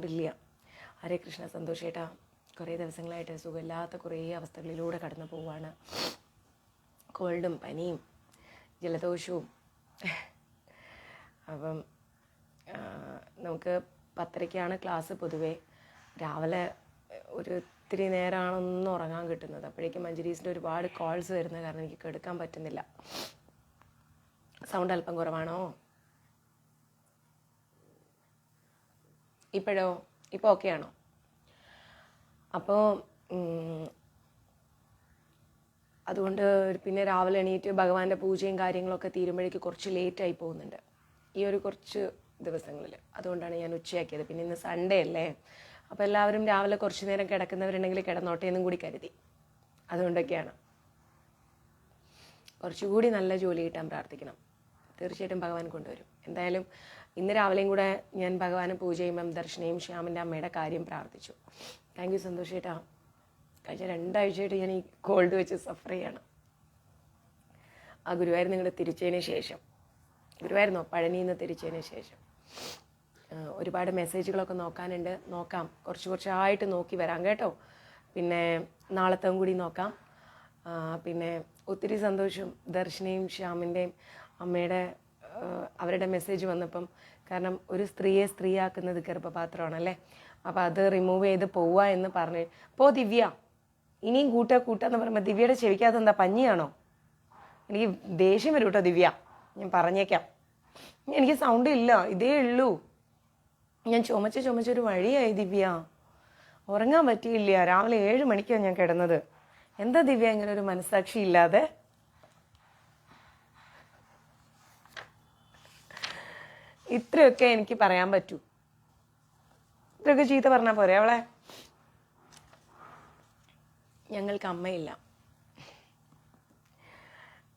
ഇല്ല. ഹരേ കൃഷ്ണ സന്തോഷേട്ടാ. കുറേ ദിവസങ്ങളായിട്ട് സുഖമില്ലാത്ത കുറേ അവസ്ഥകളിലൂടെ കടന്നു പോവാണ്. കോൾഡും പനിയും ജലദോഷവും. അപ്പം നമുക്ക് 10:30 ക്ലാസ്. പൊതുവേ രാവിലെ ഒരു ഇത്തിരി നേരമാണ് ഒന്ന് ഉറങ്ങാൻ കിട്ടുന്നത്. അപ്പോഴേക്കും മഞ്ജരീസിൻ്റെ ഒരുപാട് കോൾസ് വരുന്ന കാരണം എനിക്ക് എടുക്കാൻ പറ്റുന്നില്ല. സൗണ്ട് അല്പം കുറവാണോ? ഇപ്പോഴോ? ഇപ്പോൾ ഓക്കെ ആണോ? അപ്പോൾ അതുകൊണ്ട് പിന്നെ രാവിലെ എണീറ്റ് ഭഗവാന്റെ പൂജയും കാര്യങ്ങളൊക്കെ തീരുമ്പോഴേക്ക് കുറച്ച് ലേറ്റായി പോകുന്നുണ്ട് ഈ ഒരു കുറച്ച് ദിവസങ്ങളിൽ. അതുകൊണ്ടാണ് ഞാൻ ഉച്ചയാക്കിയത്. പിന്നെ ഇന്ന് സൺഡേ അല്ലേ, അപ്പോൾ എല്ലാവരും രാവിലെ കുറച്ച് നേരം കിടക്കുന്നവരുണ്ടെങ്കിൽ കിടന്നോട്ടെ എന്നും കൂടി കരുതി. അതുകൊണ്ടൊക്കെയാണ്. കുറച്ചുകൂടി നല്ല ജോലി കിട്ടാൻ പ്രാർത്ഥിക്കണം. തീർച്ചയായിട്ടും ഭഗവാൻ കൊണ്ടുവരും. എന്തായാലും ഇന്ന് രാവിലെയും കൂടെ ഞാൻ ഭഗവാനെ പൂജ ചെയ്യുമ്പം ദർശനയും ശ്യാമിൻ്റെ അമ്മയുടെ കാര്യം പ്രാർത്ഥിച്ചു. താങ്ക് യു സന്തോഷേട്ടാ. കഴിഞ്ഞ 2 ആഴ്ചയായിട്ട് ഞാൻ ഈ കോൾഡ് വെച്ച് സഫർ ചെയ്യാണ്. ആ ഗുരുവായൂർ നിങ്ങളുടെ തിരിച്ചതിന് ശേഷം, ഗുരുവായൂരുന്നോ പഴനിയിൽ നിന്ന് തിരിച്ചതിന് ശേഷം ഒരുപാട് മെസ്സേജുകളൊക്കെ നോക്കാനുണ്ട്. നോക്കാം, കുറച്ചായിട്ട് നോക്കി വരാം കേട്ടോ. പിന്നെ നാളത്തെ കൂടി നോക്കാം. പിന്നെ ഒത്തിരി സന്തോഷം ദർശനയും ശ്യാമിൻ്റെയും അമ്മയുടെ അവരുടെ മെസ്സേജ് വന്നപ്പം. കാരണം ഒരു സ്ത്രീയെ സ്ത്രീയാക്കുന്നത് ഗർഭപാത്രമാണല്ലേ. അപ്പോൾ അത് റിമൂവ് ചെയ്ത് പോവുക എന്ന് പറഞ്ഞ് ദിവ്യ ഇനിയും കൂട്ടാന്ന് പറയുമ്പോൾ ദിവ്യയുടെ ചെവിക്കകത്ത് എന്താ പഞ്ഞിയാണോ? എനിക്ക് ദേഷ്യം വരും കേട്ടോ ദിവ്യ, ഞാൻ പറഞ്ഞേക്കാം. എനിക്ക് സൗണ്ട് ഇല്ല, ഇതേ ഉള്ളൂ. ഞാൻ ചുമച്ചൊരു വഴിയായി ദിവ്യ. ഉറങ്ങാൻ പറ്റിയില്ല. രാവിലെ 7 മണിക്കാണ് ഞാൻ കിടന്നത്. എന്താ ദിവ്യ ഇങ്ങനെ ഒരു മനസ്സാക്ഷി ഇല്ലാതെ? ഇത്രയൊക്കെ എനിക്ക് പറയാൻ പറ്റൂ. ഇത്രയൊക്കെ ചീത്ത പറഞ്ഞാൽ പോരെ അവളെ? ഞങ്ങൾക്ക് അമ്മയില്ല.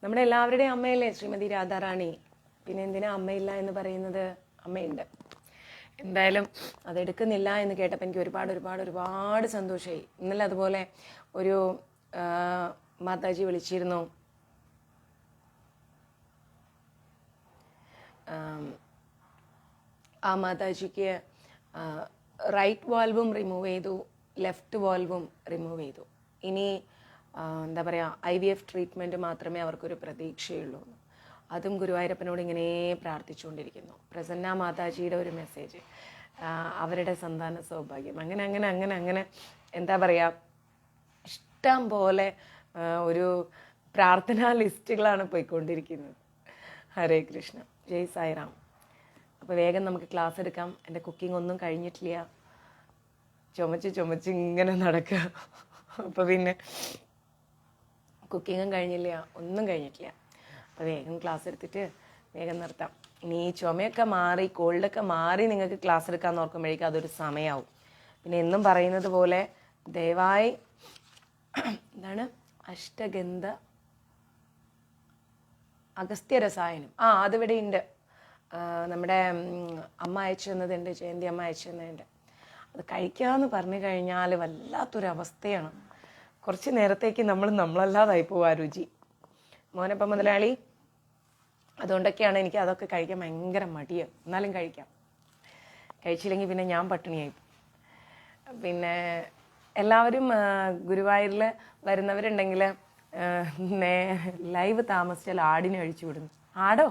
നമ്മുടെ എല്ലാവരുടെയും അമ്മയല്ലേ ശ്രീമതി രാധാറാണി. പിന്നെ എന്തിനാ അമ്മയില്ല എന്ന് പറയുന്നത്? അമ്മയുണ്ട്. എന്തായാലും അതെടുക്കുന്നില്ല എന്ന് കേട്ടപ്പോൾ എനിക്ക് ഒരുപാട് സന്തോഷമായി. ഇന്നലെ അതുപോലെ ഒരു മാതാജി വിളിച്ചിരുന്നു. ആ മാതാജിക്ക് റൈറ്റ് വാൽവും റിമൂവ് ചെയ്തു, ലെഫ്റ്റ് വാൽവും റിമൂവ് ചെയ്തു. ഇനി എന്താ പറയുക, IVF ട്രീറ്റ്മെൻറ്റ് മാത്രമേ അവർക്കൊരു പ്രതീക്ഷയുള്ളൂ. അതും ഗുരുവായൂരപ്പനോട് ഇങ്ങനെ പ്രാർത്ഥിച്ചുകൊണ്ടിരിക്കുന്നു. പ്രസന്ന മാതാജിയുടെ ഒരു മെസ്സേജ്, അവരുടെ സന്താന സൗഭാഗ്യം. അങ്ങനെ എന്താ പറയുക, ഇഷ്ടം പോലെ ഒരു പ്രാർത്ഥനാ ലിസ്റ്റുകളാണ് പോയിക്കൊണ്ടിരിക്കുന്നത്. ഹരേ കൃഷ്ണ, ജയ് സായിറാം. അപ്പോൾ വേഗം നമുക്ക് ക്ലാസ് എടുക്കാം. എൻ്റെ കുക്കിംഗ് ഒന്നും കഴിഞ്ഞിട്ടില്ല. ചുമച്ച് ഇങ്ങനെ നടക്കുക. അപ്പോൾ പിന്നെ കുക്കിങ്ങും കഴിഞ്ഞില്ല, ഒന്നും കഴിഞ്ഞിട്ടില്ല. അപ്പോൾ വേഗം ക്ലാസ് എടുത്തിട്ട് വേഗം നിർത്താം. ഇനി ഈ ചുമയൊക്കെ മാറി കോൾഡൊക്കെ മാറി നിങ്ങൾക്ക് ക്ലാസ് എടുക്കാൻ നോക്കുമ്പോഴേക്കും അതൊരു സമയമാവും. പിന്നെ എന്നും പറയുന്നത് പോലെ ദയവായി എന്താണ് അഷ്ടഗന്ധ അഗസ്ത്യ രസായനം, അതിവിടെ ഉണ്ട്. നമ്മുടെ അമ്മ അയച്ചു തന്നതുണ്ട്, ജയന്തി അമ്മ അയച്ചു തന്നതുണ്ട്. അത് കഴിക്കാമെന്ന് പറഞ്ഞു കഴിഞ്ഞാൽ വല്ലാത്തൊരവസ്ഥയാണ്. കുറച്ച് നേരത്തേക്ക് നമ്മളല്ലാതായി പോവാ രുചി. മോനപ്പം മുതലാളി, അതുകൊണ്ടൊക്കെയാണ് എനിക്ക് അതൊക്കെ കഴിക്കാൻ ഭയങ്കര മടിയാണ്. എന്നാലും കഴിച്ചില്ലെങ്കിൽ പിന്നെ ഞാൻ പട്ടിണിയായി. പിന്നെ എല്ലാവരും ഗുരുവായൂരിൽ വരുന്നവരുണ്ടെങ്കിൽ ലൈവ് താമസിച്ചാൽ ആടിനെ അഴിച്ചു വിടുന്നു. ആടോ?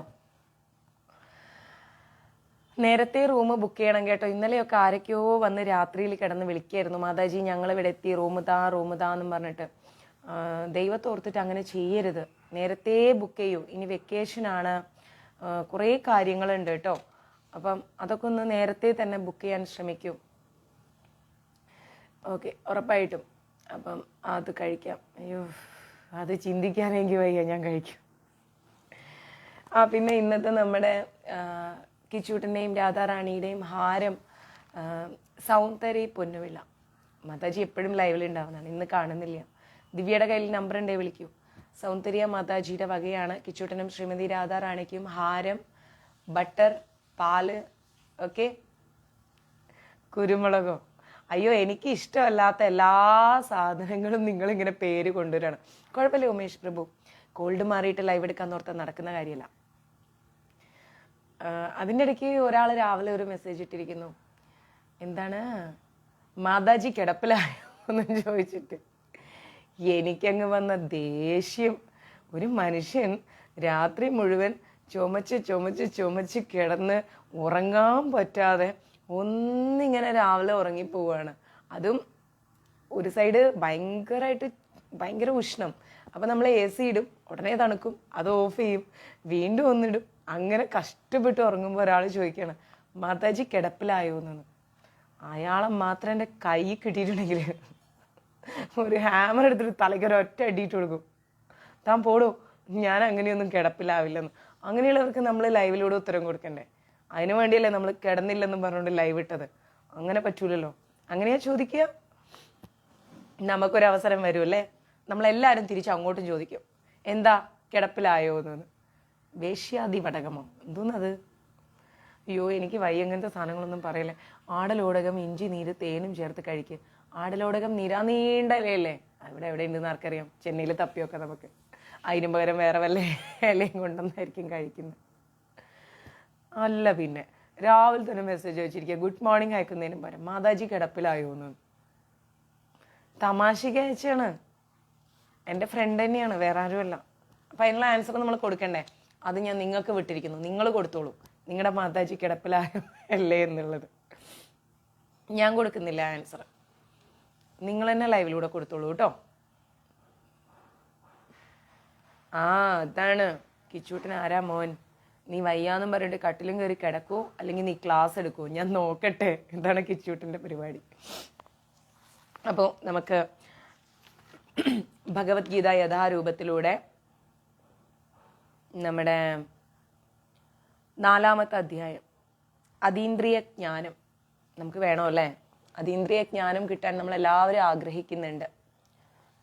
നേരത്തെ റൂം ബുക്ക് ചെയ്യണം കേട്ടോ. ഇന്നലെയൊക്കെ ആരൊക്കെയോ വന്ന് രാത്രിയിൽ കിടന്ന് വിളിക്കായിരുന്നു, മാതാജി ഞങ്ങളിവിടെ എത്തി, റൂം താ എന്നും പറഞ്ഞിട്ട്. ദൈവത്തെ ഓർത്തിട്ട് അങ്ങനെ ചെയ്യരുത്. നേരത്തെ ബുക്ക് ചെയ്യൂ. ഇനി വെക്കേഷനാണ്, കുറേ കാര്യങ്ങളുണ്ട് കേട്ടോ. അപ്പം അതൊക്കെ ഒന്ന് നേരത്തെ തന്നെ ബുക്ക് ചെയ്യാൻ ശ്രമിക്കൂ. ഓക്കെ, ഉറപ്പായിട്ടും. അപ്പം അത് കഴിക്കാം. അയ്യോ, അത് ചിന്തിക്കാനെങ്കിൽ വയ്യ, ഞാൻ കഴിക്കും. പിന്നെ ഇന്നത്തെ നമ്മുടെ കിച്ചൂട്ടൻ്റെയും രാധാറാണിയുടെയും ഹാരം സൗന്ദര്യ പൊന്നുവിള. മാതാജി എപ്പോഴും ലൈവിലുണ്ടാവുന്നതാണ്, ഇന്ന് കാണുന്നില്ല. ദിവ്യയുടെ കയ്യിൽ നമ്പർ ഉണ്ടേ വിളിക്കൂ. സൗന്ദര്യ മാതാജിയുടെ വകയാണ് കിച്ചൂട്ടനും ശ്രീമതി രാധാറാണിക്കും ഹാരം, ബട്ടർ, പാല്, ഓക്കെ. കുരുമുളകോ? അയ്യോ, എനിക്ക് ഇഷ്ടമല്ലാത്ത എല്ലാ സാധനങ്ങളും നിങ്ങളിങ്ങനെ പേര് കൊണ്ടുവരാണ്. കുഴപ്പമില്ല ഉമേഷ് പ്രഭു, കോൾഡ് മാറിയിട്ട് ലൈവ് എടുക്കാൻ ഓർത്താൽ നടക്കുന്ന കാര്യമല്ല. അതിൻ്റെ ഇടയ്ക്ക് ഒരാൾ രാവിലെ ഒരു മെസ്സേജ് ഇട്ടിരിക്കുന്നു, എന്താണ് മാതാജി കിടപ്പിലായോ എന്ന് ചോദിച്ചിട്ട് എനിക്കങ്ങ് വന്ന ദേഷ്യം. ഒരു മനുഷ്യൻ രാത്രി മുഴുവൻ ചുമച്ച് കിടന്ന് ഉറങ്ങാൻ പറ്റാതെ ഒന്നിങ്ങനെ രാവിലെ ഉറങ്ങിപ്പോവാണ്. അതും ഒരു സൈഡ് ഭയങ്കര ഉഷ്ണം. അപ്പം നമ്മൾ AC ഇടും, ഉടനെ തണുക്കും, അത് ഓഫ് ചെയ്യും, വീണ്ടും ഒന്നിടും. അങ്ങനെ കഷ്ടപ്പെട്ട് ഉറങ്ങുമ്പോൾ ഒരാൾ ചോദിക്കണം മാതാജി കിടപ്പിലായോ എന്നാണ്. അയാളെ മാത്രം എൻ്റെ കൈ കിട്ടിയിട്ടുണ്ടെങ്കിൽ ഒരു ഹാമർ എടുത്തിട്ട് തലയ്ക്കൊരു ഒറ്റ അടിയിട്ട് കൊടുക്കും. താൻ പോടോ, ഞാൻ അങ്ങനെയൊന്നും കിടപ്പിലാവില്ലെന്ന്. അങ്ങനെയുള്ളവർക്ക് നമ്മൾ ലൈവിലൂടെ ഉത്തരം കൊടുക്കണ്ടേ? അതിനു വേണ്ടിയല്ലേ നമ്മൾ കിടന്നില്ലെന്നും പറഞ്ഞുകൊണ്ട് ലൈവ് ഇട്ടത്. അങ്ങനെ പറ്റൂലല്ലോ. അങ്ങനെയാ ചോദിക്കുക. നമുക്കൊരവസരം വരും അല്ലേ, നമ്മളെല്ലാവരും തിരിച്ച് അങ്ങോട്ടും ചോദിക്കും എന്താ കിടപ്പിലായോ എന്ന്. വേശ്യാദി വടകമോ എന്തോന്നത്? അയ്യോ എനിക്ക് വയ്യ, അങ്ങനത്തെ സാധനങ്ങളൊന്നും പറയല്ലേ. ആടലോടകം ഇഞ്ചി നീര് തേനും ചേർത്ത് കഴിക്കുക. ആടലോടകം നീണ്ട ഇലയല്ലേ, അവിടെ എവിടെ ഉണ്ടെന്ന് ആർക്കറിയാം? ചെന്നൈയിൽ തപ്പിയൊക്കെ നമുക്ക്. അതിന് പകരം വേറെ വല്ല ഇലയും കൊണ്ടെന്നായിരിക്കും കഴിക്കുന്നത്. അല്ല പിന്നെ രാവിലെ തന്നെ മെസ്സേജ് വെച്ചിരിക്കുക ഗുഡ് മോർണിംഗ് അയക്കുന്നതിനും പകരം മാതാജി കിടപ്പിലായോ എന്ന്. തമാശയ്ക്ക് അയച്ചാണ്, എൻ്റെ ഫ്രണ്ട് തന്നെയാണ്, വേറെ ആരുമല്ല. അപ്പം അതിനുള്ള ആൻസർ നമ്മൾ കൊടുക്കണ്ടേ? അത് ഞാൻ നിങ്ങൾക്ക് വിട്ടിരിക്കുന്നു, നിങ്ങൾ കൊടുത്തോളൂ. നിങ്ങളുടെ മാതാജി കിടപ്പിലായോ അല്ലേ എന്നുള്ളത് ഞാൻ കൊടുക്കുന്നില്ല ആൻസർ. നിങ്ങൾ തന്നെ ലൈവിലൂടെ കൊടുത്തോളൂ കേട്ടോ. അതാണ് കിച്ചൂട്ടിന് ആരാ മോൻ, നീ വയ്യാന്നും പറഞ്ഞിട്ട് കട്ടിലും കയറി കിടക്കൂ, അല്ലെങ്കിൽ നീ ക്ലാസ് എടുക്കൂ, ഞാൻ നോക്കട്ടെ. എന്താണ് കിച്ചൂട്ടിൻ്റെ പരിപാടി? അപ്പോൾ നമുക്ക് ഭഗവത്ഗീത യഥാരൂപത്തിലൂടെ നമ്മുടെ 4-ാമത്തെ അധ്യായം അതീന്ദ്രിയ ജ്ഞാനം നമുക്ക് വേണമല്ലേ? അതീന്ദ്രിയ ജ്ഞാനം കിട്ടാൻ നമ്മളെല്ലാവരും ആഗ്രഹിക്കുന്നുണ്ട്.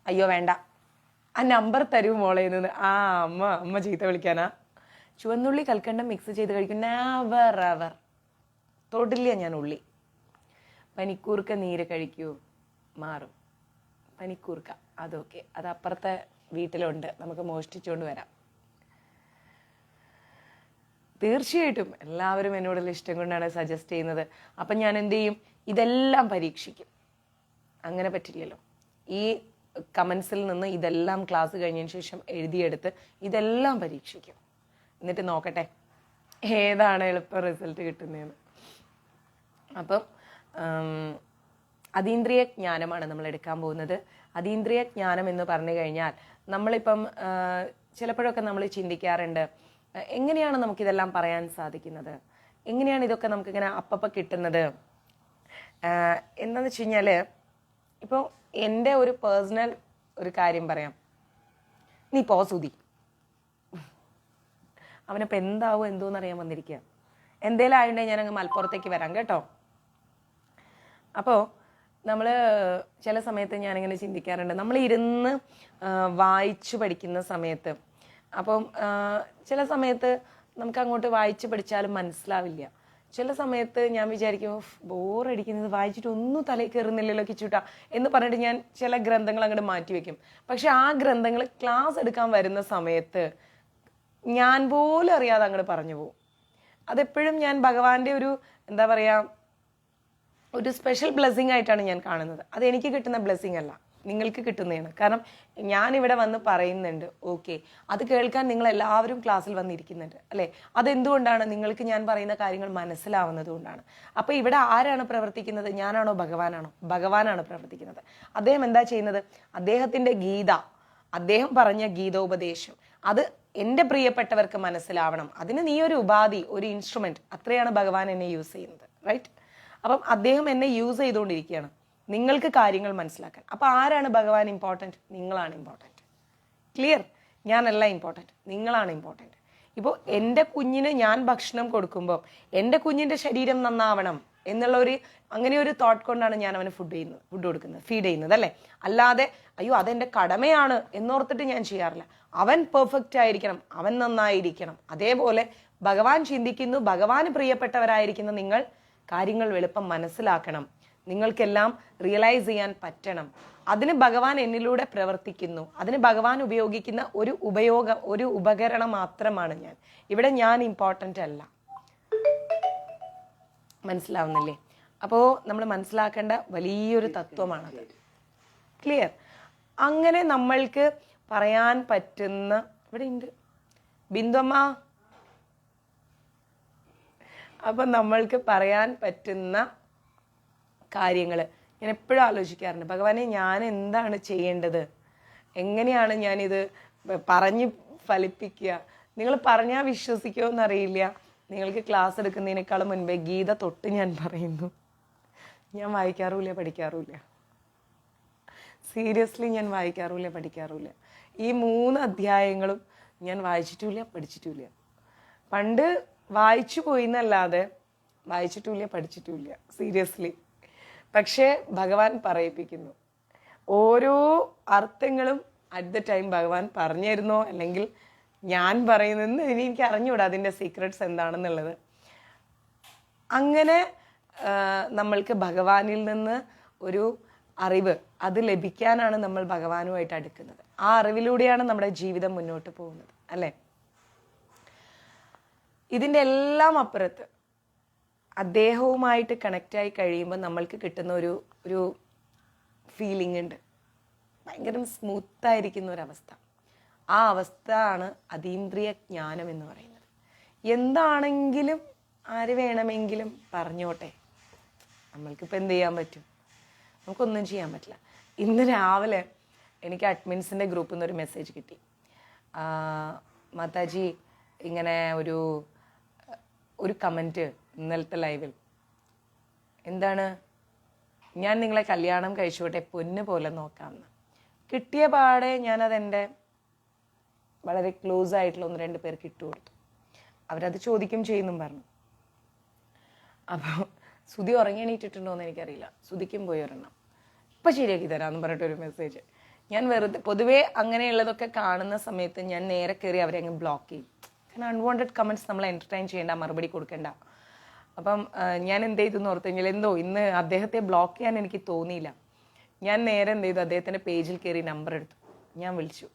അയ്യോ വേണ്ട, ആ നമ്പർ തരൂ മോളെ നിന്ന്. അമ്മ ചീത്ത വിളിക്കാനാ? ചുവന്നുള്ളി കൽക്കണ്ടം മിക്സ് ചെയ്ത് കഴിക്കും. നെവർ എവർ തൊടില്ല ഞാൻ ഉള്ളി. പനിക്കൂർക്ക നീര് കഴിക്കൂ, മാറും. പനിക്കൂർക്ക അതൊക്കെ, അത് അപ്പുറത്തെ വീട്ടിലുണ്ട്, നമുക്ക് മോഷ്ടിച്ചുകൊണ്ട് വരാം. തീർച്ചയായിട്ടും എല്ലാവരും എന്നോടുള്ള ഇഷ്ടം കൊണ്ടാണ് സജസ്റ്റ് ചെയ്യുന്നത്. അപ്പം ഞാൻ എന്ത് ചെയ്യും? ഇതെല്ലാം പരീക്ഷിക്കും. അങ്ങനെ പറ്റില്ലല്ലോ. ഈ കമൻസിൽ നിന്ന് ഇതെല്ലാം ക്ലാസ് കഴിഞ്ഞതിന് ശേഷം എഴുതിയെടുത്ത് ഇതെല്ലാം പരീക്ഷിക്കും. എന്നിട്ട് നോക്കട്ടെ ഏതാണ് എളുപ്പം റിസൾട്ട് കിട്ടുന്നതെന്ന്. അപ്പം അതീന്ദ്രിയ ജ്ഞാനമാണ് നമ്മൾ എടുക്കാൻ പോകുന്നത്. അതീന്ദ്രിയ ജ്ഞാനം എന്ന് പറഞ്ഞു കഴിഞ്ഞാൽ നമ്മളിപ്പം ചിലപ്പോഴൊക്കെ നമ്മൾ ചിന്തിക്കാറുണ്ട്, എങ്ങനെയാണ് നമുക്കിതെല്ലാം പറയാൻ സാധിക്കുന്നത്, എങ്ങനെയാണ് ഇതൊക്കെ നമുക്കിങ്ങനെ അപ്പം കിട്ടുന്നത് എന്താണെന്ന് വെച്ച് കഴിഞ്ഞാൽ, ഇപ്പോൾ എൻ്റെ ഒരു പേഴ്സണൽ ഒരു കാര്യം പറയാം. നീ പോ സുധി, അവനിപ്പോൾ എന്താവും എന്തോന്നറിയാൻ വന്നിരിക്കുക. എന്തേലും ആയതുകൊണ്ടേ ഞാനങ്ങ് മലപ്പുറത്തേക്ക് വരാം കേട്ടോ. അപ്പോൾ നമ്മൾ ചില സമയത്ത് ഞാനിങ്ങനെ ചിന്തിക്കാറുണ്ട്, നമ്മൾ ഇരുന്ന് വായിച്ചു പഠിക്കുന്ന സമയത്ത്, അപ്പം ചില സമയത്ത് നമുക്ക് അങ്ങോട്ട് വായിച്ച് പഠിച്ചാലും മനസ്സിലാവില്ല. ചില സമയത്ത് ഞാൻ വിചാരിക്കും ബോറടിക്കുന്നത്, വായിച്ചിട്ട് ഒന്നും തലയിൽ കയറുന്നില്ലല്ലോ കിച്ചൂട്ടാ എന്ന് പറഞ്ഞിട്ട് ഞാൻ ചില ഗ്രന്ഥങ്ങൾ അങ്ങോട്ട് മാറ്റി വെക്കും. പക്ഷെ ആ ഗ്രന്ഥങ്ങൾ ക്ലാസ് എടുക്കാൻ വരുന്ന സമയത്ത് ഞാൻ പോലും അറിയാതെ അങ്ങോട്ട് പറഞ്ഞു പോകും. അതെപ്പോഴും ഞാൻ ഭഗവാന്റെ ഒരു എന്താ പറയുക, ഒരു സ്പെഷ്യൽ ബ്ലെസ്സിങ് ആയിട്ടാണ് ഞാൻ കാണുന്നത്. അത് എനിക്ക് കിട്ടുന്ന ബ്ലെസ്സിങ് അല്ല, നിങ്ങൾക്ക് കിട്ടുന്നതാണ്. കാരണം ഞാനിവിടെ വന്ന് പറയുന്നുണ്ട്, ഓക്കെ, അത് കേൾക്കാൻ നിങ്ങൾ എല്ലാവരും ക്ലാസ്സിൽ വന്നിരിക്കുന്നുണ്ട് അല്ലേ? അതെന്തുകൊണ്ടാണ്? നിങ്ങൾക്ക് ഞാൻ പറയുന്ന കാര്യങ്ങൾ മനസ്സിലാവുന്നത് കൊണ്ടാണ്. അപ്പോൾ ഇവിടെ ആരാണ് പ്രവർത്തിക്കുന്നത്? ഞാനാണോ ഭഗവാനാണോ? ഭഗവാനാണ് പ്രവർത്തിക്കുന്നത്. അദ്ദേഹം എന്താ ചെയ്യുന്നത്? അദ്ദേഹത്തിൻ്റെ ഗീത, അദ്ദേഹം പറഞ്ഞ ഗീതോപദേശം അത് എൻ്റെ പ്രിയപ്പെട്ടവർക്ക് മനസ്സിലാവണം. അതിന് നീ ഒരു ഉപാധി, ഒരു ഇൻസ്ട്രുമെന്റ്, അത്രയാണ് ഭഗവാൻ എന്നെ യൂസ് ചെയ്യുന്നത്. റൈറ്റ്? അപ്പം അദ്ദേഹം എന്നെ യൂസ് ചെയ്തുകൊണ്ടിരിക്കുകയാണ് നിങ്ങൾക്ക് കാര്യങ്ങൾ മനസ്സിലാക്കാൻ. അപ്പോൾ ആരാണ് ഭഗവാൻ ഇമ്പോർട്ടൻറ്റ്? നിങ്ങളാണ് ഇമ്പോർട്ടൻറ്റ്. ക്ലിയർ? ഞാനല്ല ഇമ്പോർട്ടൻറ്റ്, നിങ്ങളാണ് ഇമ്പോർട്ടൻറ്റ്. ഇപ്പോൾ എൻ്റെ കുഞ്ഞിന് ഞാൻ ഭക്ഷണം കൊടുക്കുമ്പോൾ എൻ്റെ കുഞ്ഞിൻ്റെ ശരീരം നന്നാവണം എന്നുള്ള അങ്ങനെ ഒരു തോട്ട് കൊണ്ടാണ് ഞാൻ അവന് ഫീഡ് ചെയ്യുന്നത് അല്ലേ? അല്ലാതെ അയ്യോ അതെൻ്റെ കടമയാണ് എന്നോർത്തിട്ട് ഞാൻ ചെയ്യാറില്ല. അവൻ പെർഫെക്റ്റ് ആയിരിക്കണം, അവൻ നന്നായിരിക്കണം. അതേപോലെ ഭഗവാൻ ചിന്തിക്കുന്നു, ഭഗവാന് പ്രിയപ്പെട്ടവരായിരിക്കുന്ന നിങ്ങൾ കാര്യങ്ങൾ എളുപ്പം മനസ്സിലാക്കണം, നിങ്ങൾക്കെല്ലാം റിയലൈസ് ചെയ്യാൻ പറ്റണം. അതിന് ഭഗവാൻ എന്നിലൂടെ പ്രവർത്തിക്കുന്നു. അതിന് ഭഗവാൻ ഉപയോഗിക്കുന്ന ഒരു ഉപകരണം മാത്രമാണ് ഞാൻ. ഇവിടെ ഞാൻ ഇമ്പോർട്ടൻ്റ് അല്ല. മനസ്സിലാവുന്നില്ലേ? അപ്പോൾ നമ്മൾ മനസ്സിലാക്കേണ്ട വലിയൊരു തത്വമാണത്. ക്ലിയർ? അങ്ങനെ നമ്മൾക്ക് പറയാൻ പറ്റുന്ന, ഇവിടെ ഉണ്ട് ബിന്ദുമ്മ, അപ്പം നമ്മൾക്ക് പറയാൻ പറ്റുന്ന കാര്യങ്ങൾ ഞാൻ എപ്പോഴും ആലോചിക്കാറുണ്ട്. ഭഗവാനെ, ഞാൻ എന്താണ് ചെയ്യേണ്ടത്? എങ്ങനെയാണ് ഞാനിത് പറഞ്ഞ് ഫലിപ്പിക്കുക? നിങ്ങൾ പറഞ്ഞാൽ വിശ്വസിക്കുമോ എന്നറിയില്ല. നിങ്ങൾക്ക് ക്ലാസ് എടുക്കുന്നതിനേക്കാളും മുൻപേ ഗീത തൊട്ട് ഞാൻ പറയുന്നു. ഞാൻ വായിക്കാറുമില്ല, പഠിക്കാറുമില്ല. സീരിയസ്ലി ഞാൻ വായിക്കാറുമില്ല, പഠിക്കാറുമില്ല. ഈ 3 അധ്യായങ്ങളും ഞാൻ വായിച്ചിട്ടുമില്ല, പഠിച്ചിട്ടുമില്ല. പണ്ട് വായിച്ചു പോയി എന്നല്ലാതെ വായിച്ചിട്ടുമില്ല, പഠിച്ചിട്ടുമില്ല, സീരിയസ്ലി. പക്ഷേ ഭഗവാൻ പറയിപ്പിക്കുന്നു. ഓരോ അർത്ഥങ്ങളും അറ്റ് ദ ടൈം ഭഗവാൻ പറഞ്ഞു തരുന്നോ അല്ലെങ്കിൽ ഞാൻ പറയുന്നതെന്ന് എനിക്ക് അറിഞ്ഞുകൂടാ അതിൻ്റെ സീക്രട്സ് എന്താണെന്നുള്ളത്. അങ്ങനെ നമ്മൾക്ക് ഭഗവാനിൽ നിന്ന് ഒരു അറിവ് അത് ലഭിക്കാനാണ് നമ്മൾ ഭഗവാനുമായിട്ട് അടുക്കുന്നത്. ആ അറിവിലൂടെയാണ് നമ്മുടെ ജീവിതം മുന്നോട്ട് പോകുന്നത്, അല്ലേ? ഇതിൻ്റെ എല്ലാം അപ്പുറത്ത് അദ്ദേഹവുമായിട്ട് കണക്റ്റായി കഴിയുമ്പോൾ നമ്മൾക്ക് കിട്ടുന്ന ഒരു ഫീലിംഗ് ഉണ്ട്. ഭയങ്കര സ്മൂത്തായിരിക്കുന്ന ഒരവസ്ഥ. ആ അവസ്ഥ ആണ് അതീന്ദ്രിയ ജ്ഞാനം എന്ന് പറയുന്നത്. എന്താണെങ്കിലും ആര് വേണമെങ്കിലും പറഞ്ഞോട്ടെ, നമ്മൾക്കിപ്പോൾ എന്ത് ചെയ്യാൻ പറ്റും? നമുക്കൊന്നും ചെയ്യാൻ പറ്റില്ല. ഇന്ന് രാവിലെ എനിക്ക് അഡ്മിൻസിൻ്റെ ഗ്രൂപ്പിൽ നിന്നൊരു മെസ്സേജ് കിട്ടി. മാതാജി ഇങ്ങനെ ഒരു കമൻറ്റ് ഇന്നലത്തെ ലൈവിൽ, എന്താണ്, ഞാൻ നിങ്ങളെ കല്യാണം കഴിച്ചോട്ടെ, പൊന്ന് പോലെ നോക്കാമെന്ന്. കിട്ടിയ പാടെ ഞാനതെൻ്റെ വളരെ ക്ലോസ് ആയിട്ടുള്ള 1-2 പേർക്ക് ഇട്ടുകൊടുത്തു. അവരത് ചോദിക്കും ചെയ്യുന്നും പറഞ്ഞു. അപ്പോൾ സുധി ഉറങ്ങി എണീറ്റിട്ടുണ്ടോയെന്ന് എനിക്കറിയില്ല. സുധിക്കും പോയി ഒരെണ്ണം ഇപ്പം ശരിയാക്കി തരാമെന്ന് പറഞ്ഞിട്ടൊരു മെസ്സേജ്. ഞാൻ പൊതുവേ അങ്ങനെയുള്ളതൊക്കെ കാണുന്ന സമയത്ത് ഞാൻ നേരെ കയറി അവരെ അങ്ങ് ബ്ലോക്ക് ചെയ്യും. കാരണം അൺവാണ്ടഡ് കമൻറ്റ്സ് നമ്മൾ എൻ്റർടൈൻ ചെയ്യേണ്ട, മറുപടി കൊടുക്കേണ്ട. അപ്പം ഞാൻ എന്ത് ചെയ്തു എന്ന് ഓർത്ത് കഴിഞ്ഞാൽ, ഇന്ന് അദ്ദേഹത്തെ ബ്ലോക്ക് ചെയ്യാൻ എനിക്ക് തോന്നിയില്ല. ഞാൻ നേരെ എന്ത് ചെയ്തു, അദ്ദേഹത്തിൻ്റെ പേജിൽ കയറി നമ്പർ എടുത്തു, ഞാൻ വിളിച്ചു.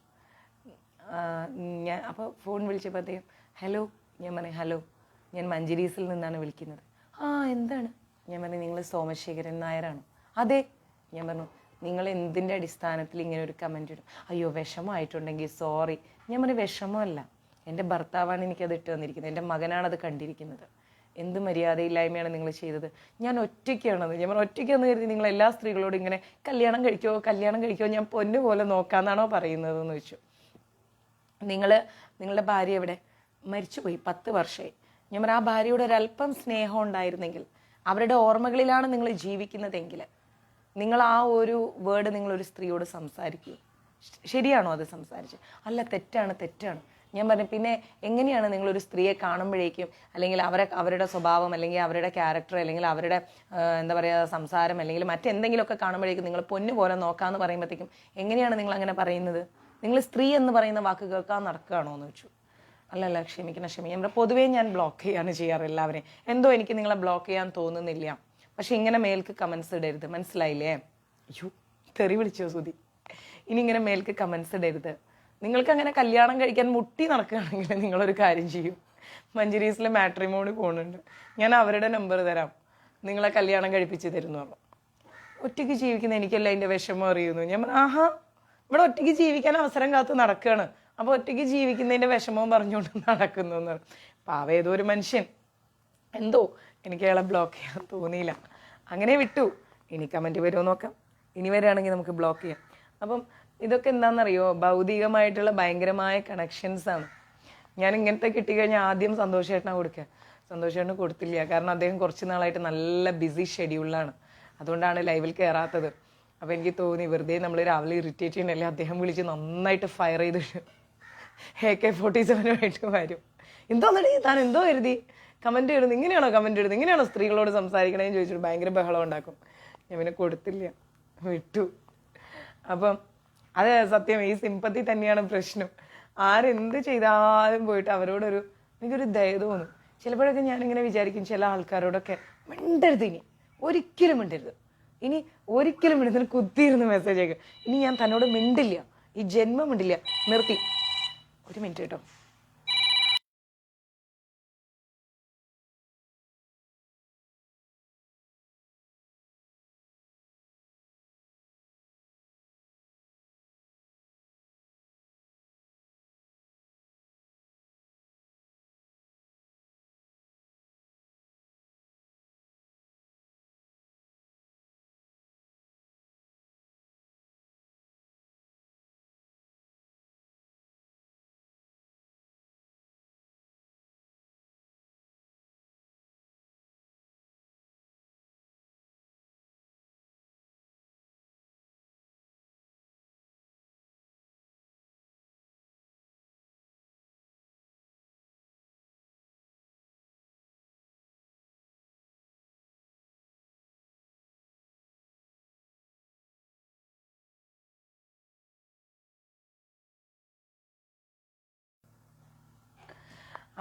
അപ്പോൾ ഫോൺ വിളിച്ചപ്പോൾ അദ്ദേഹം ഹലോ, ഞാൻ പറഞ്ഞു ഹലോ, ഞാൻ മഞ്ചേരീസിൽ നിന്നാണ് വിളിക്കുന്നത്. എന്താണ്? ഞാൻ പറഞ്ഞു നിങ്ങൾ സോമശേഖരൻ നായരാണോ? അതെ. ഞാൻ പറഞ്ഞു നിങ്ങൾ എന്തിൻ്റെ അടിസ്ഥാനത്തിൽ ഇങ്ങനെ ഒരു കമൻറ്റ് ഇടും? അയ്യോ വിഷമമായിട്ടുണ്ടെങ്കിൽ സോറി. ഞാൻ പറഞ്ഞു വിഷമമല്ല, എൻ്റെ ഭർത്താവാണ് എനിക്കത് ഇട്ട് തന്നിരിക്കുന്നത്, എൻ്റെ മകനാണത് കണ്ടിരിക്കുന്നത്. എന്ത് മര്യാദയില്ലായ്മയാണ് നിങ്ങൾ ചെയ്തത്? ഞാൻ ഒറ്റയ്ക്കാണത്. ഞാൻ പറഞ്ഞു ഒറ്റയ്ക്കാന്ന് കരുതി നിങ്ങൾ എല്ലാ സ്ത്രീകളോടും ഇങ്ങനെ കല്യാണം കഴിക്കോ ഞാൻ പൊന്നു പോലെ നോക്കാന്നാണോ പറയുന്നതെന്ന് ചോദിച്ചു. നിങ്ങളുടെ ഭാര്യ എവിടെ? മരിച്ചുപോയി, 10 വർഷമായി. ഞാൻ പറഞ്ഞു ആ ഭാര്യയോട് ഒരല്പം സ്നേഹം ഉണ്ടായിരുന്നെങ്കിൽ, അവരുടെ ഓർമ്മകളിലാണ് നിങ്ങൾ ജീവിക്കുന്നതെങ്കിൽ, നിങ്ങൾ ആ ഒരു വേർഡ് നിങ്ങളൊരു സ്ത്രീയോട് സംസാരിക്കൂ. ശരിയാണോ അത് സംസാരിച്ച്? അല്ല, തെറ്റാണ്. ഞാൻ പറഞ്ഞു പിന്നെ എങ്ങനെയാണ് നിങ്ങളൊരു സ്ത്രീയെ കാണുമ്പോഴേക്കും, അല്ലെങ്കിൽ അവരുടെ സ്വഭാവം, അല്ലെങ്കിൽ അവരുടെ ക്യാരക്ടർ, അല്ലെങ്കിൽ അവരുടെ എന്താ പറയുക സംസാരം, അല്ലെങ്കിൽ മറ്റെന്തെങ്കിലുമൊക്കെ കാണുമ്പോഴേക്കും നിങ്ങൾ പൊന്നു പോലെ നോക്കാമെന്ന് പറയുമ്പോഴത്തേക്കും എങ്ങനെയാണ് നിങ്ങൾ അങ്ങനെ പറയുന്നത്? നിങ്ങൾ സ്ത്രീ എന്ന് പറയുന്ന വാക്ക് കേൾക്കാൻ നടക്കുകയാണോ എന്ന് വെച്ചു. അല്ലല്ല, ക്ഷമിക്കണം. പൊതുവേ ഞാൻ ബ്ലോക്ക് ചെയ്യാണ് ചെയ്യാറ് എല്ലാവരെയും. എന്തോ എനിക്ക് നിങ്ങളെ ബ്ലോക്ക് ചെയ്യാൻ തോന്നുന്നില്ല, പക്ഷെ ഇങ്ങനെ മേൽക്ക് കമൻസ് ഇടരുത്, മനസ്സിലായില്ലേ? അയ്യോ, തെറി വിളിച്ചോ സുധി. ഇനി ഇങ്ങനെ മേൽക്ക് കമൻസ് ഇടരുത്. നിങ്ങൾക്ക് അങ്ങനെ കല്യാണം കഴിക്കാൻ മുട്ടി നടക്കുകയാണെങ്കിൽ നിങ്ങളൊരു കാര്യം ചെയ്യും, മഞ്ചേരീസിലെ മാട്രിമോണി പോകുന്നുണ്ട്, ഞാൻ അവരുടെ നമ്പർ തരാം, നിങ്ങളെ കല്യാണം കഴിപ്പിച്ച് തരുന്നു പറഞ്ഞു. ഒറ്റയ്ക്ക് ജീവിക്കുന്ന എനിക്കല്ല അതിൻ്റെ വിഷമം അറിയുന്നു. ഞാൻ പറഞ്ഞു ഇവിടെ ഒറ്റയ്ക്ക് ജീവിക്കാൻ അവസരം കാത്ത് നടക്കുകയാണ്, അപ്പോൾ ഒറ്റയ്ക്ക് ജീവിക്കുന്നതിൻ്റെ വിഷമവും പറഞ്ഞുകൊണ്ട് നടക്കുന്നു എന്ന് പറഞ്ഞു. പാവ ഏതോ ഒരു മനുഷ്യൻ. എന്തോ എനിക്ക് അയാളെ ബ്ലോക്ക് ചെയ്യാൻ തോന്നിയില്ല, അങ്ങനെ വിട്ടു. ഇനി കമൻറ്റ് വരുമോ നോക്കാം. ഇനി വരികയാണെങ്കിൽ നമുക്ക് ബ്ലോക്ക് ചെയ്യാം. അപ്പം ഇതൊക്കെ എന്താണെന്നറിയോ, ഭൗതികമായിട്ടുള്ള ഭയങ്കരമായ കണക്ഷൻസാണ്. ഞാൻ ഇങ്ങനത്തെ കിട്ടിക്കഴിഞ്ഞാൽ ആദ്യം സന്തോഷേട്ടനാണ് കൊടുക്കുക. സന്തോഷേട്ടന് കൊടുത്തില്ല, കാരണം അദ്ദേഹം കുറച്ച് നാളായിട്ട് നല്ല ബിസി ഷെഡ്യൂളിലാണ്, അതുകൊണ്ടാണ് ലൈവിൽ കയറാത്തത്. അപ്പോൾ എനിക്ക് തോന്നി വെറുതെ നമ്മൾ രാവിലെ ഇറിറ്റേറ്റ് ചെയ്യണല്ലേ, അദ്ദേഹം വിളിച്ച് നന്നായിട്ട് ഫയർ ചെയ്തിട്ട് AK-47 വരും. എന്തോന്നടി താൻ എന്തോ കരുതി കമൻറ്റ് ഇടുന്നു, ഇങ്ങനെയാണോ കമൻറ്റ് ഇടുന്നത്, ഇങ്ങനെയാണോ സ്ത്രീകളോട് സംസാരിക്കണേന്ന് ചോദിച്ചിട്ട് ഭയങ്കര ബഹളം ഉണ്ടാക്കും. ഞാൻ പിന്നെ കൊടുത്തില്ല, വിട്ടു. അപ്പം അത് സത്യം, ഈ സിമ്പത്തി തന്നെയാണ് പ്രശ്നം. ആരെന്ത് ചെയ്താലും പോയിട്ട് അവരോടൊരു എനിക്കൊരു ദയ തോന്നും. ചിലപ്പോഴൊക്കെ ഞാനിങ്ങനെ വിചാരിക്കും, ചില ആൾക്കാരോടൊക്കെ മിണ്ടരുത്, ഒരിക്കലും മിണ്ടരുത്, ഇതിന് കുത്തിയിരുന്ന് മെസ്സേജ് അയക്കും. ഇനി ഞാൻ തന്നോട് മിണ്ടില്ല, ഈ ജന്മം മിണ്ടില്ല, നിർത്തി. ഒരു മിനിറ്റ് കേട്ടോ.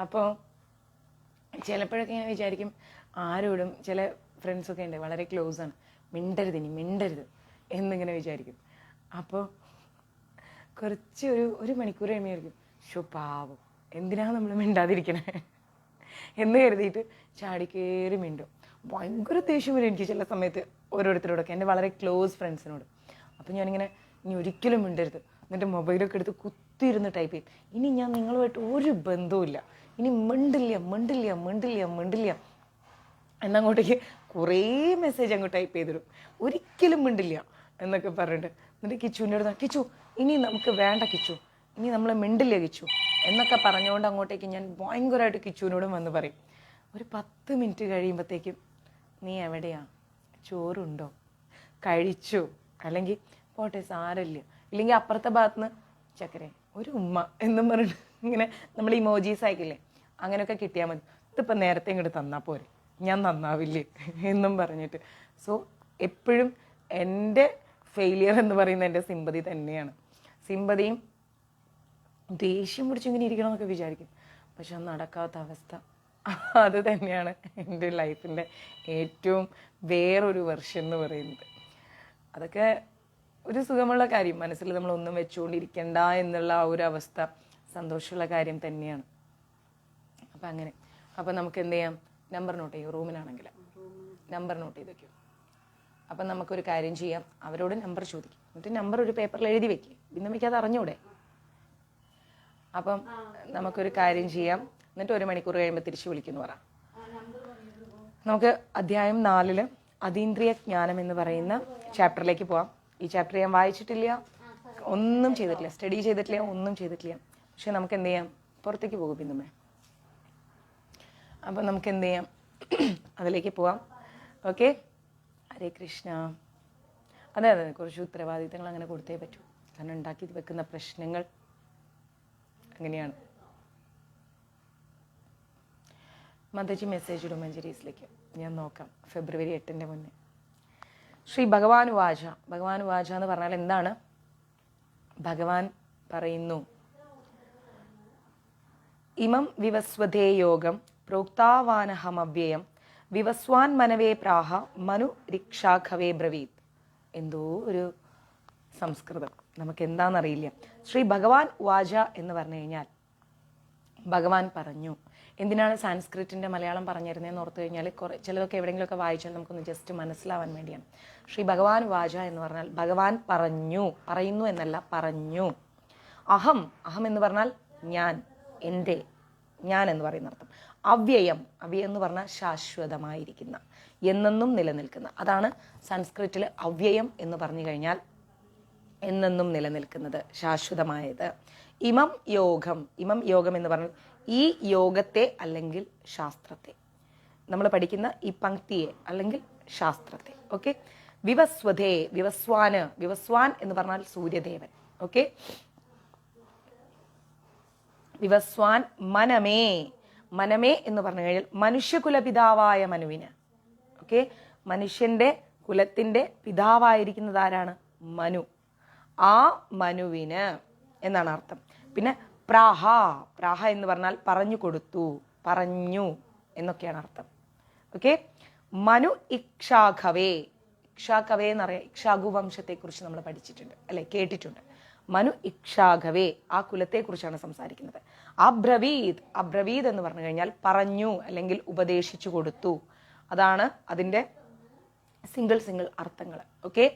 അപ്പോൾ ചിലപ്പോഴൊക്കെ ഞാൻ വിചാരിക്കും ആരോടും, ചില ഫ്രണ്ട്സൊക്കെ ഉണ്ട് വളരെ ക്ലോസ് ആണ്, മിണ്ടരുത് എന്നിങ്ങനെ വിചാരിക്കും. അപ്പോൾ കുറച്ച് ഒരു മണിക്കൂർ കഴിയുമായിരിക്കും, ഷോ പാവം എന്തിനാണ് നമ്മൾ മിണ്ടാതിരിക്കണേ എന്ന് കരുതിയിട്ട് ചാടിക്കേറി മിണ്ടും. ഭയങ്കര ദേഷ്യം വരും എനിക്ക് ചില സമയത്ത് ഓരോരുത്തരോടൊക്കെ, എൻ്റെ വളരെ ക്ലോസ് ഫ്രണ്ട്സിനോട്. അപ്പം ഞാനിങ്ങനെ ഇനി ഒരിക്കലും മിണ്ടരുത്, എന്നിട്ട് മൊബൈലൊക്കെ എടുത്ത് കുത്തിയിരുന്ന് ടൈപ്പ് ചെയ്യും. ഇനി ഞാൻ നിങ്ങളുമായിട്ട് ഒരു ബന്ധവുമില്ല, ഇനി മിണ്ടില്ല എന്നങ്ങോട്ടേക്ക് കുറേ മെസ്സേജ് അങ്ങോട്ട് ടൈപ്പ് ചെയ്തിടും. ഒരിക്കലും മിണ്ടില്ല എന്നൊക്കെ പറഞ്ഞിട്ട് എന്നിട്ട് കിച്ചുവിൻ്റെ അടുത്ത്, കിച്ചു ഇനി നമുക്ക് വേണ്ട, കിച്ചു ഇനി നമ്മൾ മിണ്ടില്ല കിച്ചു എന്നൊക്കെ പറഞ്ഞുകൊണ്ട് അങ്ങോട്ടേക്ക് ഞാൻ ഭയങ്കരമായിട്ട് കിച്ചുവിനോടും വന്ന് പറയും. ഒരു 10 മിനിറ്റ് കഴിയുമ്പോഴത്തേക്കും, നീ എവിടെയാ, ചോറുണ്ടോ, കഴിച്ചോ, അല്ലെങ്കിൽ പോട്ടെ സാരമില്ല, ഇല്ലെങ്കിൽ അപ്പുറത്തെ ഭാഗത്തുനിന്ന് ചക്കരെ ഒരു ഉമ്മ എന്നും പറഞ്ഞിട്ട് ഇങ്ങനെ നമ്മൾ ഇമോജീസ് അയക്കില്ലേ, അങ്ങനെയൊക്കെ കിട്ടിയാൽ മതി. ഇതിപ്പോൾ നേരത്തെ ഇങ്ങോട്ട് തന്നാൽ പോരെ, ഞാൻ നന്നാവില്ലേ എന്നും പറഞ്ഞിട്ട്. സോ എപ്പോഴും എൻ്റെ ഫെയിലിയർ എന്ന് പറയുന്നത് എൻ്റെ സിമ്പതി തന്നെയാണ്. സിമ്പതിയും ദേഷ്യം പിടിച്ചിങ്ങനെ ഇരിക്കണമെന്നൊക്കെ വിചാരിക്കും, പക്ഷെ അത് നടക്കാത്ത അവസ്ഥ. അത് തന്നെയാണ് എൻ്റെ ലൈഫിൻ്റെ ഏറ്റവും വേറൊരു വെർഷൻ എന്ന് പറയുന്നത്. അതൊക്കെ ഒരു സുഖമുള്ള കാര്യം, മനസ്സിൽ നമ്മളൊന്നും വെച്ചുകൊണ്ടിരിക്കണ്ട എന്നുള്ള ആ ഒരു അവസ്ഥ സന്തോഷമുള്ള കാര്യം തന്നെയാണ്. അപ്പം അങ്ങനെ, അപ്പം നമുക്ക് എന്ത് ചെയ്യാം, നമ്പർ നോട്ട് ചെയ്യും, റൂമിനാണെങ്കിൽ നമ്പർ നോട്ട് ചെയ്ത് വയ്ക്കും. അപ്പം നമുക്കൊരു കാര്യം ചെയ്യാം, അവരോട് നമ്പർ ചോദിക്കും, എന്നിട്ട് നമ്പർ ഒരു പേപ്പറിൽ എഴുതി വെക്കും, പിന്നെ നമുക്കത് അറിഞ്ഞൂടെ. അപ്പം നമുക്കൊരു കാര്യം ചെയ്യാം, എന്നിട്ട് 1 മണിക്കൂർ കഴിയുമ്പോൾ തിരിച്ച് വിളിക്കുന്നു പറ. നമുക്ക് അധ്യായം 4 അതീന്ദ്രിയ ജ്ഞാനം എന്ന് പറയുന്ന ചാപ്റ്ററിലേക്ക് പോവാം. ഈ ചാപ്റ്റർ ഞാൻ വായിച്ചിട്ടില്ല, ഒന്നും ചെയ്തിട്ടില്ല, സ്റ്റഡി ചെയ്തിട്ടില്ല, ഒന്നും ചെയ്തിട്ടില്ല. പക്ഷെ നമുക്ക് എന്ത് ചെയ്യാം, പുറത്തേക്ക് പോകും പിന്നുമേ. അപ്പം നമുക്ക് എന്ത് ചെയ്യാം, അതിലേക്ക് പോവാം. ഓക്കെ, ഹരേ കൃഷ്ണ. അതെ, കുറച്ച് ഉത്തരവാദിത്തങ്ങൾ അങ്ങനെ കൊടുത്തേ പറ്റൂ, കാരണം ഉണ്ടാക്കി വെക്കുന്ന പ്രശ്നങ്ങൾ അങ്ങനെയാണ്. മതജി മെസ്സേജ് ഇടും മഞ്ജരീസിലേക്ക്, ഞാൻ നോക്കാം, ഫെബ്രുവരി 8 മുന്നേ. ശ്രീ ഭഗവാൻ വാച. ഭഗവാൻ വാച എന്ന് പറഞ്ഞാൽ എന്താണ്? ഭഗവാൻ പറയുന്നു, ഇമം വിവസ്വതേ യോഗം പ്രോക്താവാനഹമവ്യയം വിവസ്വാൻ മനവേ പ്രാഹ മനു രിക്ഷാഖവേ ബ്രവീത്. എന്തോ ഒരു സംസ്കൃതം, നമുക്ക് എന്താണെന്നറിയില്ല. ശ്രീ ഭഗവാൻ വാച എന്ന് പറഞ്ഞു കഴിഞ്ഞാൽ ഭഗവാൻ പറഞ്ഞു. എന്തിനാണ് സാൻസ്ക്രിറ്റിൻ്റെ മലയാളം പറഞ്ഞിരുന്നതെന്ന് ഓർത്ത് കഴിഞ്ഞാൽ ചിലതൊക്കെ എവിടെയെങ്കിലുമൊക്കെ വായിച്ചാൽ നമുക്കൊന്ന് ജസ്റ്റ് മനസ്സിലാവാൻ വേണ്ടിയാണ്. ശ്രീ ഭഗവാൻ വാച എന്ന് പറഞ്ഞാൽ ഭഗവാൻ പറഞ്ഞു, പറയുന്നു എന്നല്ല, പറഞ്ഞു. അഹം, അഹം എന്ന് പറഞ്ഞാൽ ഞാൻ, എൻ്റെ, ഞാൻ എന്ന് പറയുന്ന അർത്ഥം. അവ്യയം, അവ്യയം എന്ന് പറഞ്ഞാൽ ശാശ്വതമായിരിക്കുന്ന, എന്നെന്നും നിലനിൽക്കുന്ന. അതാണ് സംസ്കൃതത്തിൽ അവ്യയം എന്ന് പറഞ്ഞു കഴിഞ്ഞാൽ എന്നെന്നും നിലനിൽക്കുന്നത്, ശാശ്വതമായത്. ഇമം യോഗം, ഇമം യോഗം എന്ന് പറഞ്ഞാൽ ഈ യോഗത്തെ അല്ലെങ്കിൽ ശാസ്ത്രത്തെ, നമ്മൾ പഠിക്കുന്ന ഈ പങ്ക്തിയെ അല്ലെങ്കിൽ ശാസ്ത്രത്തെ. ഓക്കെ, വിവസ്വതേ, വിവസ്വാന്, വിവസ്വാൻ എന്ന് പറഞ്ഞാൽ സൂര്യദേവൻ. ഓക്കെ, വിവസ്വാൻ മനമേ, മനമേ എന്ന് പറഞ്ഞു കഴിഞ്ഞാൽ മനുഷ്യകുലപിതാവായ മനുവിന്. ഓക്കെ, മനുഷ്യന്റെ കുലത്തിന്റെ പിതാവായിരിക്കുന്നത് ആരാണ്? മനു. ആ മനുവിന് എന്നാണ് അർത്ഥം. പിന്നെ പ്രാഹ, പ്രാഹ എന്ന് പറഞ്ഞാൽ പറഞ്ഞു കൊടുത്തു, പറഞ്ഞു എന്നൊക്കെയാണ് അർത്ഥം. ഓക്കെ, മനു ഇക്ഷാഖവേ, ഇക്ഷാഖവേ എന്നറിയാം, ഇക്ഷാഗു വംശത്തെക്കുറിച്ച് നമ്മൾ പഠിച്ചിട്ടുണ്ട് അല്ലെ, കേട്ടിട്ടുണ്ട്. മനു ഇക്ഷാഖവേ, ആ കുലത്തെക്കുറിച്ചാണ് സംസാരിക്കുന്നത്. അബ്രവീത്, അബ്രവീത് എന്ന് പറഞ്ഞു കഴിഞ്ഞാൽ പറഞ്ഞു അല്ലെങ്കിൽ ഉപദേശിച്ചു കൊടുത്തു. അതാണ് അതിൻ്റെ സിംഗിൾ അർത്ഥങ്ങൾ. ഓക്കെ,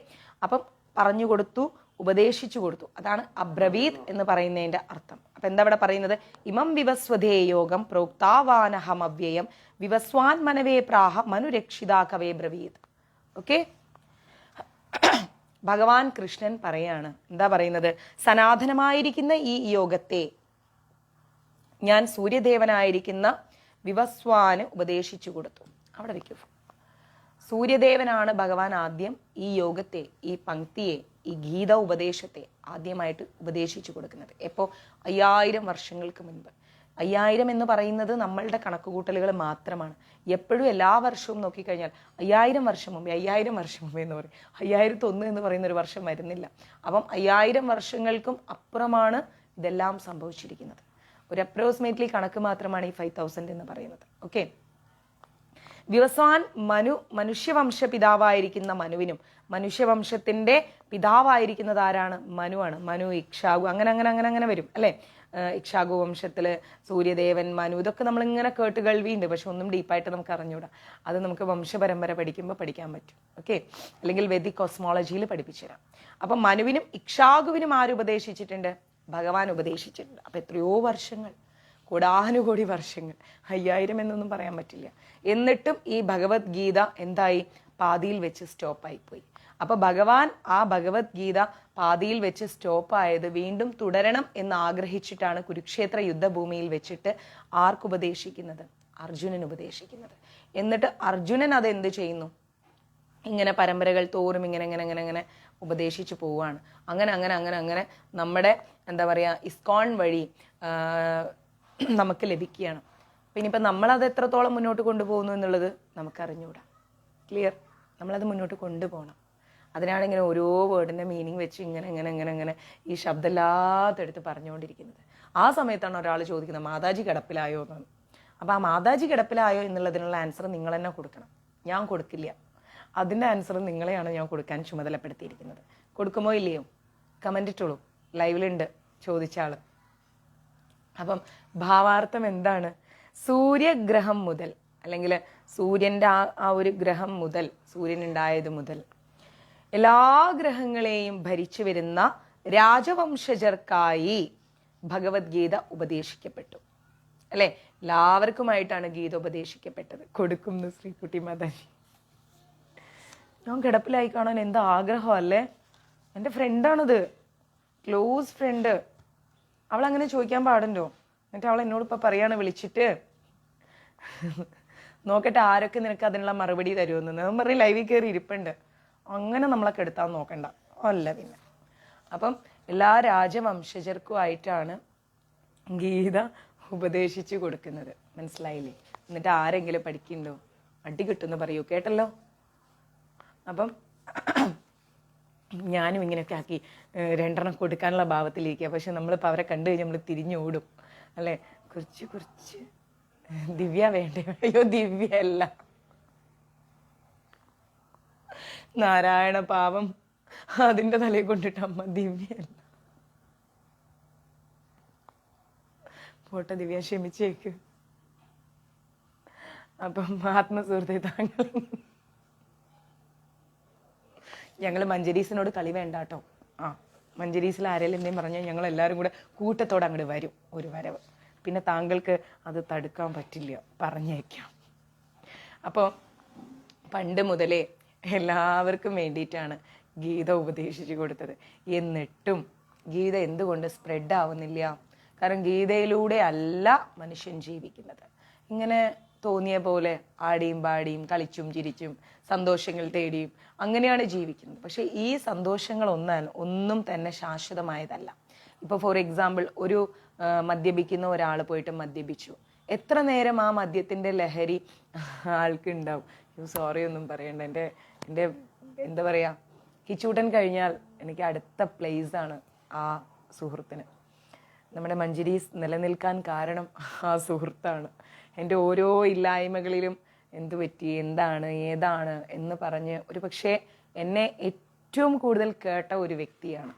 അപ്പം പറഞ്ഞു കൊടുത്തു, ഉപദേശിച്ചു കൊടുത്തു, അതാണ് അബ്രവീത് എന്ന് പറയുന്നതിൻ്റെ അർത്ഥം. അപ്പം എന്താ ഇവിടെ പറയുന്നത്? ഇമം വിവസ്വതേ യോഗം പ്രോക്താവാനഹമവ്യയം വിവസ്വാൻ മനവേ പ്രാഹ മനുരക്ഷിതാകവേ ബ്രവീത്. ഓക്കെ, ഭഗവാൻ കൃഷ്ണൻ പറയാണ്, എന്താ പറയുന്നത്? സനാതനമായിരിക്കുന്ന ഈ യോഗത്തെ ഞാൻ സൂര്യദേവനായിരിക്കുന്ന വിവസ്വാന് ഉപദേശിച്ചു കൊടുത്തു. അവിടെ വയ്ക്കൂ. സൂര്യദേവനാണ് ഭഗവാൻ ആദ്യം ഈ യോഗത്തെ, ഈ പങ്ക്തിയെ, ഈ ഗീത ഉപദേശത്തെ ആദ്യമായിട്ട് ഉപദേശിച്ചു കൊടുക്കുന്നത്. എപ്പോൾ? 5000 വർഷങ്ങൾക്ക് മുൻപ്. 5000 എന്ന് പറയുന്നത് നമ്മളുടെ കണക്കുകൂട്ടലുകൾ മാത്രമാണ്. എപ്പോഴും എല്ലാ വർഷവും നോക്കിക്കഴിഞ്ഞാൽ 5000 വർഷം മുമ്പേ, 5000 വർഷം മുമ്പേ എന്ന് പറയും. 5001 എന്ന് പറയുന്ന ഒരു വർഷം വരുന്നില്ല. അപ്പം 5000 വർഷങ്ങൾക്കും അപ്പുറമാണ് ഇതെല്ലാം സംഭവിച്ചിരിക്കുന്നത്. ഒരു അപ്രോക്സിമേറ്റ്ലി കണക്ക് മാത്രമാണ് ഈ 5000 എന്ന് പറയുന്നത്. ഓക്കെ. വിവസ്വാൻ മനുഷ്യവംശ പിതാവായിരിക്കുന്ന മനുവിനും, മനുഷ്യവംശത്തിന്റെ പിതാവായിരിക്കുന്നത് ആരാണ്? മനുവാണ്. മനു, ഇക്ഷാകു, അങ്ങനെ അങ്ങനെ അങ്ങനെ അങ്ങനെ വരും അല്ലെ. ഇക്ഷാകു വംശത്തില് സൂര്യദേവൻ, മനു, ഇതൊക്കെ നമ്മളിങ്ങനെ കേട്ട് കേൾവിയുണ്ട്. പക്ഷെ ഒന്നും ഡീപ്പായിട്ട് നമുക്ക് അറിഞ്ഞൂടാ. അത് നമുക്ക് വംശപരമ്പര പഠിക്കുമ്പോൾ പഠിക്കാൻ പറ്റും. ഓക്കെ. അല്ലെങ്കിൽ വേദിക് കോസ്മോളജിയിൽ പഠിപ്പിച്ചു തരാം. അപ്പൊ മനുവിനും ഇക്ഷാകുവിനും ആര് ഉപദേശിച്ചിട്ടുണ്ട്? ഭഗവാൻ ഉപദേശിച്ചിട്ടുണ്ട്. അപ്പൊ എത്രയോ വർഷങ്ങൾ, കോടാനുകോടി വർഷങ്ങൾ, 5000 എന്നൊന്നും പറയാൻ പറ്റില്ല. എന്നിട്ടും ഈ ഭഗവത്ഗീത എന്തായി? പാതിയിൽ വെച്ച് സ്റ്റോപ്പായി പോയി. അപ്പൊ ഭഗവാൻ ആ ഭഗവത്ഗീത പാതിയിൽ വെച്ച് സ്റ്റോപ്പായത് വീണ്ടും തുടരണം എന്ന് ആഗ്രഹിച്ചിട്ടാണ് കുരുക്ഷേത്ര യുദ്ധഭൂമിയിൽ വെച്ചിട്ട് ആർക്കുപദേശിക്കുന്നത്? അർജുനൻ ഉപദേശിക്കുന്നത്. എന്നിട്ട് അർജുനൻ അത് എന്ത് ചെയ്യുന്നു? ഇങ്ങനെ പരമ്പരകൾ തോറും ഇങ്ങനെ ഇങ്ങനെ ഇങ്ങനെ ഇങ്ങനെ ഉപദേശിച്ചു പോവുകയാണ്. അങ്ങനെ അങ്ങനെ അങ്ങനെ അങ്ങനെ നമ്മുടെ എന്താ പറയുക, ഇസ്കോൺ വഴി നമുക്ക് ലഭിക്കുകയാണ്. പിന്നെ ഇപ്പം നമ്മളത് എത്രത്തോളം മുന്നോട്ട് കൊണ്ടുപോകുന്നു എന്നുള്ളത് നമുക്കറിഞ്ഞൂടാ. ക്ലിയർ? നമ്മളത് മുന്നോട്ട് കൊണ്ടുപോകണം. അതിനാണ് ഇങ്ങനെ ഓരോ വേർഡിൻ്റെ മീനിങ് വെച്ച് ഇങ്ങനെ ഇങ്ങനെ ഇങ്ങനെ ഇങ്ങനെ ഈ ശബ്ദമില്ലാത്തെടുത്ത് പറഞ്ഞുകൊണ്ടിരിക്കുന്നത്. ആ സമയത്താണ് ഒരാൾ ചോദിക്കുന്നത് മാതാജി കിടപ്പിലായോ എന്നാണ്. അപ്പോൾ ആ മാതാജി കിടപ്പിലായോ എന്നുള്ളതിനുള്ള ആൻസർ നിങ്ങൾ തന്നെ കൊടുക്കണം. ഞാൻ കൊടുക്കില്ല. അതിൻ്റെ ആൻസർ നിങ്ങളെയാണ് ഞാൻ കൊടുക്കാൻ ചുമതലപ്പെടുത്തിയിരിക്കുന്നത്. കൊടുക്കുമോ ഇല്ലയോ? കമൻ്റ് ഇട്ടോളൂ. ലൈവിലുണ്ട് ചോദിച്ച ആൾ. അപ്പം ഭാവാർത്ഥം എന്താണ്? സൂര്യഗ്രഹം മുതൽ, അല്ലെങ്കിൽ സൂര്യൻ്റെ ആ ഒരു ഗ്രഹം മുതൽ, സൂര്യൻ ഉണ്ടായത് മുതൽ എല്ലാ ഗ്രഹങ്ങളെയും ഭരിച്ചു വരുന്ന രാജവംശജർക്കായി ഭഗവത്ഗീത ഉപദേശിക്കപ്പെട്ടു അല്ലെ. എല്ലാവർക്കുമായിട്ടാണ് ഗീത ഉപദേശിക്കപ്പെട്ടത്. കൊടുക്കുന്നു ശ്രീകുട്ടി മാതാജി. ഞാൻ കിടപ്പിലായി കാണാൻ എന്താ ആഗ്രഹം അല്ലേ. എൻ്റെ ഫ്രണ്ടാണത്, ക്ലോസ് ഫ്രണ്ട്. അവളങ്ങനെ ചോദിക്കാൻ പാടുണ്ടോ? എന്നിട്ട് അവൾ എന്നോട് ഇപ്പം പറയാണ് വിളിച്ചിട്ട്, നോക്കട്ടെ ആരൊക്കെ നിനക്ക് അതിനുള്ള മറുപടി തരുമെന്ന്. ഞാൻ പറയും ലൈവിൽ കയറി ഇരിപ്പുണ്ട്. അങ്ങനെ നമ്മളെ കെടുത്താൻ നോക്കണ്ട. അല്ല പിന്നെ. അപ്പം എല്ലാ രാജവംശജർക്കുമായിട്ടാണ് ഗീത ഉപദേശിച്ചു കൊടുക്കുന്നത്. മനസ്സിലായില്ലേ? എന്നിട്ട് ആരെങ്കിലും പഠിക്കുന്നുണ്ടോ? അടി കിട്ടുമെന്ന് പറയൂ. കേട്ടല്ലോ? അപ്പം ഞാനും ഇങ്ങനെയൊക്കെ ആക്കി 2 കൊടുക്കാനുള്ള ഭാവത്തിലിരിക്കുക. പക്ഷെ നമ്മളിപ്പോൾ അവരെ കണ്ടു കഴിഞ്ഞാൽ നമ്മൾ തിരിഞ്ഞോടും അല്ലേ. കുറച്ച് ദിവ്യ വേണ്ടേ? അയ്യോ ദിവ്യ അല്ല, നാരായണ പാവം, അതിൻ്റെ തലയിൽ കൊണ്ടിട്ട് അമ്മ ദിവ്യ അല്ല. പോട്ടെ ദിവ്യ, ക്ഷമിച്ചേക്ക്. അപ്പം ആത്മസുഹൃത്തെ താങ്കൾ, ഞങ്ങൾ മഞ്ചരീസിനോട് കളി വേണ്ട കേട്ടോ. മഞ്ചരീസിൽ ആരെങ്കിലും എന്തെങ്കിലും പറഞ്ഞാൽ ഞങ്ങൾ എല്ലാവരും കൂടെ കൂട്ടത്തോടെ അങ്ങോട്ട് വരും. ഒരു വരവ്. പിന്നെ താങ്കൾക്ക് അത് തടുക്കാൻ പറ്റില്ല, പറഞ്ഞേക്കാം. അപ്പോൾ പണ്ട് മുതലേ എല്ലാവർക്കും വേണ്ടിയിട്ടാണ് ഗീത ഉപദേശിച്ചു കൊടുത്തത്. എന്നിട്ടും ഗീത എന്തുകൊണ്ട് സ്പ്രെഡ് ആവുന്നില്ല? കാരണം ഗീതയിലൂടെ അല്ല മനുഷ്യൻ ജീവിക്കുന്നത്. ഇങ്ങനെ തോന്നിയ പോലെ ആടിയും പാടിയും കളിച്ചും ചിരിച്ചും സന്തോഷങ്ങൾ തേടിയും അങ്ങനെയാണ് ജീവിക്കുന്നത്. പക്ഷെ ഈ സന്തോഷങ്ങൾ ഒന്നും തന്നെ ശാശ്വതമായതല്ല. ഇപ്പോൾ ഫോർ എക്സാമ്പിൾ, ഒരു മദ്യപിക്കുന്ന ഒരാൾ പോയിട്ട് മദ്യപിച്ചു. എത്ര നേരം ആ മദ്യത്തിൻ്റെ ലഹരി ആൾക്ക് ഉണ്ടാവും? സോറി ഒന്നും പറയണ്ട. എൻ്റെ എന്താ പറയുക, കിച്ചൂട്ടൻ കഴിഞ്ഞാൽ എനിക്ക് അടുത്ത പ്ലേസാണ് ആ സുഹൃത്തിന്. നമ്മുടെ മഞ്ജരീസ് നിലനിൽക്കാൻ കാരണം ആ സുഹൃത്താണ്. എൻ്റെ ഓരോ ഇല്ലായ്മകളിലും എന്തു പറ്റി, എന്താണ്, ഏതാണ് എന്ന് പറഞ്ഞ് ഒരു പക്ഷേ എന്നെ ഏറ്റവും കൂടുതൽ കേട്ട ഒരു വ്യക്തിയാണ്.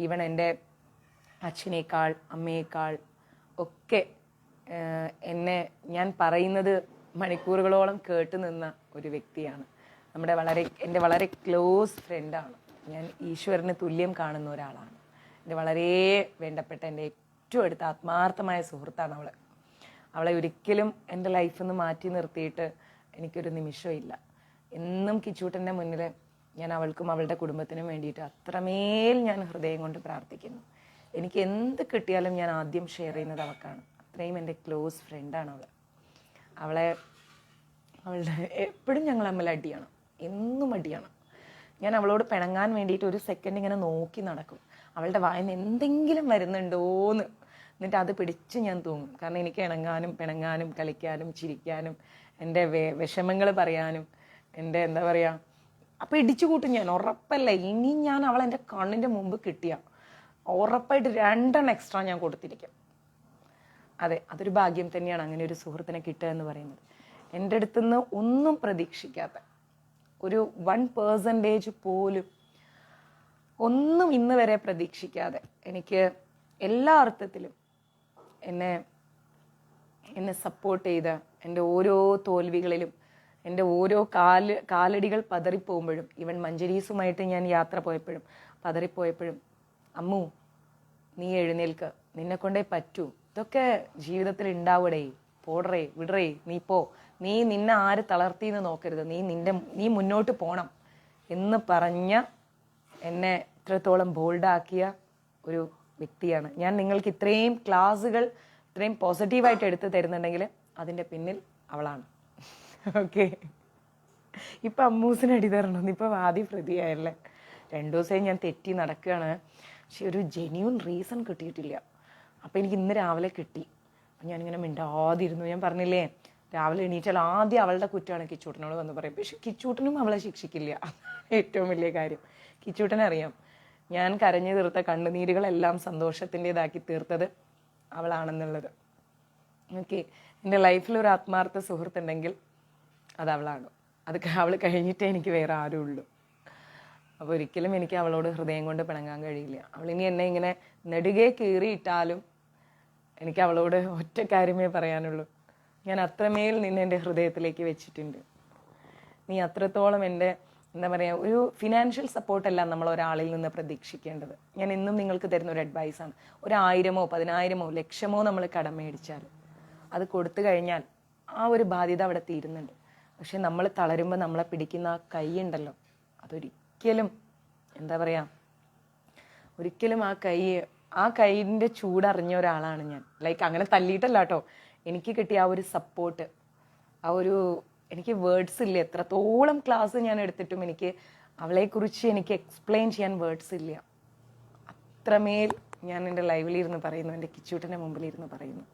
ഈവൻ എൻ്റെ അച്ഛനേക്കാൾ അമ്മയേക്കാൾ ഒക്കെ ഞാൻ പറയുന്നത് മണിക്കൂറുകളോളം കേട്ട് നിന്ന ഒരു വ്യക്തിയാണ്. എൻ്റെ വളരെ ക്ലോസ് ഫ്രണ്ടാണ്. ഞാൻ ഈശ്വരന് തുല്യം കാണുന്ന ഒരാളാണ്. എൻ്റെ വളരെ വേണ്ടപ്പെട്ട, എൻ്റെ ഏറ്റവും അടുത്ത ആത്മാർത്ഥമായ സുഹൃത്താണ് അവൾ. അവളെ ഒരിക്കലും എൻ്റെ ലൈഫിൽ നിന്ന് മാറ്റി നിർത്തിയിട്ട് എനിക്കൊരു നിമിഷമില്ല. എന്നും കിച്ചൂട്ടൻ്റെ മുന്നിൽ ഞാൻ അവൾക്കും അവളുടെ കുടുംബത്തിനും വേണ്ടിയിട്ട് അത്രമേൽ ഞാൻ ഹൃദയം കൊണ്ട് പ്രാർത്ഥിക്കുന്നു. എനിക്ക് എന്ത് കിട്ടിയാലും ഞാൻ ആദ്യം ഷെയർ ചെയ്യുന്നത് അവൾക്കാണ്. അത്രയും എൻ്റെ ക്ലോസ് ഫ്രണ്ടാണ് അവൾ. അവളുടെ എപ്പോഴും ഞങ്ങൾ തമ്മിൽ അടിയാണ്, എന്നും അടിയാണ്. ഞാൻ അവളോട് പിണങ്ങാൻ വേണ്ടിയിട്ട് ഒരു സെക്കൻഡ് ഇങ്ങനെ നോക്കി നടക്കും, അവളുടെ വായിൽ നിന്ന് എന്തെങ്കിലും വരുന്നുണ്ടോയെന്ന്. എന്നിട്ട് അത് പിടിച്ച് ഞാൻ തൂങ്ങും. കാരണം എനിക്ക് പിണങ്ങാനും കളിക്കാനും ചിരിക്കാനും എൻ്റെ വിഷമങ്ങൾ പറയാനും എൻ്റെ എന്താ പറയുക, അപ്പോൾ ഇടിച്ചു കൂട്ടും ഞാൻ. ഉറപ്പല്ല, ഇനി ഞാൻ അവളെൻ്റെ കണ്ണിൻ്റെ മുമ്പ് കിട്ടിയ ഉറപ്പായിട്ട് 2 എക്സ്ട്രാ ഞാൻ കൊടുത്തിരിക്കും. അതെ, അതൊരു ഭാഗ്യം തന്നെയാണ് അങ്ങനെ ഒരു സുഹൃത്തിനെ കിട്ടുക എന്ന് പറയുന്നത്. എൻ്റെ അടുത്തുനിന്ന് ഒന്നും പ്രതീക്ഷിക്കാത്ത, ഒരു 1% പോലും ഒന്നും ഇന്ന് വരെ പ്രതീക്ഷിക്കാതെ എനിക്ക് എല്ലാ അർത്ഥത്തിലും എന്നെ സപ്പോർട്ട് ചെയ്ത, എൻ്റെ ഓരോ തോൽവികളിലും, എൻ്റെ ഓരോ കാലടികൾ പതറിപ്പോകുമ്പോഴും, ഈവൻ മഞ്ജരീസുമായിട്ട് ഞാൻ യാത്ര പോയപ്പോഴും പതറിപ്പോയപ്പോഴും, അമ്മു നീ എഴുന്നേൽക്ക്, നിന്നെ കൊണ്ടേ പറ്റൂ, ഇതൊക്കെ ജീവിതത്തിൽ ഉണ്ടാവടേ, പോടറേ വിടറേ, നീ പോ, നീ നിന്നെ ആര് തളർത്തിന്ന് നോക്കരുത്, നീ മുന്നോട്ട് പോണം എന്ന് പറഞ്ഞ എന്നെ ഇത്രത്തോളം ബോൾഡാക്കിയ ഒരു വ്യക്തിയാണ് ഞാൻ. നിങ്ങൾക്ക് ഇത്രയും ക്ലാസ്സുകൾ ഇത്രയും പോസിറ്റീവായിട്ട് എടുത്തു തരുന്നുണ്ടെങ്കിൽ അതിൻ്റെ പിന്നിൽ അവളാണ്. ഓക്കെ, ഇപ്പം അമ്മൂസിന് അടി തരണം, ഇപ്പം ആദ്യം പ്രതിയായല്ലേ. 2 ദിവസമായി ഞാൻ തെറ്റി നടക്കുകയാണ്, പക്ഷെ ഒരു ജെന്യൂൻ റീസൺ കിട്ടിയിട്ടില്ല. അപ്പം എനിക്ക് ഇന്ന് രാവിലെ കിട്ടി. അപ്പം ഞാനിങ്ങനെ മിണ്ടാതിരുന്നു. ഞാൻ പറഞ്ഞില്ലേ, രാവിലെ എണീറ്റാൽ ആദ്യം അവളുടെ കുറ്റമാണ് കിച്ചൂട്ടനോട് വന്ന് പറയും. പക്ഷെ കിച്ചൂട്ടനും അവളെ ശിക്ഷിക്കില്ല. ഏറ്റവും വലിയ കാര്യം കിച്ചൂട്ടനറിയാം, ഞാൻ കരഞ്ഞു തീർത്ത കണ്ണുനീരുകളെല്ലാം സന്തോഷത്തിൻ്റെതാക്കി തീർത്തത് അവളാണെന്നുള്ളത്. ഓക്കെ, എൻ്റെ ലൈഫിൽ ഒരു ആത്മാർത്ഥ സുഹൃത്തുണ്ടെങ്കിൽ അത് അവളാണ്. അത് അവൾ കഴിഞ്ഞിട്ടേ എനിക്ക് വേറെ ആരും ഉള്ളൂ. അപ്പോൾ ഒരിക്കലും എനിക്ക് അവളോട് ഹൃദയം കൊണ്ട് പിണങ്ങാൻ കഴിയില്ല. അവളിനി എന്നെ ഇങ്ങനെ നെടുകെ കീറിയിട്ടാലും എനിക്ക് അവളോട് ഒറ്റ കാര്യമേ പറയാനുള്ളൂ, ഞാൻ അത്രമേൽ നിന്നെ എൻ്റെ ഹൃദയത്തിലേക്ക് വെച്ചിട്ടുണ്ട്. നീ അത്രത്തോളം എൻ്റെ എന്താ പറയുക, ഒരു ഫിനാൻഷ്യൽ സപ്പോർട്ടല്ല നമ്മൾ ഒരാളിൽ നിന്ന് പ്രതീക്ഷിക്കേണ്ടത്. ഞാൻ എന്നും നിങ്ങൾക്ക് തരുന്ന ഒരു അഡ്വൈസാണ്. 1000-ഓ 10,000-ഓ ലക്ഷമോ നമ്മൾ കടം മേടിച്ചാൽ അത് കൊടുത്തു കഴിഞ്ഞാൽ ആ ഒരു ബാധ്യത അവിടെ തീരുന്നുണ്ട്. പക്ഷെ നമ്മൾ തളരുമ്പോൾ നമ്മളെ പിടിക്കുന്ന ആ കൈ ഉണ്ടല്ലോ, അതൊരിക്കലും എന്താ പറയുക, ഒരിക്കലും ആ കൈയിൻ്റെ ചൂടറിഞ്ഞ ഒരാളാണ് ഞാൻ. ലൈക്ക് അങ്ങനെ തല്ലിയിട്ടല്ല കേട്ടോ, എനിക്ക് കിട്ടിയ ആ ഒരു സപ്പോർട്ട്, എനിക്ക് വേർഡ്സ് ഇല്ല. എത്രത്തോളം ക്ലാസ് ഞാൻ എടുത്തിട്ടും എനിക്ക് അവളെക്കുറിച്ച് എനിക്ക് എക്സ്പ്ലെയിൻ ചെയ്യാൻ വേർഡ്സ് ഇല്ല. അത്രമേൽ ഞാൻ എൻ്റെ ലൈവിലിരുന്ന് പറയുന്നു, എൻ്റെ കിച്ചൂട്ടൻ്റെ മുമ്പിലിരുന്ന് പറയുന്നു,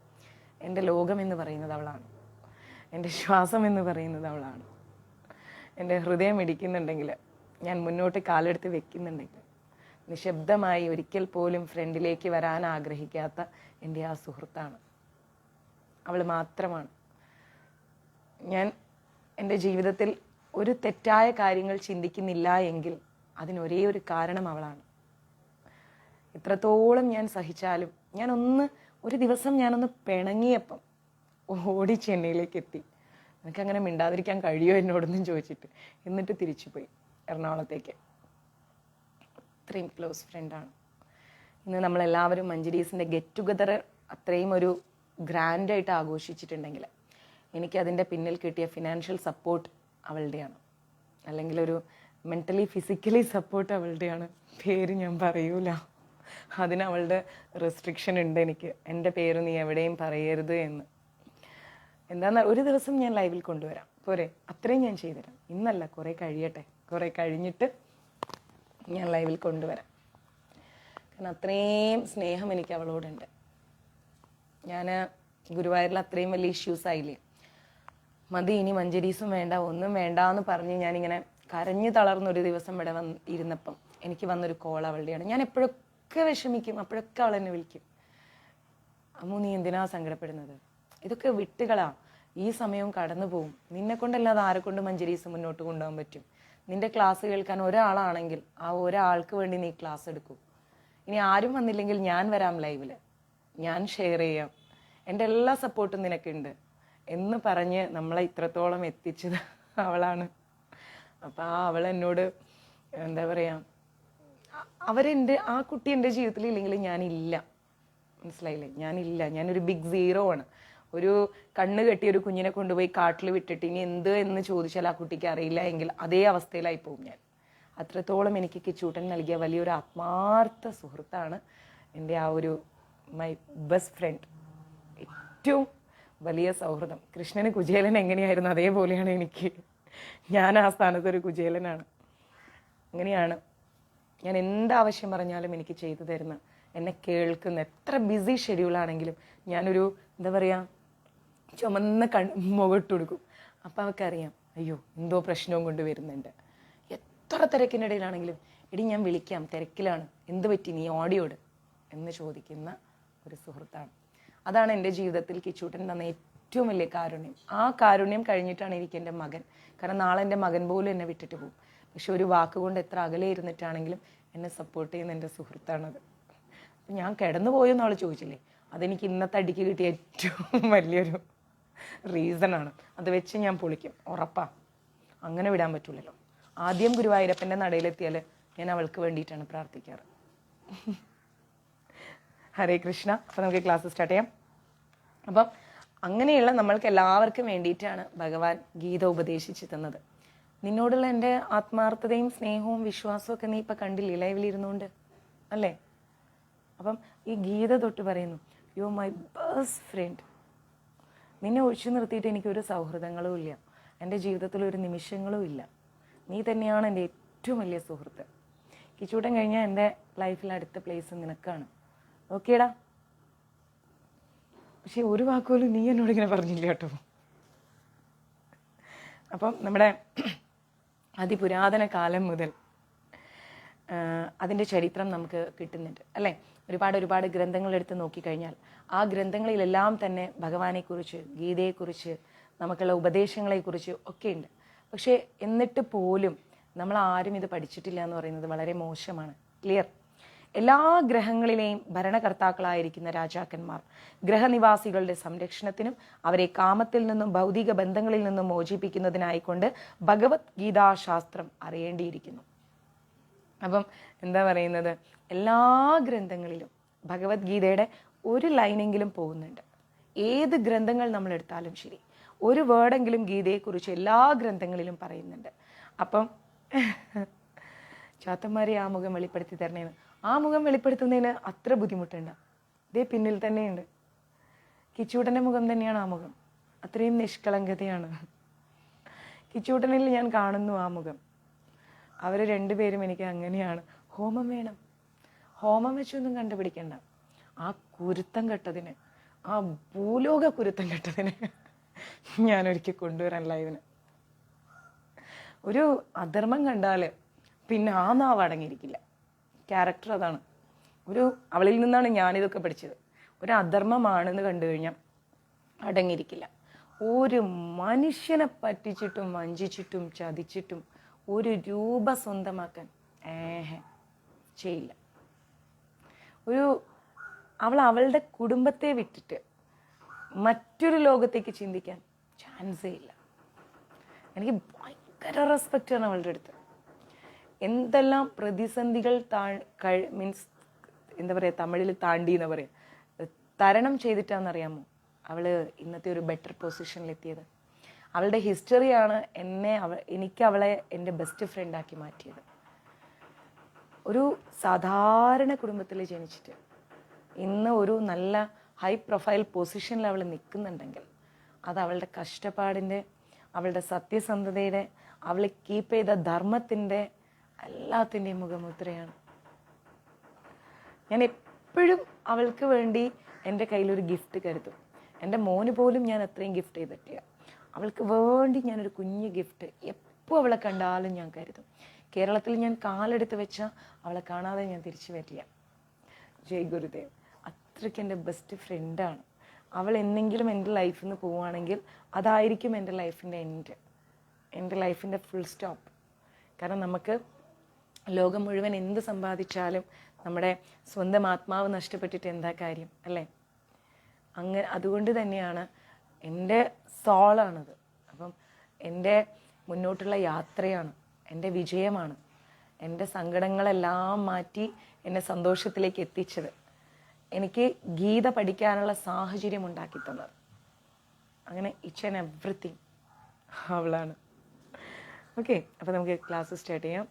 എൻ്റെ ലോകം എന്ന് പറയുന്നത് അവളാണ്, എൻ്റെ ശ്വാസം എന്ന് പറയുന്നത് അവളാണ്. എൻ്റെ ഹൃദയം ഇടിക്കുന്നുണ്ടെങ്കിൽ, ഞാൻ മുന്നോട്ട് കാലെടുത്ത് വെക്കുന്നുണ്ടെങ്കിൽ, നിശബ്ദമായി ഒരിക്കൽ പോലും ഫ്രണ്ടിലേക്ക് വരാൻ ആഗ്രഹിക്കാത്ത എൻ്റെ ആ സുഹൃത്താണ്, അവൾ മാത്രമാണ്. ഞാൻ എൻ്റെ ജീവിതത്തിൽ ഒരു തെറ്റായ കാര്യങ്ങൾ ചിന്തിക്കുന്നില്ല എങ്കിൽ അതിനൊരേ ഒരു കാരണം അവളാണ്. എത്രത്തോളം ഞാൻ സഹിച്ചാലും, ഒരു ദിവസം ഞാനൊന്ന് പിണങ്ങിയപ്പം ഓടി ചെന്നൈയിലേക്ക് എത്തി. എനിക്കങ്ങനെ മിണ്ടാതിരിക്കാൻ കഴിയുമോ എന്നോടൊന്നും ചോദിച്ചിട്ട്, എന്നിട്ട് തിരിച്ചുപോയി എറണാകുളത്തേക്ക്. അത്രയും ക്ലോസ് ഫ്രണ്ടാണ്. ഇന്ന് നമ്മളെല്ലാവരും മഞ്ജരീസിൻ്റെ ഗെറ്റ് ടുഗദർ അത്രയും ഒരു ഗ്രാൻഡായിട്ട് ആഘോഷിച്ചിട്ടുണ്ടെങ്കിൽ എനിക്കതിൻ്റെ പിന്നിൽ കിട്ടിയ ഫിനാൻഷ്യൽ സപ്പോർട്ട് അവളുടെയാണ്, അല്ലെങ്കിൽ ഒരു മെൻ്റലി ഫിസിക്കലി സപ്പോർട്ട് അവളുടെയാണ്. പേര് ഞാൻ പറയൂല, അതിന് അവളുടെ റെസ്ട്രിക്ഷൻ ഉണ്ട് എനിക്ക്, എൻ്റെ പേര് നീ എവിടെയും പറയരുത് എന്ന്. എന്താണെന്നാൽ ഒരു ദിവസം ഞാൻ ലൈവിൽ കൊണ്ടുവരാം, പോരെ? അത്രയും ഞാൻ ചെയ്തുതരാം. ഇന്നല്ല, കുറേ കഴിയട്ടെ, കുറേ കഴിഞ്ഞിട്ട് ഞാൻ ലൈവിൽ കൊണ്ടുവരാം. കാരണം അത്രയും സ്നേഹം എനിക്ക് അവളോടുണ്ട്. ഞാൻ ഗുരുവായൂരിൽ അത്രയും വലിയ ഇഷ്യൂസ് ആയില്ലേ, മതി ഇനി മഞ്ജരീസും വേണ്ട ഒന്നും വേണ്ട എന്ന് പറഞ്ഞ് ഞാനിങ്ങനെ കരഞ്ഞു തളർന്നൊരു ദിവസം ഇവിടെ ഇരുന്നപ്പം എനിക്ക് വന്നൊരു കോൾ അവളുടെയാണ്. ഞാൻ എപ്പോഴൊക്കെ വിഷമിക്കും, അപ്പോഴൊക്കെ അവൾ എന്നെ വിളിക്കും, അമ്മു നീ എന്തിനാ സങ്കടപ്പെടുന്നത്, ഇതൊക്കെ വിട്ടുകളാ, ഈ സമയവും കടന്നു പോവും, നിന്നെ കൊണ്ടല്ലാതെ ആരെ കൊണ്ട് മഞ്ജരീസ് മുന്നോട്ട് കൊണ്ടുപോകാൻ പറ്റും. നിന്റെ ക്ലാസ് കേൾക്കാൻ ഒരാളാണെങ്കിൽ ആ ഒരാൾക്ക് വേണ്ടി നീ ക്ലാസ് എടുക്കൂ. ഇനി ആരും വന്നില്ലെങ്കിൽ ഞാൻ വരാം ലൈവിൽ, ഞാൻ ഷെയർ ചെയ്യാം, എൻ്റെ എല്ലാ സപ്പോർട്ടും നിനക്കുണ്ട് എന്ന് പറഞ്ഞ് നമ്മളെ ഇത്രത്തോളം എത്തിച്ചത് അവളാണ്. അപ്പം അവൾ എന്നോട് എന്താ പറയുക, ആ കുട്ടി എൻ്റെ ജീവിതത്തിൽ ഇല്ലെങ്കിൽ ഞാനില്ല, മനസ്സിലായില്ലേ? ഞാനില്ല, ഞാനൊരു ബിഗ് സീറോ ആണ്. ഒരു കണ്ണ് കെട്ടിയ ഒരു കുഞ്ഞിനെ കൊണ്ടുപോയി കാട്ടിൽ വിട്ടിട്ട് ഇനി എന്ത് എന്ന് ചോദിച്ചാൽ ആ കുട്ടിക്ക് അറിയില്ല എങ്കിൽ അതേ അവസ്ഥയിലായി പോകും ഞാൻ. അത്രത്തോളം എനിക്ക് കിച്ചൂട്ടൻ നൽകിയ വലിയൊരു ആത്മാർത്ഥ സുഹൃത്താണ് എൻ്റെ ആ ഒരു മൈ ബെസ്റ്റ് ഫ്രണ്ട്. ഏറ്റവും വലിയ സൗഹൃദം. കൃഷ്ണന് കുചേലൻ എങ്ങനെയായിരുന്നു അതേപോലെയാണ് എനിക്ക്. ഞാൻ ആ സ്ഥാനത്തൊരു കുചേലനാണ്. അങ്ങനെയാണ് ഞാൻ എന്താവശ്യം പറഞ്ഞാലും എനിക്ക് ചെയ്തു തരുന്ന, എന്നെ കേൾക്കുന്ന, എത്ര ബിസി ഷെഡ്യൂളാണെങ്കിലും ഞാനൊരു എന്താ പറയുക ചുമന്ന മുഖട്ട് കൊടുക്കും. അപ്പം അവർക്കറിയാം അയ്യോ എന്തോ പ്രശ്നവും കൊണ്ട് വരുന്നുണ്ട്. എത്ര തിരക്കിനിടയിലാണെങ്കിലും എടി ഞാൻ വിളിക്കാം, തിരക്കിലാണ്, എന്ത് പറ്റി നീ ഓടിയോട് എന്ന് ചോദിക്കുന്ന ഒരു സുഹൃത്താണ്. അതാണ് എൻ്റെ ജീവിതത്തിൽ കിച്ചൂട്ടൻ തന്ന ഏറ്റവും വലിയ കാരുണ്യം. ആ കാരുണ്യം കഴിഞ്ഞിട്ടാണ് എനിക്ക് എൻ്റെ മകൻ. കാരണം നാളെ എൻ്റെ മകൻ പോലും എന്നെ വിട്ടിട്ട് പോകും. പക്ഷെ ഒരു വാക്കുകൊണ്ട് എത്ര അകലെ ഇരുന്നിട്ടാണെങ്കിലും എന്നെ സപ്പോർട്ട് ചെയ്യുന്ന എൻ്റെ സുഹൃത്താണത്. ഞാൻ കിടന്നു പോയെന്ന് അവൾ ചോദിച്ചില്ലേ, അതെനിക്ക് ഇന്നത്തെ അടിക്ക് കിട്ടിയ ഏറ്റവും വലിയൊരു റീസണാണ്. അത് വെച്ച് ഞാൻ പൊളിക്കും, ഉറപ്പാ. അങ്ങനെ വിടാൻ പറ്റൂലല്ലോ. ആദ്യം ഗുരുവായൂരപ്പൻ്റെ നടയിലെത്തിയാൽ ഞാൻ അവൾക്ക് വേണ്ടിയിട്ടാണ് പ്രാർത്ഥിക്കാറ്. ഹരേ കൃഷ്ണ. അപ്പം നമുക്ക് ക്ലാസ് സ്റ്റാർട്ട് ചെയ്യാം. അപ്പം അങ്ങനെയുള്ള നമ്മൾക്ക് എല്ലാവർക്കും വേണ്ടിയിട്ടാണ് ഭഗവാൻ ഗീത ഉപദേശിച്ചു തന്നത്. നിന്നോടുള്ള എൻ്റെ ആത്മാർത്ഥതയും സ്നേഹവും വിശ്വാസവും ഒക്കെ നീ ഇപ്പം കണ്ടില്ലേ ലൈവിലിരുന്നുകൊണ്ട്, അല്ലേ? അപ്പം ഈ ഗീത തൊട്ട് പറയുന്നു, you are my best friend. നിന്നെ ഒഴിച്ചു നിർത്തിയിട്ട് എനിക്കൊരു സൗഹൃദങ്ങളും ഇല്ല, എൻ്റെ ജീവിതത്തിൽ ഒരു നിമിഷങ്ങളും ഇല്ല. നീ തന്നെയാണ് എൻ്റെ ഏറ്റവും വലിയ സുഹൃത്ത്. കിച്ചൂട്ടൻ കഴിഞ്ഞാൽ എൻ്റെ ലൈഫിൽ അടുത്ത പ്ലേസ് നിനക്കാണ്. ഓക്കേടാ? പക്ഷെ ഒരു വാക്കുപോലും നീ എന്നോട് ഇങ്ങനെ പറഞ്ഞില്ല കേട്ടോ. അപ്പം നമ്മുടെ അതിപുരാതന കാലം മുതൽ അതിൻ്റെ ചരിത്രം നമുക്ക് കിട്ടുന്നുണ്ട്, അല്ലേ? ഒരുപാട് ഗ്രന്ഥങ്ങൾ എടുത്ത് നോക്കിക്കഴിഞ്ഞാൽ ആ ഗ്രന്ഥങ്ങളിലെല്ലാം തന്നെ ഭഗവാനെക്കുറിച്ച്, ഗീതയെക്കുറിച്ച്, നമുക്കുള്ള ഉപദേശങ്ങളെക്കുറിച്ച് ഒക്കെ ഉണ്ട്. പക്ഷേ എന്നിട്ട് പോലും നമ്മൾ ആരും ഇത് പഠിച്ചിട്ടില്ല എന്ന് പറയുന്നത് വളരെ മോശമാണ്. ക്ലിയർ? എല്ലാ ഗ്രഹങ്ങളിലെയും ഭരണകർത്താക്കളായിരിക്കുന്ന രാജാക്കന്മാർ ഗ്രഹനിവാസികളുടെ സംരക്ഷണത്തിനും അവരെ കാമത്തിൽ നിന്നും ഭൗതിക ബന്ധങ്ങളിൽ നിന്നും മോചിപ്പിക്കുന്നതിനായിക്കൊണ്ട് ഭഗവത്ഗീതാശാസ്ത്രം അറിയേണ്ടിയിരിക്കുന്നു. അപ്പം എന്താ പറയുന്നത്, എല്ലാ ഗ്രന്ഥങ്ങളിലും ഭഗവത്ഗീതയുടെ ഒരു ലൈനെങ്കിലും പോകുന്നുണ്ട്. ഏത് ഗ്രന്ഥങ്ങൾ നമ്മൾ എടുത്താലും ശരി, ഒരു വേർഡെങ്കിലും ഗീതയെക്കുറിച്ച് എല്ലാ ഗ്രന്ഥങ്ങളിലും പറയുന്നുണ്ട്. അപ്പം ചാത്തന്മാരെ ആ മുഖം വെളിപ്പെടുത്തി തരണേന്ന്. ആ മുഖം വെളിപ്പെടുത്തുന്നതിന് അത്ര ബുദ്ധിമുട്ടുണ്ട്. ഇതേ പിന്നിൽ തന്നെയുണ്ട്. കിച്ചൂട്ടൻ്റെ മുഖം തന്നെയാണ് ആ മുഖം. അത്രയും നിഷ്കളങ്കതയാണ് കിച്ചൂട്ടനിൽ ഞാൻ കാണുന്നു ആ മുഖം. അവർ രണ്ടുപേരും എനിക്ക് അങ്ങനെയാണ്. ഹോമം വേണം, ഹോമം വെച്ചൊന്നും കണ്ടുപിടിക്കണ്ട. ആ കുരുത്തം കെട്ടതിന്, ആ ഭൂലോക കുരുത്തം കെട്ടതിന് ഞാനൊരിക്കൽ കൊണ്ടുവരാൻ ലൈവിന്. ഒരു അധർമ്മം കണ്ടാൽ പിന്നെ ആ നാവ് അടങ്ങിയിരിക്കില്ല. ക്യാരക്ടർ അതാണ്. അവളിൽ നിന്നാണ് ഞാനിതൊക്കെ പഠിച്ചത്. ഒരു അധർമ്മമാണെന്ന് കണ്ടു കഴിഞ്ഞാൽ അടങ്ങിയിരിക്കില്ല. ഒരു മനുഷ്യനെ പറ്റിച്ചിട്ടും വഞ്ചിച്ചിട്ടും ചതിച്ചിട്ടും ഒരു രൂപ സ്വന്തമാക്കാൻ ചെയ്യില്ല. അവളുടെ കുടുംബത്തെ വിട്ടിട്ട് മറ്റൊരു ലോകത്തേക്ക് ചിന്തിക്കാൻ ചാൻസേ ഇല്ല. എനിക്ക് ഭയങ്കര റെസ്പെക്റ്റാണ് അവളുടെ അടുത്ത്. എന്തെല്ലാം പ്രതിസന്ധികൾ മീൻസ് എന്താ പറയുക, തമിഴിൽ താണ്ടി എന്ന് പറയാം, തരണം ചെയ്തിട്ടാണെന്നറിയാമോ അവള് ഇന്നത്തെ ഒരു ബെറ്റർ പൊസിഷനിലെത്തിയത്. അവളുടെ ഹിസ്റ്ററിയാണ് എനിക്ക് അവളെ എൻ്റെ ബെസ്റ്റ് ഫ്രണ്ടാക്കി മാറ്റിയത്. ഒരു സാധാരണ കുടുംബത്തിൽ ജനിച്ചിട്ട് ഇന്ന് ഒരു നല്ല ഹൈ പ്രൊഫൈൽ പൊസിഷനിൽ അവൾ നിൽക്കുന്നുണ്ടെങ്കിൽ അത് അവളുടെ കഷ്ടപ്പാടിൻ്റെ, അവളുടെ സത്യസന്ധതയുടെ, അവൾ കീപ്പ് ചെയ്ത ധർമ്മത്തിൻ്റെ എല്ലാത്തിൻ്റെയും മുഖമുദ്രയാണ്. ഞാൻ എപ്പോഴും അവൾക്ക് വേണ്ടി എൻ്റെ കയ്യിലൊരു ഗിഫ്റ്റ് കരുതും. എൻ്റെ മോന് പോലും ഞാൻ അത്രയും ഗിഫ്റ്റ് ചെയ്തിട്ടില്ല. അവൾക്ക് വേണ്ടി ഞാനൊരു കുഞ്ഞ് ഗിഫ്റ്റ് എപ്പോൾ അവളെ കണ്ടാലും ഞാൻ കരുതും. കേരളത്തിൽ ഞാൻ കാലെടുത്ത് വെച്ചാൽ അവളെ കാണാതെ ഞാൻ തിരിച്ചു വരില്ല. ജയ് ഗുരുദേവ്. അത്രയ്ക്ക് എൻ്റെ ബെസ്റ്റ് ഫ്രണ്ടാണ് അവൾ. എന്നെങ്കിലും എൻ്റെ ലൈഫിൽ നിന്ന് പോവുകയാണെങ്കിൽ അതായിരിക്കും എൻ്റെ ലൈഫിൻ്റെ എൻഡ്, എൻ്റെ ലൈഫിൻ്റെ ഫുൾ സ്റ്റോപ്പ്. കാരണം നമുക്ക് ലോകം മുഴുവൻ എന്ത് സമ്പാദിച്ചാലും നമ്മുടെ സ്വന്തം ആത്മാവ് നഷ്ടപ്പെട്ടിട്ട് എന്താ കാര്യം, അല്ലേ? അതുകൊണ്ട് തന്നെയാണ് എൻ്റെ സോളാണത്. അപ്പം എൻ്റെ മുന്നോട്ടുള്ള യാത്രയാണ്, എൻ്റെ വിജയമാണ്, എൻ്റെ സങ്കടങ്ങളെല്ലാം മാറ്റി എന്നെ സന്തോഷത്തിലേക്ക് എത്തിച്ചത്, എനിക്ക് ഗീത പഠിക്കാനുള്ള സാഹചര്യം ഉണ്ടാക്കി തന്നത്. അങ്ങനെ ഈച്ച് ആൻഡ് എവ്രിതിങ് അവളാണ്. ഓക്കെ, അപ്പോൾ നമുക്ക് ക്ലാസ് സ്റ്റാർട്ട് ചെയ്യാം.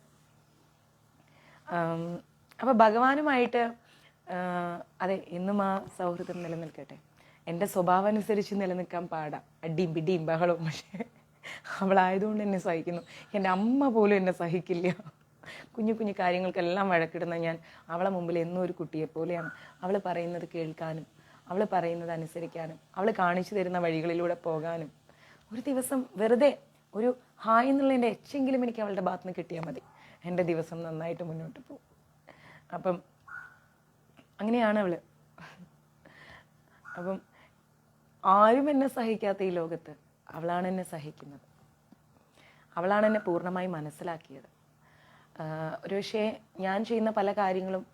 അപ്പോൾ ഭഗവാനുമായിട്ട് അതെ എന്നും ആ സൗഹൃദം നിലനിൽക്കട്ടെ. എൻ്റെ സ്വഭാവം അനുസരിച്ച് നിലനിൽക്കാൻ പാടാം, അടിയും പിടിയും ബഹളവും. പക്ഷേ അവളായതുകൊണ്ട് എന്നെ സഹിക്കുന്നു. എൻ്റെ അമ്മ പോലും എന്നെ സഹിക്കില്ല. കുഞ്ഞു കുഞ്ഞു കാര്യങ്ങൾക്കെല്ലാം വഴക്കിടുന്ന ഞാൻ അവളെ മുമ്പിൽ എന്നും ഒരു കുട്ടിയെപ്പോലെയാണ്. അവൾ പറയുന്നത് കേൾക്കാനും അവൾ പറയുന്നത് അനുസരിക്കാനും അവൾ കാണിച്ചു തരുന്ന വഴികളിലൂടെ പോകാനും. ഒരു ദിവസം വെറുതെ ഒരു ഹായ് എന്നുള്ളതിൻ്റെ എച്ചെങ്കിലും എനിക്ക് അവളുടെ ഭാഗത്ത് നിന്ന് കിട്ടിയാൽ മതി, എൻ്റെ ദിവസം നന്നായിട്ട് മുന്നോട്ട് പോകും. അപ്പം അങ്ങനെയാണ് അവൾ. അപ്പം ആരും എന്നെ സഹിക്കാത്ത ഈ ലോകത്ത് അവളാണ് എന്നെ സഹിക്കുന്നത്. അവളാണ് എന്നെ പൂർണ്ണമായി മനസ്സിലാക്കിയത്. ഒരുപക്ഷെ ഞാൻ ചെയ്യുന്ന പല കാര്യങ്ങളും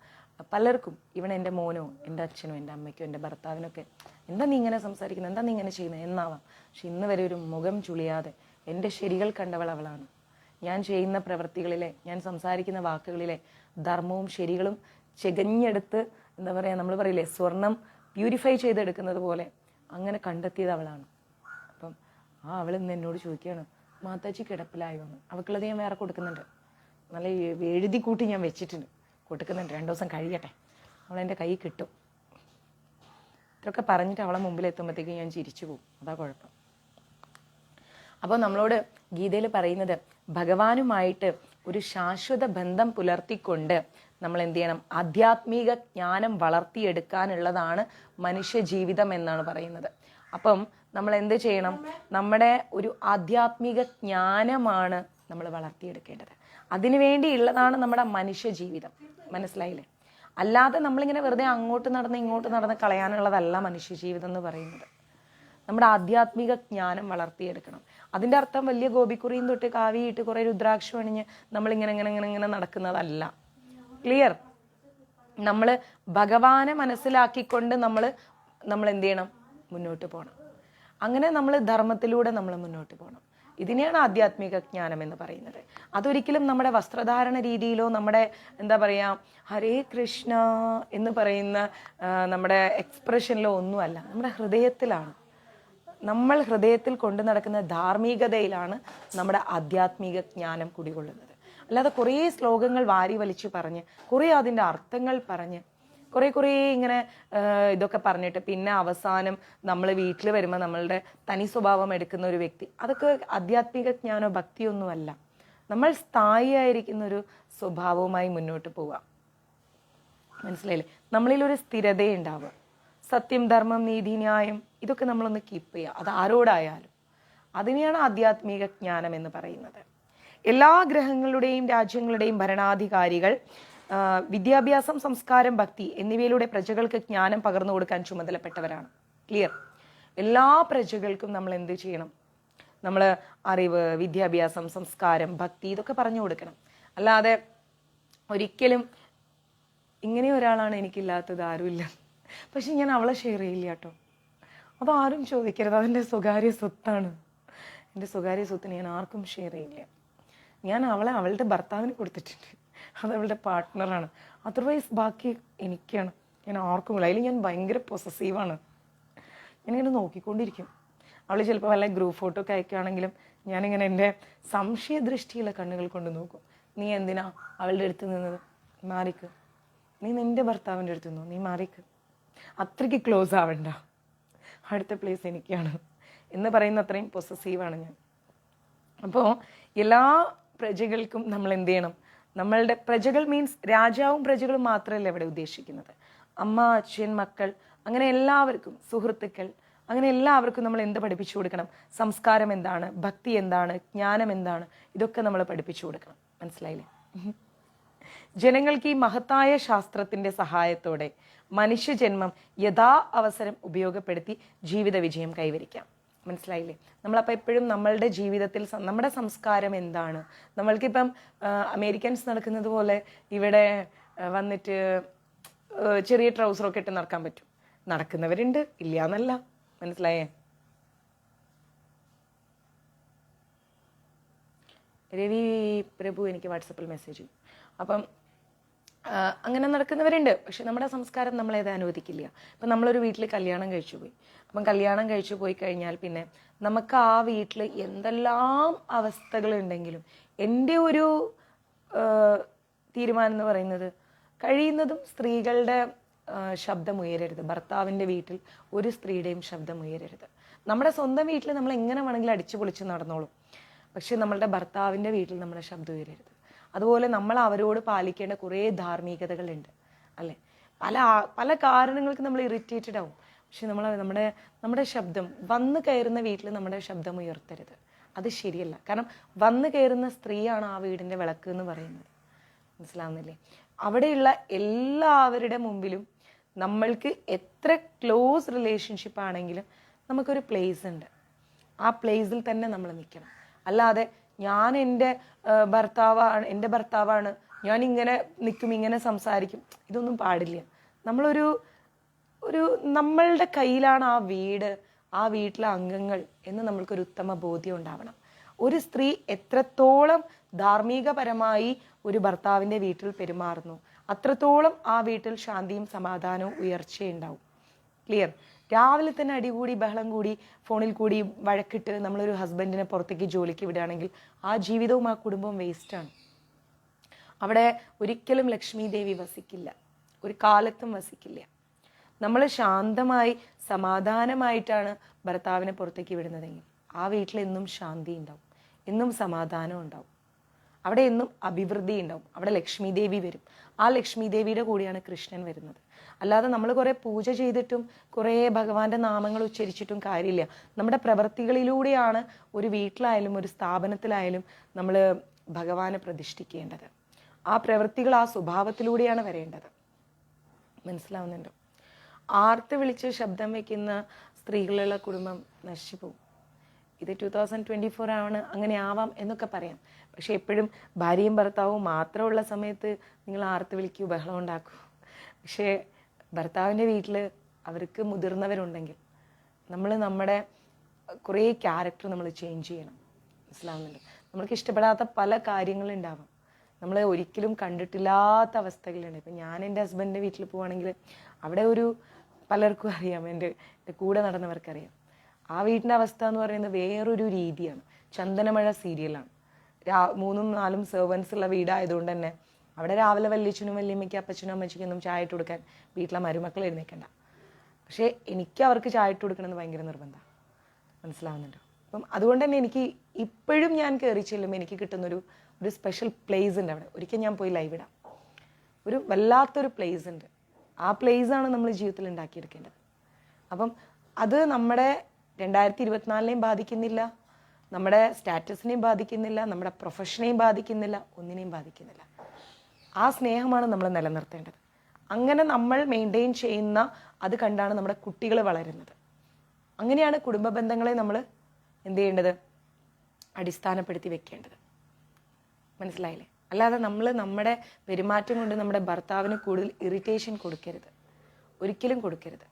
പലർക്കും, ഇവൻ എൻ്റെ മോനോ എൻ്റെ അച്ഛനോ എൻ്റെ അമ്മയ്ക്കോ എൻ്റെ ഭർത്താവിനൊക്കെ എന്താ നീ ഇങ്ങനെ സംസാരിക്കുന്നത്, എന്താ നീ ഇങ്ങനെ ചെയ്യുന്നത് എന്നാവാം. പക്ഷെ ഇന്ന് വരെ ഒരു മുഖം ചുളിയാതെ എൻ്റെ ശരികൾ കണ്ടവൾ അവളാണ്. ഞാൻ ചെയ്യുന്ന പ്രവൃത്തികളിലെ, ഞാൻ സംസാരിക്കുന്ന വാക്കുകളിലെ ധർമ്മവും ശരികളും ചെകഞ്ഞെടുത്ത്, എന്താ പറയുക, നമ്മൾ പറയില്ലേ സ്വർണം പ്യൂരിഫൈ ചെയ്തെടുക്കുന്നത് പോലെ അങ്ങനെ കണ്ടെത്തിയത് അവളാണ്. അപ്പം അവൾ ഇന്ന് എന്നോട് ചോദിക്കുകയാണ്, മാതാജി കിടപ്പിലായോ എന്ന്. അവൾക്കുള്ളത് ഞാൻ വേറെ കൊടുക്കുന്നുണ്ട്, നല്ല എഴുതി കൂട്ടി ഞാൻ വെച്ചിട്ടുണ്ട്, കൊടുക്കുന്നുണ്ട്. 2 ദിവസം കഴിയട്ടെ, അവളെൻ്റെ കൈ കിട്ടും. ഇതൊക്കെ പറഞ്ഞിട്ട് അവളെ മുമ്പിൽ എത്തുമ്പോഴത്തേക്കും ഞാൻ ചിരിച്ചു പോകും. അതാ കുഴപ്പം. അപ്പോൾ നമ്മളോട് ഗീതയിൽ പറയുന്നത്, ഭഗവാനുമായിട്ട് ഒരു ശാശ്വത ബന്ധം പുലർത്തിക്കൊണ്ട് നമ്മൾ എന്ത് ചെയ്യണം, ആധ്യാത്മിക ജ്ഞാനം വളർത്തിയെടുക്കാനുള്ളതാണ് മനുഷ്യ ജീവിതം എന്നാണ് പറയുന്നത്. അപ്പം നമ്മൾ എന്ത് ചെയ്യണം, നമ്മുടെ ഒരു ആധ്യാത്മിക ജ്ഞാനമാണ് നമ്മൾ വളർത്തിയെടുക്കേണ്ടത്. അതിനുവേണ്ടിയുള്ളതാണ് നമ്മുടെ മനുഷ്യ ജീവിതം. മനസ്സിലായില്ലേ? അല്ലാതെ നമ്മളിങ്ങനെ വെറുതെ അങ്ങോട്ട് നടന്ന് ഇങ്ങോട്ട് നടന്ന് കളയാനുള്ളതല്ല മനുഷ്യ ജീവിതം എന്ന് പറയുന്നത്. നമ്മുടെ ആധ്യാത്മിക ജ്ഞാനം വളർത്തിയെടുക്കണം. അതിൻ്റെ അർത്ഥം വലിയ ഗോപിക്കുറിയും തൊട്ട് കാവിയിട്ട് കുറേ രുദ്രാക്ഷം അണിഞ്ഞ് നമ്മളിങ്ങനെ ഇങ്ങനെ ഇങ്ങനെ ഇങ്ങനെ നടക്കുന്നതല്ല. ക്ലിയർ? നമ്മൾ ഭഗവാനെ മനസ്സിലാക്കിക്കൊണ്ട് നമ്മൾ എന്ത് ചെയ്യണം, മുന്നോട്ട് പോകണം. അങ്ങനെ നമ്മൾ ധർമ്മത്തിലൂടെ നമ്മൾ മുന്നോട്ട് പോകണം. ഇതിനെയാണ് ആധ്യാത്മിക ജ്ഞാനം എന്ന് പറയുന്നത്. അതൊരിക്കലും നമ്മുടെ വസ്ത്രധാരണ രീതിയിലോ നമ്മുടെ എന്താ പറയുക ഹരേ കൃഷ്ണ എന്ന് പറയുന്ന നമ്മുടെ എക്സ്പ്രഷനിലോ ഒന്നുമല്ല, നമ്മുടെ ഹൃദയത്തിലാണ്. നമ്മൾ ഹൃദയത്തിൽ കൊണ്ടു നടക്കുന്ന ധാർമ്മികതയിലാണ് നമ്മുടെ ആധ്യാത്മിക ജ്ഞാനം കുടികൊള്ളുന്നത്. അല്ലാതെ കുറേ ശ്ലോകങ്ങൾ വാരി വലിച്ചു പറഞ്ഞ്, കുറേ അതിൻ്റെ അർത്ഥങ്ങൾ പറഞ്ഞ്, കുറേ ഇങ്ങനെ ഇതൊക്കെ പറഞ്ഞിട്ട് പിന്നെ അവസാനം നമ്മൾ വീട്ടിൽ വരുമ്പോൾ നമ്മളുടെ തനി സ്വഭാവം എടുക്കുന്ന ഒരു വ്യക്തി, അതൊക്കെ ആധ്യാത്മിക ജ്ഞാനോ ഭക്തിയൊന്നുമല്ല. നമ്മൾ സ്ഥായിയായിരിക്കുന്ന ഒരു സ്വഭാവവുമായി മുന്നോട്ട് പോവുക. മനസ്സിലായില്ലേ? നമ്മളിലൊരു സ്ഥിരതയുണ്ടാവുക. സത്യം, ധർമ്മം, നീതി, ന്യായം ഇതൊക്കെ നമ്മളൊന്ന് കീപ്പ് ചെയ്യുക. അത് ആരോടായാലും. അതിനെയാണ് ആധ്യാത്മിക ജ്ഞാനം എന്ന് പറയുന്നത്. എല്ലാ ഗ്രഹങ്ങളുടെയും രാജ്യങ്ങളുടെയും ഭരണാധികാരികൾ വിദ്യാഭ്യാസം, സംസ്കാരം, ഭക്തി എന്നിവയിലൂടെ പ്രജകൾക്ക് ജ്ഞാനം പകർന്നു കൊടുക്കാൻ ചുമതലപ്പെട്ടവരാണ്. ക്ലിയർ? എല്ലാ പ്രജകൾക്കും നമ്മൾ എന്ത് ചെയ്യണം, നമ്മൾ അറിവ്, വിദ്യാഭ്യാസം, സംസ്കാരം, ഭക്തി ഇതൊക്കെ പറഞ്ഞു കൊടുക്കണം. അല്ലാതെ ഒരിക്കലും ഇങ്ങനെ ഒരാളാണ് എനിക്കില്ലാത്തത്, ആരുമില്ല, പക്ഷെ ഞാൻ അവളെ ഷെയർ ചെയ്യില്ല കേട്ടോ, അതാരും ചോദിക്കരുത്, അതെൻ്റെ സ്വകാര്യ സ്വത്താണ്, എൻ്റെ സ്വകാര്യ സ്വത്തിന് ഞാൻ ആർക്കും ഷെയർ ചെയ്യില്ല. ഞാൻ അവളെ അവളുടെ ഭർത്താവിന് കൊടുത്തിട്ടുണ്ട്, അത് അവളുടെ പാർട്ട്ണറാണ്. അതർവൈസ് ബാക്കി എനിക്കാണ്, ഞാൻ ആർക്കും ഇല്ല. അതിൽ ഞാൻ ഭയങ്കര പൊസസീവാണ്. ഞാനിങ്ങനെ നോക്കിക്കൊണ്ടിരിക്കും. അവൾ ചിലപ്പോൾ വല്ല ഗ്രൂപ്പ് ഫോട്ടോ ഒക്കെ അയക്കുകയാണെങ്കിലും ഞാനിങ്ങനെ എൻ്റെ സംശയദൃഷ്ടിയുള്ള കണ്ണുകൾ കൊണ്ട് നോക്കും. നീ എന്തിനാ അവളുടെ അടുത്ത് നിന്നത്, മാറിക്ക്. നീ നിൻ്റെ ഭർത്താവിൻ്റെ അടുത്ത് നിന്നു, നീ മാറിക്ക്. അത്രയ്ക്ക് ക്ലോസ് ആവണ്ട, അടുത്ത പ്ലേസ് എനിക്കാണ് എന്ന് പറയുന്ന അത്രയും പൊസസീവാണ് ഞാൻ. അപ്പോൾ എല്ലാ പ്രജകൾക്കും നമ്മൾ എന്ത് ചെയ്യണം, നമ്മളുടെ പ്രജകൾ മീൻസ് രാജാവും പ്രജകളും മാത്രമല്ല ഇവിടെ ഉദ്ദേശിക്കുന്നത്. അമ്മ, അച്ഛൻ, മക്കൾ, അങ്ങനെ എല്ലാവർക്കും, സുഹൃത്തുക്കൾ, അങ്ങനെ എല്ലാവർക്കും നമ്മൾ എന്ത് പഠിപ്പിച്ചു കൊടുക്കണം, സംസ്കാരം എന്താണ്, ഭക്തി എന്താണ്, ജ്ഞാനം എന്താണ്, ഇതൊക്കെ നമ്മൾ പഠിപ്പിച്ചു കൊടുക്കണം. മനസ്സിലായില്ലേ? ജനങ്ങൾക്ക് ഈ മഹത്തായ ശാസ്ത്രത്തിന്റെ സഹായത്തോടെ മനുഷ്യജന്മം യഥാ അവസരം ഉപയോഗപ്പെടുത്തി ജീവിത വിജയം കൈവരിക്കാം. മനസ്സിലായില്ലേ? നമ്മളപ്പോൾ എപ്പോഴും നമ്മളുടെ ജീവിതത്തിൽ നമ്മുടെ സംസ്കാരം എന്താണ്, നമ്മൾക്കിപ്പം അമേരിക്കൻസ് നടക്കുന്നത് പോലെ ഇവിടെ വന്നിട്ട് ചെറിയ ട്രൗസറൊക്കെ ഇട്ട് നടക്കാൻ പറ്റും. നടക്കുന്നവരുണ്ട്, ഇല്ല എന്നല്ല. മനസ്സിലായേ? രവി പ്രഭു എനിക്ക് വാട്സപ്പിൽ മെസ്സേജ് ചെയ്യും. അപ്പം അങ്ങനെ നടക്കുന്നവരുണ്ട്. പക്ഷെ നമ്മുടെ സംസ്കാരം നമ്മളേത് അനുവദിക്കില്ല. ഇപ്പം നമ്മളൊരു വീട്ടിൽ കല്യാണം കഴിച്ചു പോയി. അപ്പം കല്യാണം കഴിച്ചു പോയി കഴിഞ്ഞാൽ പിന്നെ നമുക്ക് ആ വീട്ടിൽ എന്തെല്ലാം അവസ്ഥകളുണ്ടെങ്കിലും എൻ്റെ ഒരു തീരുമാനം എന്ന് പറയുന്നത് കഴിയുന്നതും സ്ത്രീകളുടെ ശബ്ദം ഉയരരുത്. ഭർത്താവിൻ്റെ വീട്ടിൽ ഒരു സ്ത്രീയുടെയും ശബ്ദം ഉയരരുത്. നമ്മുടെ സ്വന്തം വീട്ടിൽ നമ്മൾ എങ്ങനെ വേണമെങ്കിലും അടിച്ചു പൊളിച്ച് നടന്നോളും. പക്ഷെ നമ്മളുടെ ഭർത്താവിൻ്റെ വീട്ടിൽ നമ്മുടെ ശബ്ദം ഉയരരുത്. അതുപോലെ നമ്മൾ അവരോട് പാലിക്കേണ്ട കുറേ ധാർമ്മികതകളുണ്ട് അല്ലേ. പല കാരണങ്ങൾക്ക് നമ്മൾ ഇറിറ്റേറ്റഡ് ആവും. പക്ഷെ നമ്മുടെ ശബ്ദം വന്നു കയറുന്ന വീട്ടിൽ നമ്മുടെ ശബ്ദം ഉയർത്തരുത്. അത് ശരിയല്ല. കാരണം വന്നു കയറുന്ന സ്ത്രീയാണ് ആ വീടിൻ്റെ വിളക്ക് എന്ന് പറയുന്നത്. മനസ്സിലാവുന്നില്ലേ? അവിടെയുള്ള എല്ലാവരുടെ മുമ്പിലും നമ്മൾക്ക് എത്ര ക്ലോസ് റിലേഷൻഷിപ്പ് ആണെങ്കിലും നമുക്കൊരു പ്ലേസ് ഉണ്ട്. ആ പ്ലേസിൽ തന്നെ നമ്മൾ നിൽക്കണം. അല്ലാതെ ഞാൻ എൻ്റെ ഭർത്താവാണ് ഞാൻ ഇങ്ങനെ നിൽക്കും, ഇങ്ങനെ സംസാരിക്കും, ഇതൊന്നും പാടില്ല. നമ്മളൊരു നമ്മളുടെ കയ്യിലാണ് ആ വീട്, ആ വീട്ടിലെ അംഗങ്ങൾ എന്ന് നമ്മൾക്കൊരു ഉത്തമ ബോധ്യം ഉണ്ടാവണം. ഒരു സ്ത്രീ എത്രത്തോളം ധാർമ്മികപരമായി ഒരു ഭർത്താവിൻ്റെ വീട്ടിൽ പെരുമാറുന്നു, അത്രത്തോളം ആ വീട്ടിൽ ശാന്തിയും സമാധാനവും ഉയർച്ചയുണ്ടാവും. ക്ലിയർ? രാവിലെ തന്നെ അടികൂടി ബഹളം കൂടി ഫോണിൽ കൂടി വഴക്കിട്ട് നമ്മളൊരു ഹസ്ബൻഡിനെ പുറത്തേക്ക് ജോലിക്ക് വിടുകയാണെങ്കിൽ ആ ജീവിതവും ആ കുടുംബവും വേസ്റ്റാണ്. അവിടെ ഒരിക്കലും ലക്ഷ്മി ദേവി വസിക്കില്ല, ഒരു കാലത്തും വസിക്കില്ല. നമ്മൾ ശാന്തമായി സമാധാനമായിട്ടാണ് ഭർത്താവിനെ പുറത്തേക്ക് വിടുന്നതെങ്കിൽ ആ വീട്ടിൽ എന്നും ശാന്തി ഉണ്ടാവും, എന്നും സമാധാനം ഉണ്ടാവും, അവിടെ എന്നും അഭിവൃദ്ധി ഉണ്ടാവും. അവിടെ ലക്ഷ്മി ദേവി വരും. ആ ലക്ഷ്മി ദേവിയുടെ കൂടെയാണ് കൃഷ്ണൻ വരുന്നത്. അല്ലാതെ നമ്മൾ കുറേ പൂജ ചെയ്തിട്ടും കുറേ ഭഗവാന്റെ നാമങ്ങൾ ഉച്ചരിച്ചിട്ടും കാര്യമില്ല. നമ്മുടെ പ്രവൃത്തികളിലൂടെയാണ് ഒരു വീട്ടിലായാലും ഒരു സ്ഥാപനത്തിലായാലും നമ്മൾ ഭഗവാനെ പ്രതിഷ്ഠിക്കേണ്ടത്. ആ പ്രവൃത്തികൾ ആ സ്വഭാവത്തിലൂടെയാണ് വരേണ്ടത്. മനസ്സിലാവുന്നുണ്ടോ? ആർത്ത് വിളിച്ച് ശബ്ദം വയ്ക്കുന്ന സ്ത്രീകളുള്ള കുടുംബം നശിച്ചു പോകും. ഇത് 2024 ആണ്, അങ്ങനെ ആവാം എന്നൊക്കെ പറയാം. പക്ഷെ എപ്പോഴും ഭാര്യയും ഭർത്താവും മാത്രമുള്ള സമയത്ത് നിങ്ങൾ ആർത്ത് വിളിക്കൂ, ബഹളം ഉണ്ടാക്കൂ. പക്ഷേ ഭർത്താവിൻ്റെ വീട്ടിൽ അവർക്ക് മുതിർന്നവരുണ്ടെങ്കിൽ നമ്മുടെ കുറേ ക്യാരക്ടർ നമ്മൾ ചേഞ്ച് ചെയ്യണം. മനസ്സിലാവുന്നുണ്ട്? നമ്മൾക്ക് ഇഷ്ടപ്പെടാത്ത പല കാര്യങ്ങളുണ്ടാവാം, നമ്മൾ ഒരിക്കലും കണ്ടിട്ടില്ലാത്ത അവസ്ഥകളുണ്ട്. ഇപ്പം ഞാൻ എൻ്റെ ഹസ്ബൻഡിൻ്റെ വീട്ടിൽ പോവുകയാണെങ്കിൽ അവിടെ പലർക്കും അറിയാം, എൻ്റെ കൂടെ നടന്നവർക്കറിയാം. ആ വീട്ടിൻ്റെ അവസ്ഥ എന്ന് പറയുന്നത് വേറൊരു രീതിയാണ്. ചന്ദനമഴ സീരിയലാണ്. 3-4 സെർവൻസ് ഉള്ള വീടായതുകൊണ്ട് തന്നെ അവിടെ രാവിലെ വല്യച്ഛനും വല്യമ്മയ്ക്ക് അപ്പച്ചനും അമ്മച്ചിക്കൊന്നും ചായ ഇട്ട് കൊടുക്കാൻ വീട്ടിലെ മരുമക്കൾ എഴുന്നേൽക്കണ്ട. പക്ഷേ എനിക്ക് അവർക്ക് ചായ ഇട്ട് കൊടുക്കണമെന്ന് ഭയങ്കര നിർബന്ധമാണ്. മനസ്സിലാവുന്നുണ്ടോ? അപ്പം അതുകൊണ്ട് തന്നെ എനിക്ക് ഇപ്പോഴും ഞാൻ കയറി ചെല്ലുമ്പോൾ എനിക്ക് കിട്ടുന്നൊരു സ്പെഷ്യൽ പ്ലേസ് ഉണ്ട് അവിടെ. ഒരിക്കൽ ഞാൻ പോയി ലൈവ് ഇടാം. ഒരു വല്ലാത്തൊരു പ്ലേസ് ഉണ്ട്. ആ പ്ലേസാണ് നമ്മൾ ജീവിതത്തിൽ ഉണ്ടാക്കിയെടുക്കേണ്ടത്. അപ്പം അത് നമ്മുടെ 2024 ബാധിക്കുന്നില്ല, നമ്മുടെ സ്റ്റാറ്റസിനെയും ബാധിക്കുന്നില്ല, നമ്മുടെ പ്രൊഫഷനെയും ബാധിക്കുന്നില്ല, ഒന്നിനെയും ബാധിക്കുന്നില്ല. ആ സ്നേഹമാണ് നമ്മൾ നിലനിർത്തേണ്ടത്. അങ്ങനെ നമ്മൾ മെയിൻറ്റെയിൻ ചെയ്യുന്ന അത് കണ്ടാണ് നമ്മുടെ കുട്ടികൾ വളരുന്നത്. അങ്ങനെയാണ് കുടുംബ ബന്ധങ്ങളെ നമ്മൾ എന്ത് ചെയ്യേണ്ടത്? അടിസ്ഥാനപ്പെടുത്തി വെക്കേണ്ടത്. മനസ്സിലായില്ലേ? അല്ലാതെ നമ്മൾ നമ്മുടെ പെരുമാറ്റം കൊണ്ട് നമ്മുടെ ഭർത്താവിന് കൂടുതൽ ഇറിറ്റേഷൻ കൊടുക്കരുത്, ഒരിക്കലും കൊടുക്കരുത്.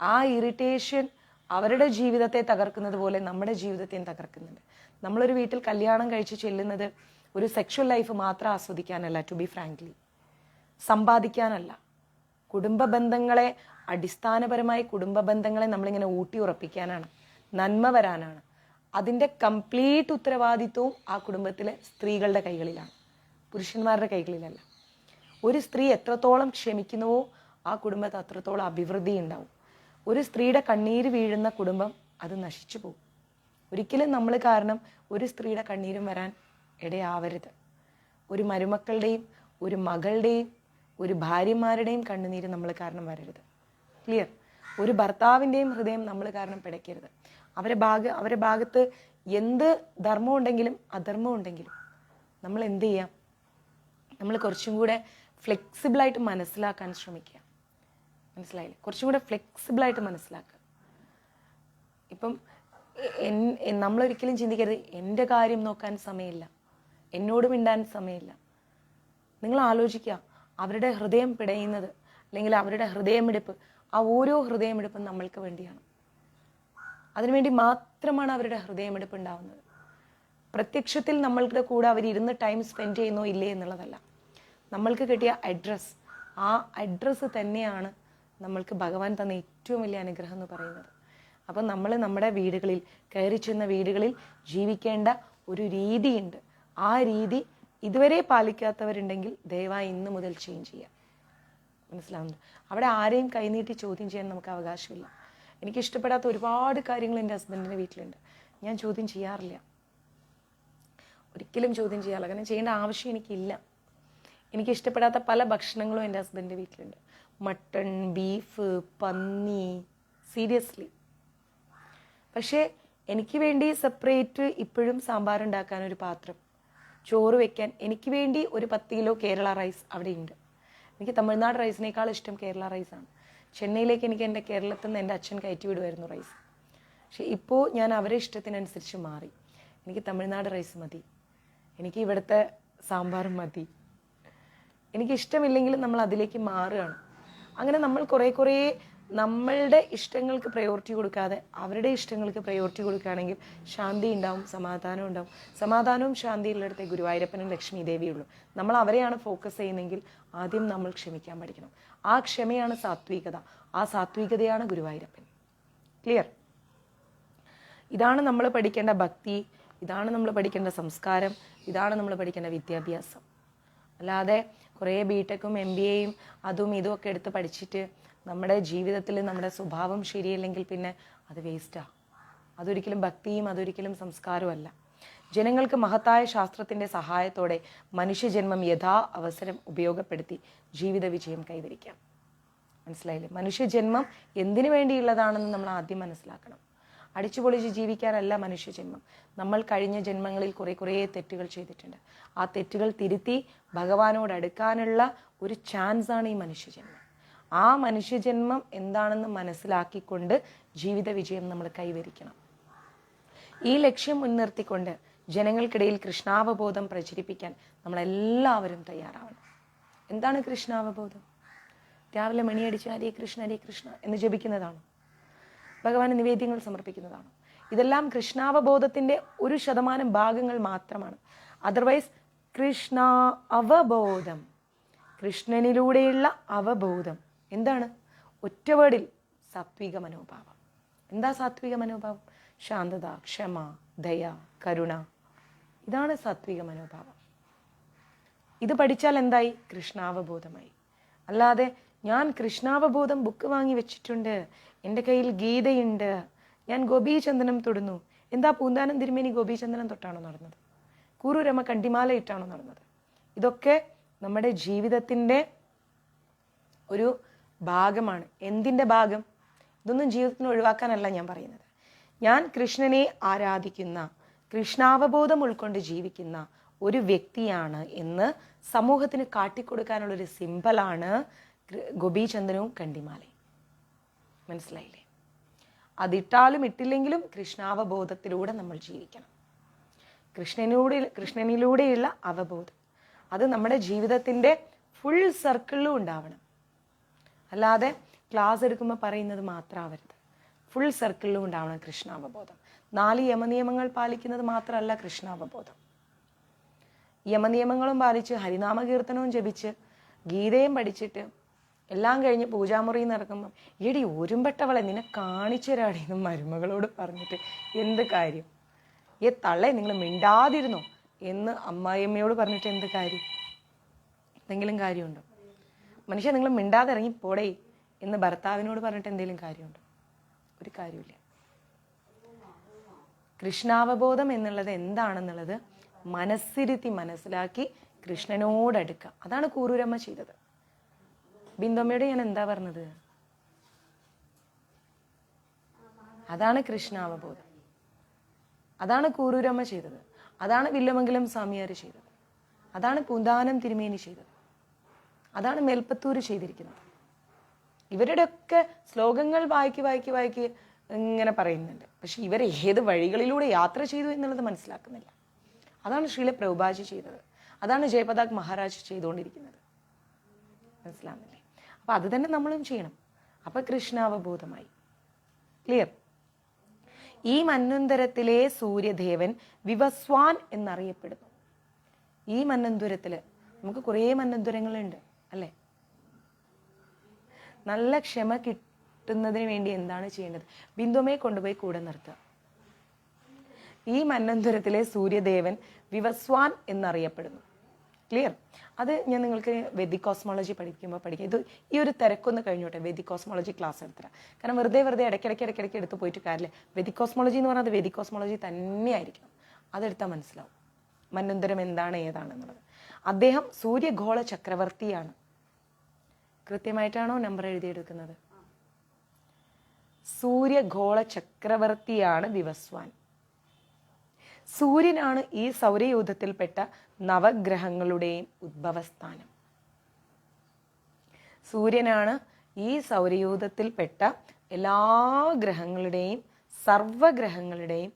ആ ഇറിറ്റേഷൻ അവരുടെ ജീവിതത്തെ തകർക്കുന്നത് പോലെ നമ്മുടെ ജീവിതത്തെയും തകർക്കുന്നുണ്ട്. നമ്മളൊരു വീട്ടിൽ കല്യാണം കഴിച്ച് ചെല്ലുന്നത് ഒരു സെക്ഷൽ ലൈഫ് മാത്രം ആസ്വദിക്കാനല്ല, ടു ബി ഫ്രാങ്ക്ലി, സമ്പാദിക്കാനല്ല. കുടുംബ ബന്ധങ്ങളെ അടിസ്ഥാനപരമായി കുടുംബ ബന്ധങ്ങളെ നമ്മളിങ്ങനെ ഊട്ടി ഉറപ്പിക്കാനാണ്, നന്മ വരാനാണ്. അതിൻ്റെ കംപ്ലീറ്റ് ഉത്തരവാദിത്വവും ആ കുടുംബത്തിലെ സ്ത്രീകളുടെ കൈകളിലാണ്, പുരുഷന്മാരുടെ കൈകളിലല്ല. ഒരു സ്ത്രീ എത്രത്തോളം ക്ഷമിക്കുന്നുവോ ആ കുടുംബത്തിൽ അത്രത്തോളം അഭിവൃദ്ധി ഉണ്ടാവും. ഒരു സ്ത്രീയുടെ കണ്ണീര് വീഴുന്ന കുടുംബം അത് നശിച്ചു പോകും. ഒരിക്കലും നമ്മൾ കാരണം ഒരു സ്ത്രീയുടെ കണ്ണീരും വരാൻ ഇടയാവരുത്. ഒരു മരുമക്കളുടെയും ഒരു മകളുടെയും ഒരു ഭാര്യമാരുടെയും കണ്ണുനീര് നമ്മൾ കാരണം വരരുത്. ക്ലിയർ? ഒരു ഭർത്താവിൻ്റെയും ഹൃദയം നമ്മൾ കാരണം പിടയ്ക്കരുത്. അവരുടെ ഭാഗത്ത് എന്ത് ധർമ്മം ഉണ്ടെങ്കിലും അധർമ്മം ഉണ്ടെങ്കിലും നമ്മൾ എന്ത് ചെയ്യാം? നമ്മൾ കുറച്ചും കൂടെ ഫ്ലെക്സിബിളായിട്ട് മനസ്സിലാക്കാൻ ശ്രമിക്കുക. മനസ്സിലായില്ലേ? കുറച്ചും കൂടെ ഫ്ലെക്സിബിളായിട്ട് മനസ്സിലാക്കുക. ഇപ്പം നമ്മളൊരിക്കലും ചിന്തിക്കരുത് എൻ്റെ കാര്യം നോക്കാൻ സമയമില്ല, എന്നോട് മിണ്ടാൻ സമയമില്ല. നിങ്ങൾ ആലോചിക്കുക, അവരുടെ ഹൃദയം പിടയുന്നത് അല്ലെങ്കിൽ അവരുടെ ഹൃദയമിടിപ്പ്, ആ ഓരോ ഹൃദയമിടിപ്പും നമ്മൾക്ക് വേണ്ടിയാണ്. അതിനുവേണ്ടി മാത്രമാണ് അവരുടെ ഹൃദയമിടിപ്പ് ഉണ്ടാവുന്നത്. പ്രത്യക്ഷത്തിൽ നമ്മളുടെ കൂടെ അവരിരുന്ന് ടൈം സ്പെൻഡ് ചെയ്യുന്നോ ഇല്ലേ എന്നുള്ളതല്ല. നമ്മൾക്ക് കിട്ടിയ അഡ്രസ്സ്, ആ അഡ്രസ്സ് തന്നെയാണ് നമ്മൾക്ക് ഭഗവാൻ തന്ന ഏറ്റവും വലിയ അനുഗ്രഹം എന്ന് പറയുന്നത്. അപ്പം നമ്മൾ നമ്മുടെ വീടുകളിൽ കയറി ചെന്ന വീടുകളിൽ ജീവിക്കേണ്ട ഒരു രീതിയുണ്ട്. ആ രീതി ഇതുവരെ പാലിക്കാത്തവരുണ്ടെങ്കിൽ ദയവായി ഇന്ന് മുതൽ ചേഞ്ച് ചെയ്യുക. മനസ്സിലാവുന്നുണ്ട്? അവിടെ ആരെയും കൈനീട്ടി ചോദ്യം ചെയ്യാൻ നമുക്ക് അവകാശമില്ല. എനിക്ക് ഇഷ്ടപ്പെടാത്ത ഒരുപാട് കാര്യങ്ങൾ എൻ്റെ ഹസ്ബൻഡിൻ്റെ വീട്ടിലുണ്ട്. ഞാൻ ചോദ്യം ചെയ്യാറില്ല, ഒരിക്കലും ചോദ്യം ചെയ്യാറില്ല. കാരണം ചെയ്യേണ്ട ആവശ്യം എനിക്കില്ല. എനിക്ക് ഇഷ്ടപ്പെടാത്ത പല ഭക്ഷണങ്ങളും എൻ്റെ ഹസ്ബൻഡിൻ്റെ വീട്ടിലുണ്ട്. മട്ടൺ, ബീഫ്, പന്നി, സീരിയസ്ലി. പക്ഷേ എനിക്ക് വേണ്ടി സെപ്പറേറ്റ് ഇപ്പോഴും സാമ്പാർ ഉണ്ടാക്കാൻ ഒരു പാത്രം, ചോറ് വെക്കാൻ എനിക്ക് വേണ്ടി ഒരു 10 കിലോ കേരള റൈസ് അവിടെ ഉണ്ട്. എനിക്ക് തമിഴ്നാട് റൈസിനേക്കാൾ ഇഷ്ടം കേരള റൈസാണ്. ചെന്നൈയിലേക്ക് എനിക്ക് എൻ്റെ കേരളത്തിൽ നിന്ന് എൻ്റെ അച്ഛൻ കയറ്റി വിടുമായിരുന്നു റൈസ്. പക്ഷെ ഇപ്പോൾ ഞാൻ അവരെ ഇഷ്ടത്തിനനുസരിച്ച് മാറി. എനിക്ക് തമിഴ്നാട് റൈസ് മതി, എനിക്ക് ഇവിടുത്തെ സാമ്പാറും മതി. എനിക്കിഷ്ടമില്ലെങ്കിലും നമ്മൾ അതിലേക്ക് മാറുകയാണ്. അങ്ങനെ നമ്മൾ കുറേ നമ്മളുടെ ഇഷ്ടങ്ങൾക്ക് പ്രയോറിറ്റി കൊടുക്കാതെ അവരുടെ ഇഷ്ടങ്ങൾക്ക് പ്രയോറിറ്റി കൊടുക്കുകയാണെങ്കിൽ ശാന്തി ഉണ്ടാവും, സമാധാനം ഉണ്ടാവും. സമാധാനവും ശാന്തിയുള്ളിടത്തെ ഗുരുവായൂരപ്പനും ലക്ഷ്മി ദേവിയുള്ളൂ. നമ്മൾ അവരെയാണ് ഫോക്കസ് ചെയ്യുന്നതെങ്കിൽ ആദ്യം നമ്മൾ ക്ഷമിക്കാൻ പഠിക്കണം. ആ ക്ഷമയാണ് സാത്വികത, ആ സാത്വികതയാണ് ഗുരുവായൂരപ്പൻ. ക്ലിയർ? ഇതാണ് നമ്മൾ പഠിക്കേണ്ട ഭക്തി, ഇതാണ് നമ്മൾ പഠിക്കേണ്ട സംസ്കാരം, ഇതാണ് നമ്മൾ പഠിക്കേണ്ട വിദ്യാഭ്യാസം. അല്ലാതെ കുറേ ബിടെക്കും MBAയും അതും ഇതും ഒക്കെ എടുത്ത് പഠിച്ചിട്ട് നമ്മുടെ ജീവിതത്തിൽ നമ്മുടെ സ്വഭാവം ശരിയല്ലെങ്കിൽ പിന്നെ അത് വേസ്റ്റാണ്. അതൊരിക്കലും ഭക്തിയും അതൊരിക്കലും സംസ്കാരവുമല്ല. ജനങ്ങൾക്ക് മഹത്തായ ശാസ്ത്രത്തിൻ്റെ സഹായത്തോടെ മനുഷ്യജന്മം അവസരം ഉപയോഗപ്പെടുത്തി ജീവിത വിജയം കൈവരിക്കാം. മനസ്സിലായില്ലേ? മനുഷ്യജന്മം എന്തിനു വേണ്ടിയുള്ളതാണെന്ന് നമ്മൾ ആദ്യം മനസ്സിലാക്കണം. അടിച്ചുപൊളിച്ച് ജീവിക്കാനല്ല മനുഷ്യജന്മം. നമ്മൾ കഴിഞ്ഞ ജന്മങ്ങളിൽ കുറേ തെറ്റുകൾ ചെയ്തിട്ടുണ്ട്. ആ തെറ്റുകൾ തിരുത്തി ഭഗവാനോട് അടുക്കാനുള്ള ഒരു ചാൻസാണ് ഈ മനുഷ്യജന്മം. ആ മനുഷ്യജന്മം എന്താണെന്ന് മനസ്സിലാക്കിക്കൊണ്ട് ജീവിത വിജയം നമ്മൾ കൈവരിക്കണം. ഈ ലക്ഷ്യം മുൻനിർത്തിക്കൊണ്ട് ജനങ്ങൾക്കിടയിൽ കൃഷ്ണാവബോധം പ്രചരിപ്പിക്കാൻ നമ്മളെല്ലാവരും തയ്യാറാവണം. എന്താണ് കൃഷ്ണാവബോധം? രാവിലെ മണിയടിച്ച് ഹരേ കൃഷ്ണ എന്ന് ജപിക്കുന്നതാണോ? ഭഗവാന് നിവേദ്യങ്ങൾ സമർപ്പിക്കുന്നതാണോ? ഇതെല്ലാം കൃഷ്ണാവബോധത്തിൻ്റെ 1% ഭാഗങ്ങൾ മാത്രമാണ്. അതർവൈസ് കൃഷ്ണ അവബോധം, കൃഷ്ണനിലൂടെയുള്ള അവബോധം എന്താണ്? ഒറ്റ വേർഡിൽ സാത്വിക മനോഭാവം. എന്താ സാത്വിക മനോഭാവം? ശാന്തത, ക്ഷമ, ദയ, കരുണ. ഇതാണ് സാത്വിക മനോഭാവം. ഇത് പഠിച്ചാൽ എന്തായി? കൃഷ്ണാവബോധമായി. അല്ലാതെ ഞാൻ കൃഷ്ണാവബോധം ബുക്ക് വാങ്ങി വെച്ചിട്ടുണ്ട്, എൻ്റെ കയ്യിൽ ഗീതയുണ്ട്, ഞാൻ ഗോപീചന്ദനം തൊടുന്നു. എന്താ പൂന്താനം തിരുമേനി ഗോപീചന്ദനം തൊട്ടാണോ നടന്നത്? കൂറുരമ കണ്ടിമാല ഇട്ടാണോ നടന്നത്? ഇതൊക്കെ നമ്മുടെ ജീവിതത്തിൻ്റെ ഒരു ഭാഗമാണ്. എന്തിൻ്റെ ഭാഗം? ഇതൊന്നും ജീവിതത്തിന് ഒഴിവാക്കാനല്ല ഞാൻ പറയുന്നത്. ഞാൻ കൃഷ്ണനെ ആരാധിക്കുന്ന, കൃഷ്ണാവബോധം ഉൾക്കൊണ്ട് ജീവിക്കുന്ന ഒരു വ്യക്തിയാണ് എന്ന് സമൂഹത്തിന് കാട്ടിക്കൊടുക്കാനുള്ളൊരു സിമ്പലാണ് ഗോപീചന്ദനവും കണ്ടിമാലയും. മനസ്സിലായില്ലേ? അതിട്ടാലും ഇട്ടില്ലെങ്കിലും കൃഷ്ണാവബോധത്തിലൂടെ നമ്മൾ ജീവിക്കണം. കൃഷ്ണനിലൂടെയുള്ള അവബോധം അത് നമ്മുടെ ജീവിതത്തിൻ്റെ ഫുൾ സർക്കിളിലും ഉണ്ടാവണം. അല്ലാതെ ക്ലാസ് എടുക്കുമ്പോൾ പറയുന്നത് മാത്രമാവരുത്. ഫുൾ സർക്കിളിലും ഉണ്ടാവണം കൃഷ്ണാവബോധം. 4 യമനിയമങ്ങൾ പാലിക്കുന്നത് മാത്രമല്ല കൃഷ്ണാവബോധം. യമനിയമങ്ങളും പാലിച്ച് ഹരിനാമകീർത്തനവും ജപിച്ച് ഗീതയും പഠിച്ചിട്ട് എല്ലാം കഴിഞ്ഞ് പൂജാമുറിയിൽ നിന്ന് ഇറങ്ങുമ്പം എടി ഒരുമ്പെട്ടവളെ നിന്നെ കാണിച്ചു തരാടിയെന്നും മരുമകളോട് പറഞ്ഞിട്ട് എന്ത് കാര്യം? തള്ളേ നിങ്ങൾ മിണ്ടാതിരുന്നോ എന്ന് അമ്മായിയമ്മയോട് പറഞ്ഞിട്ട് എന്ത് കാര്യം? എന്തെങ്കിലും കാര്യമുണ്ടോ? മനുഷ്യ നിങ്ങൾ മിണ്ടാതെ ഇറങ്ങി പോടേ എന്ന് ഭർത്താവിനോട് പറഞ്ഞിട്ട് എന്തെങ്കിലും കാര്യമുണ്ടോ? ഒരു കാര്യമില്ല. കൃഷ്ണാവബോധം എന്നുള്ളത് എന്താണെന്നുള്ളത് മനസ്സിരുത്തി മനസ്സിലാക്കി കൃഷ്ണനോടടുക്കുക. അതാണ് കൂറൂരമ്മ ചെയ്തത്. ബിന്ദുമ്മയോട് ഞാൻ എന്താ പറഞ്ഞത്? അതാണ് കൃഷ്ണാവബോധം. അതാണ് കൂറൂരമ്മ ചെയ്തത്. അതാണ് വില്ലമംഗലം സ്വാമിയാർ ചെയ്തത്. അതാണ് പൂന്താനം തിരുമേനി ചെയ്തത്. അതാണ് മേൽപ്പത്തൂർ ചെയ്തിരിക്കുന്നത്. ഇവരുടെയൊക്കെ ശ്ലോകങ്ങൾ വായിക്ക് ഇങ്ങനെ പറയുന്നുണ്ട്. പക്ഷെ ഇവർ ഏത് വഴികളിലൂടെ യാത്ര ചെയ്തു എന്നുള്ളത് മനസ്സിലാക്കുന്നില്ല. അതാണ് ശ്രീല പ്രഭുപാജി ചെയ്തത്. അതാണ് ജയപതാക് മഹാരാജ് ചെയ്തുകൊണ്ടിരിക്കുന്നത്. മനസ്സിലാകുന്നില്ലേ? അപ്പം അത് തന്നെ നമ്മളും ചെയ്യണം. അപ്പം കൃഷ്ണാവബോധമായി. ക്ലിയർ? ഈ മന്വന്തരത്തിലെ സൂര്യദേവൻ വിവസ്വാൻ എന്നറിയപ്പെടുന്നു. ഈ മന്വന്തരത്തിൽ നമുക്ക് കുറേ മന്വന്തരങ്ങളുണ്ട് അല്ലേ? നല്ല ക്ഷമ കിട്ടുന്നതിന് വേണ്ടി എന്താണ് ചെയ്യേണ്ടത്? ബിന്ദുമയെ കൊണ്ടുപോയി കൂടെ നിർത്തുക. ഈ മന്വന്തരത്തിലെ സൂര്യദേവൻ വിവസ്വാൻ എന്നറിയപ്പെടുന്നു. ക്ലിയർ? അത് ഞാൻ നിങ്ങൾക്ക് വേദിക് കോസ്മോളജി പഠിക്കുമ്പോൾ പഠിക്കാം. ഇത് ഈ ഒരു തിരക്കൊന്ന് കഴിഞ്ഞോട്ടെ, വേദിക് കോസ്മോളജി ക്ലാസ് എടുത്തരാം. കാരണം വെറുതെ ഇടയ്ക്കിടയ്ക്ക് എടുത്ത് പോയിട്ട് കാര്യമില്ല. വേദിക് കോസ്മോളജി എന്ന് പറഞ്ഞാൽ വേദിക് കോസ്മോളജി തന്നെയായിരിക്കണം. അതെടുത്താൽ മനസ്സിലാവും മന്വന്തരം എന്താണ് ഏതാണെന്നുള്ളത്. അദ്ദേഹം സൂര്യഗോള ചക്രവർത്തിയാണ്. കൃത്യമായിട്ടാണോ നമ്പർ എഴുതിയെടുക്കുന്നത്? സൂര്യഗോള ചക്രവർത്തിയാണ് വിവസ്വാൻ. സൂര്യനാണ് ഈ സൗരയൂഥത്തിൽപ്പെട്ട നവഗ്രഹങ്ങളുടെയും ഉദ്ഭവസ്ഥാനം. സൂര്യനാണ് ഈ സൗരയൂഥത്തിൽപ്പെട്ട എല്ലാ ഗ്രഹങ്ങളുടെയും സർവഗ്രഹങ്ങളുടെയും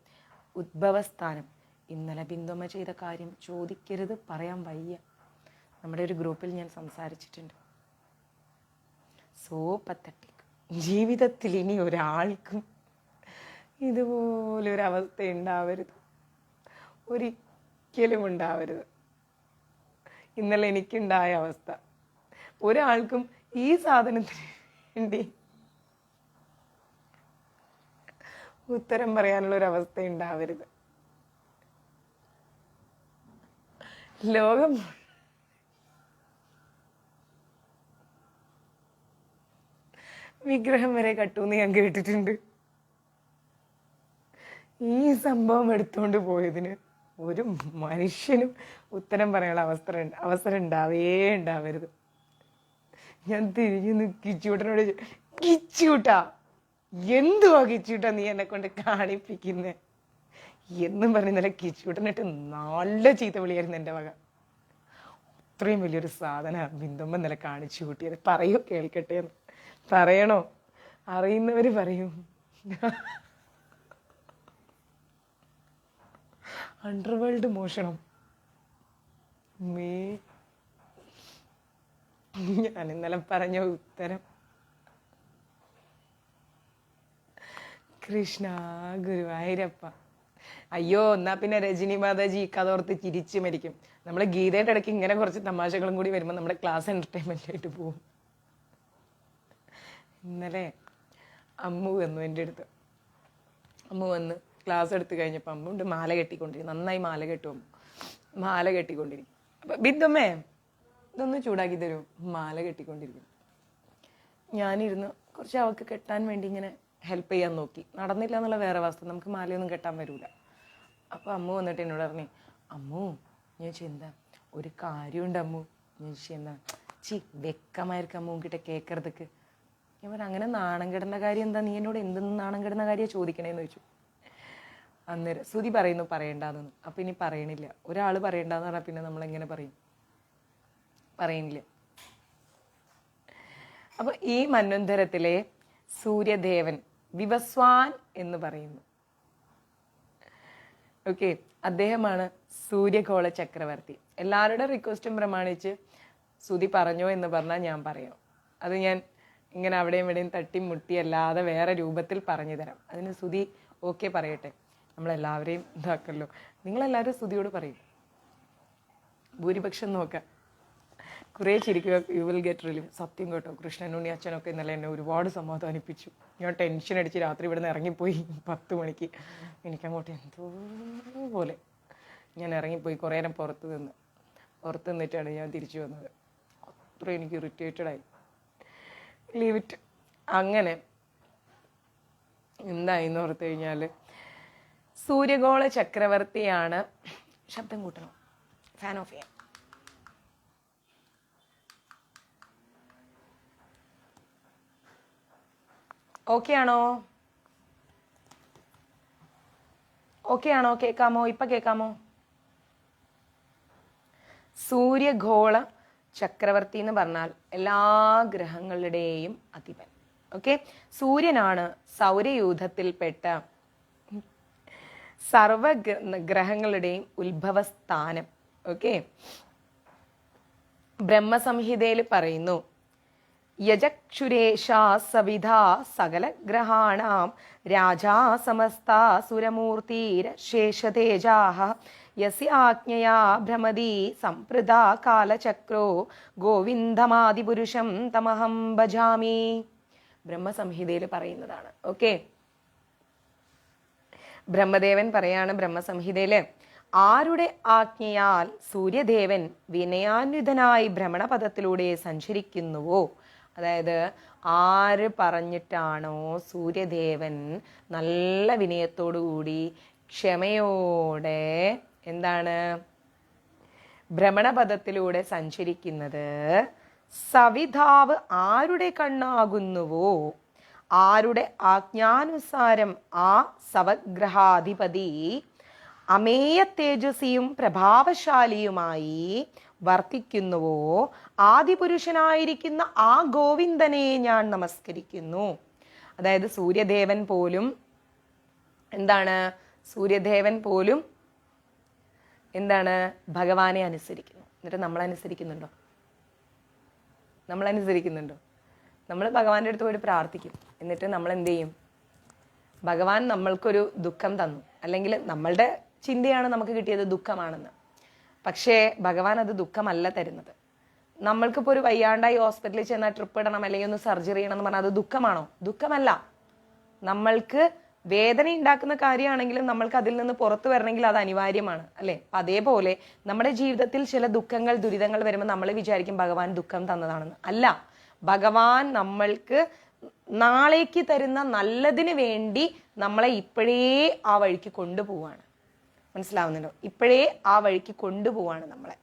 ഉദ്ഭവസ്ഥാനം. ഇന്നലെ ബിന്ദുമ്മ ചെയ്ത കാര്യം ചോദിക്കരുത്, പറയാൻ വയ്യ. നമ്മുടെ ഒരു ഗ്രൂപ്പിൽ ഞാൻ സംസാരിച്ചിട്ടുണ്ട്. So pathetic. ജീവിതത്തിൽ ഇനി ഒരാൾക്കും ഇതുപോലൊരവസ്ഥ ഉണ്ടാവരുത്, ഒരിക്കലും ഉണ്ടാവരുത്. ഇന്നലെ എനിക്കുണ്ടായ അവസ്ഥ. ഒരാൾക്കും ഈ സാധനത്തിന് വേണ്ടി ഉത്തരം പറയാനുള്ളൊരവസ്ഥ ഉണ്ടാവരുത്. ലോകം വിഗ്രഹം വരെ കട്ടൂന്ന് ഞാൻ കേട്ടിട്ടുണ്ട്. ഈ സംഭവം എടുത്തുകൊണ്ട് പോയതിന് ഒരു മനുഷ്യനും ഉത്തരം പറയാനുള്ള അവസരം ഉണ്ടാവരുത്. ഞാൻ തിരിഞ്ഞു കിച്ചൂട്ടനോട്, കിച്ചൂട്ടാ എന്തുവാ കിച്ചൂട്ടാ നീ എന്നെ കൊണ്ട് കാണിപ്പിക്കുന്നേ എന്നും പറഞ്ഞ് ഇന്നലെ കിച്ചൂട്ടനിട്ട് നല്ല ചീത്ത വിളിയായിരുന്നു എൻ്റെ വക. അത്രയും വലിയൊരു സാധന ബിന്ദുമ്മ ഇന്നലെ കാണിച്ചു കൂട്ടിയത്. പറയൂ, കേൾക്കട്ടെ എന്ന്. പറയണോ? അറിയുന്നവര് പറയും. അണ്ടർവേൾഡ് മോഷണം. ഞാൻ ഇന്നലെ പറഞ്ഞ ഉത്തരം കൃഷ്ണ ഗുരുവായൂരപ്പ. അയ്യോ, എന്നാ പിന്നെ രജനി മാതാജി കഥോർത്ത് ചിരിച്ചു മരിക്കും. നമ്മള് ഗീതയുടെ ഇടയ്ക്ക് ഇങ്ങനെ കുറച്ച് തമാശകളും കൂടി വരുമ്പോൾ നമ്മുടെ ക്ലാസ് എന്റർടൈൻമെന്റ് ആയിട്ട് പോകും. ഇന്നലെ അമ്മു വന്നു എൻ്റെ അടുത്ത്. അമ്മു വന്ന് ക്ലാസ് എടുത്ത് കഴിഞ്ഞപ്പോൾ അമ്മുണ്ട് മാല കെട്ടിക്കൊണ്ടിരിക്കും. നന്നായി മാല കെട്ടും. മാല കെട്ടിക്കൊണ്ടിരിക്കും. അപ്പൊ ബിന്ദുമ്മേ ഇതൊന്ന് ചൂടാക്കി തരൂ. മാല കെട്ടിക്കൊണ്ടിരിക്കും. ഞാനിരുന്ന് കുറച്ച് അവൾക്ക് കെട്ടാൻ വേണ്ടി ഇങ്ങനെ ഹെൽപ്പ് ചെയ്യാൻ നോക്കി. നടന്നില്ല എന്നുള്ള വേറെ വസ്തു, നമുക്ക് മാലയൊന്നും കെട്ടാൻ വരൂല. അപ്പോൾ അമ്മു വന്നിട്ട് എന്നോട് പറഞ്ഞു, അമ്മു ഞാൻ എന്താ ഒരു കാര്യമുണ്ട് അമ്മു. ഞാൻ എന്താ വെക്കമായിരിക്കും അമ്മു കിட்ட കേൾക്കരുതൊക്കെ. ഞാൻ പറഞ്ഞു, അങ്ങനെ നാണം കെടുന്ന കാര്യം എന്താ? നീ എന്നോട് എന്തെന്ന് നാണം കെടുന്ന കാര്യം ചോദിക്കണേന്ന് ചോദിച്ചു. അന്നേരം ശ്രുതി പറയുന്നു പറയണ്ടെന്ന്. അപ്പം ഇനി പറയണില്ല. ഒരാൾ പറയണ്ടെന്ന് പറഞ്ഞാൽ പിന്നെ നമ്മളെങ്ങനെ പറയും? പറയുന്നില്ല. അപ്പൊ ഈ മന്വന്തരത്തിലെ സൂര്യദേവൻ വിവസ്വാൻ എന്ന് പറയുന്നു. ഓക്കെ, അദ്ദേഹമാണ് സൂര്യഗോള ചക്രവർത്തി. എല്ലാവരുടെ റിക്വസ്റ്റും പ്രമാണിച്ച് ശ്രുതി പറഞ്ഞോ എന്ന് പറഞ്ഞാൽ ഞാൻ പറയാം. അത് ഞാൻ ഇങ്ങനെ അവിടെയും ഇവിടെയും തട്ടിമുട്ടി അല്ലാതെ വേറെ രൂപത്തിൽ പറഞ്ഞു തരാം. അതിന് ശ്രുതി ഓക്കെ പറയട്ടെ. നമ്മളെല്ലാവരെയും ഇതാക്കല്ലോ. നിങ്ങളെല്ലാവരും ശ്രുതിയോട് പറയും. ഭൂരിപക്ഷം നോക്കാം. കുറേ ചിരിക്കുക, യു വിൽ ഗെറ്റ് റിലീഫ്. സത്യം കേട്ടോ, കൃഷ്ണനുണ്ണി അച്ഛനൊക്കെ ഇന്നലെ എന്നെ ഒരുപാട് സമാധാനിപ്പിച്ചു. ഞാൻ ടെൻഷൻ അടിച്ച് രാത്രി ഇവിടെ നിന്ന് ഇറങ്ങിപ്പോയി 10 മണിക്ക്. എനിക്കങ്ങോട്ട് എന്തോ പോലെ ഞാൻ ഇറങ്ങിപ്പോയി. കുറേ നേരം പുറത്ത് നിന്നിട്ടാണ് ഞാൻ തിരിച്ചു വന്നത്. അത്ര എനിക്ക് ഇറിറ്റേറ്റഡായി. Leave it. അങ്ങനെ എന്തായിന്ന് ഓർത്ത് കഴിഞ്ഞാൽ സൂര്യഗോള ചക്രവർത്തിയാണ്. ശബ്ദം കൂട്ടണം, ഫാൻ ഓഫ് ചെയ്യാം. ഓക്കെ ആണോ? കേൾക്കാമോ? ഇപ്പൊ കേൾക്കാമോ? സൂര്യഗോള ചക്രവർത്തി എന്ന് പറഞ്ഞാൽ എല്ലാ ഗ്രഹങ്ങളുടെയും അധിപൻ. ഓക്കെ, സൂര്യനാണ് സൗരയൂഥത്തിൽപ്പെട്ട സർവ ഗ്രഹങ്ങളുടെയും ഉത്ഭവസ്ഥാനം. ഓക്കെ, ബ്രഹ്മസംഹിതയിൽ പറയുന്നു, യജക്ഷുരേഷ സവിധാ സകല ഗ്രഹാണാം രാജാ സമസ്ത സുരമൂർത്തിരശേഷതേജാഃ യസ്യാജ്ഞയാ ഭ്രമതി സംപ്രദാ കാലചക്രോ ഗോവിന്ദമാദിപുരുഷം തമഹം ഭജാമി. ബ്രഹ്മസംഹിതയിൽ പറയുന്നതാണ്. ഓക്കെ, ബ്രഹ്മദേവൻ പറയാണ് ബ്രഹ്മസംഹിതയില്, ആരുടെ ആജ്ഞയാൽ സൂര്യദേവൻ വിനയാന്വിതനായി ഭ്രമണപഥത്തിലൂടെ സഞ്ചരിക്കുന്നുവോ, അതായത് ആര് പറഞ്ഞിട്ടാണോ സൂര്യദേവൻ നല്ല വിനയത്തോടുകൂടി ക്ഷമയോടെ എന്താണ് ഭ്രമണപഥത്തിലൂടെ സഞ്ചരിക്കുന്നത്, സവിധാവ് ആരുടെ കണ്ണാകുന്നുവോ, ആരുടെ ആജ്ഞാനുസാരം ആ സവഗ്രഹാധിപതി അമേയ തേജസ്വിയും പ്രഭാവശാലിയുമായി വർത്തിക്കുന്നുവോ ആദിപുരുഷനായിരിക്കുന്ന ആ ഗോവിന്ദനെ ഞാൻ നമസ്കരിക്കുന്നു. അതായത് സൂര്യദേവൻ പോലും എന്താണ് ഭഗവാനെ അനുസരിക്കുന്നു. എന്നിട്ട് നമ്മൾ അനുസരിക്കുന്നുണ്ടോ? നമ്മൾ ഭഗവാന്റെ അടുത്ത് പോയിട്ട് പ്രാർത്ഥിക്കും. എന്നിട്ട് നമ്മൾ എന്ത് ചെയ്യും? ഭഗവാൻ നമ്മൾക്കൊരു ദുഃഖം തന്നു, അല്ലെങ്കിൽ നമ്മളുടെ ചിന്തയാണ് നമുക്ക് കിട്ടിയത് ദുഃഖമാണെന്ന്. പക്ഷേ ഭഗവാൻ അത് ദുഃഖമല്ല തരുന്നത്. നമ്മൾക്കിപ്പോൾ ഒരു വയ്യാണ്ടായി ഹോസ്പിറ്റലിൽ ചെന്നാൽ ട്രിപ്പ് ഇടണം, അല്ലെങ്കിൽ ഒന്ന് സർജറി ചെയ്യണം എന്ന് പറഞ്ഞാൽ അത് ദുഃഖമാണോ? ദുഃഖമല്ല. നമ്മൾക്ക് വേദന ഉണ്ടാക്കുന്ന കാര്യമാണെങ്കിലും നമ്മൾക്ക് അതിൽ നിന്ന് പുറത്തു വരണമെങ്കിൽ അത് അനിവാര്യമാണ്, അല്ലേ? അതേപോലെ നമ്മുടെ ജീവിതത്തിൽ ചില ദുഃഖങ്ങൾ, ദുരിതങ്ങൾ വരുമ്പോൾ നമ്മൾ വിചാരിക്കും ഭഗവാൻ ദുഃഖം തന്നതാണെന്ന്. അല്ല, ഭഗവാൻ നമ്മൾക്ക് നാളേക്ക് തരുന്ന നല്ലതിന് വേണ്ടി നമ്മളെ ഇപ്പോഴേ ആ വഴിക്ക് കൊണ്ടുപോവാണ്. മനസ്സിലാവുന്നുണ്ടോ? ഇപ്പോഴേ ആ വഴിക്ക് കൊണ്ടുപോവാണ് നമ്മളെ.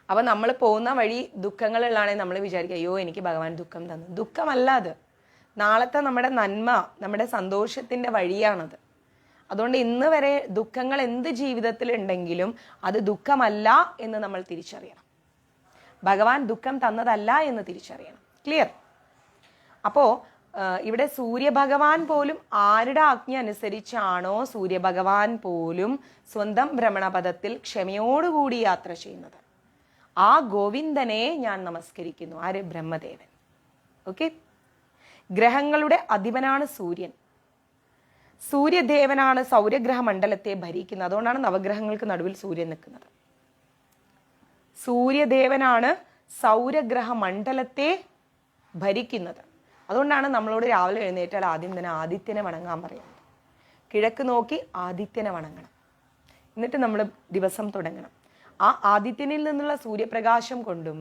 അപ്പൊ നമ്മൾ പോകുന്ന വഴി ദുഃഖങ്ങളുള്ളതാണെങ്കിൽ നമ്മൾ വിചാരിക്കുക അയ്യോ എനിക്ക് ഭഗവാൻ ദുഃഖം തന്നു. ദുഃഖമല്ല അത്. നാളത്തെ നമ്മുടെ നന്മ, നമ്മുടെ സന്തോഷത്തിന്റെ വഴിയാണത്. അതുകൊണ്ട് ഇന്ന് വരെ ദുഃഖങ്ങൾ എന്ത് ജീവിതത്തിൽ ഉണ്ടെങ്കിലും അത് ദുഃഖമല്ല എന്ന് നമ്മൾ തിരിച്ചറിയണം. ഭഗവാൻ ദുഃഖം തന്നതല്ല എന്ന് തിരിച്ചറിയണം. ക്ലിയർ? അപ്പോ ഇവിടെ സൂര്യഭഗവാൻ പോലും ആരുടെ ആജ്ഞ അനുസരിച്ചാണോ സൂര്യഭഗവാൻ പോലും സ്വന്തം ഭ്രമണപഥത്തിൽ ക്ഷമയോടുകൂടി യാത്ര ചെയ്യുന്നത്, ആ ഗോവിന്ദനെ ഞാൻ നമസ്കരിക്കുന്നു. ആര്? ബ്രഹ്മദേവൻ. ഓക്കെ. ഗ്രഹങ്ങളുടെ അധിപനാണ് സൂര്യൻ. സൂര്യദേവനാണ് സൗരഗ്രഹ മണ്ഡലത്തെ ഭരിക്കുന്നത്. അതുകൊണ്ടാണ് നവഗ്രഹങ്ങൾക്ക് നടുവിൽ സൂര്യൻ നിൽക്കുന്നത്. സൂര്യദേവനാണ് സൗരഗ്രഹ മണ്ഡലത്തെ ഭരിക്കുന്നത്. അതുകൊണ്ടാണ് നമ്മളോട് രാവിലെ എഴുന്നേറ്റാൽ ആദ്യം തന്നെ ആദിത്യനെ വണങ്ങാൻ പറയുന്നത്. കിഴക്ക് നോക്കി ആദിത്യനെ വണങ്ങണം. എന്നിട്ട് നമ്മൾ ദിവസം തുടങ്ങണം. ആ ആദിത്യനിൽ നിന്നുള്ള സൂര്യപ്രകാശം കൊണ്ടും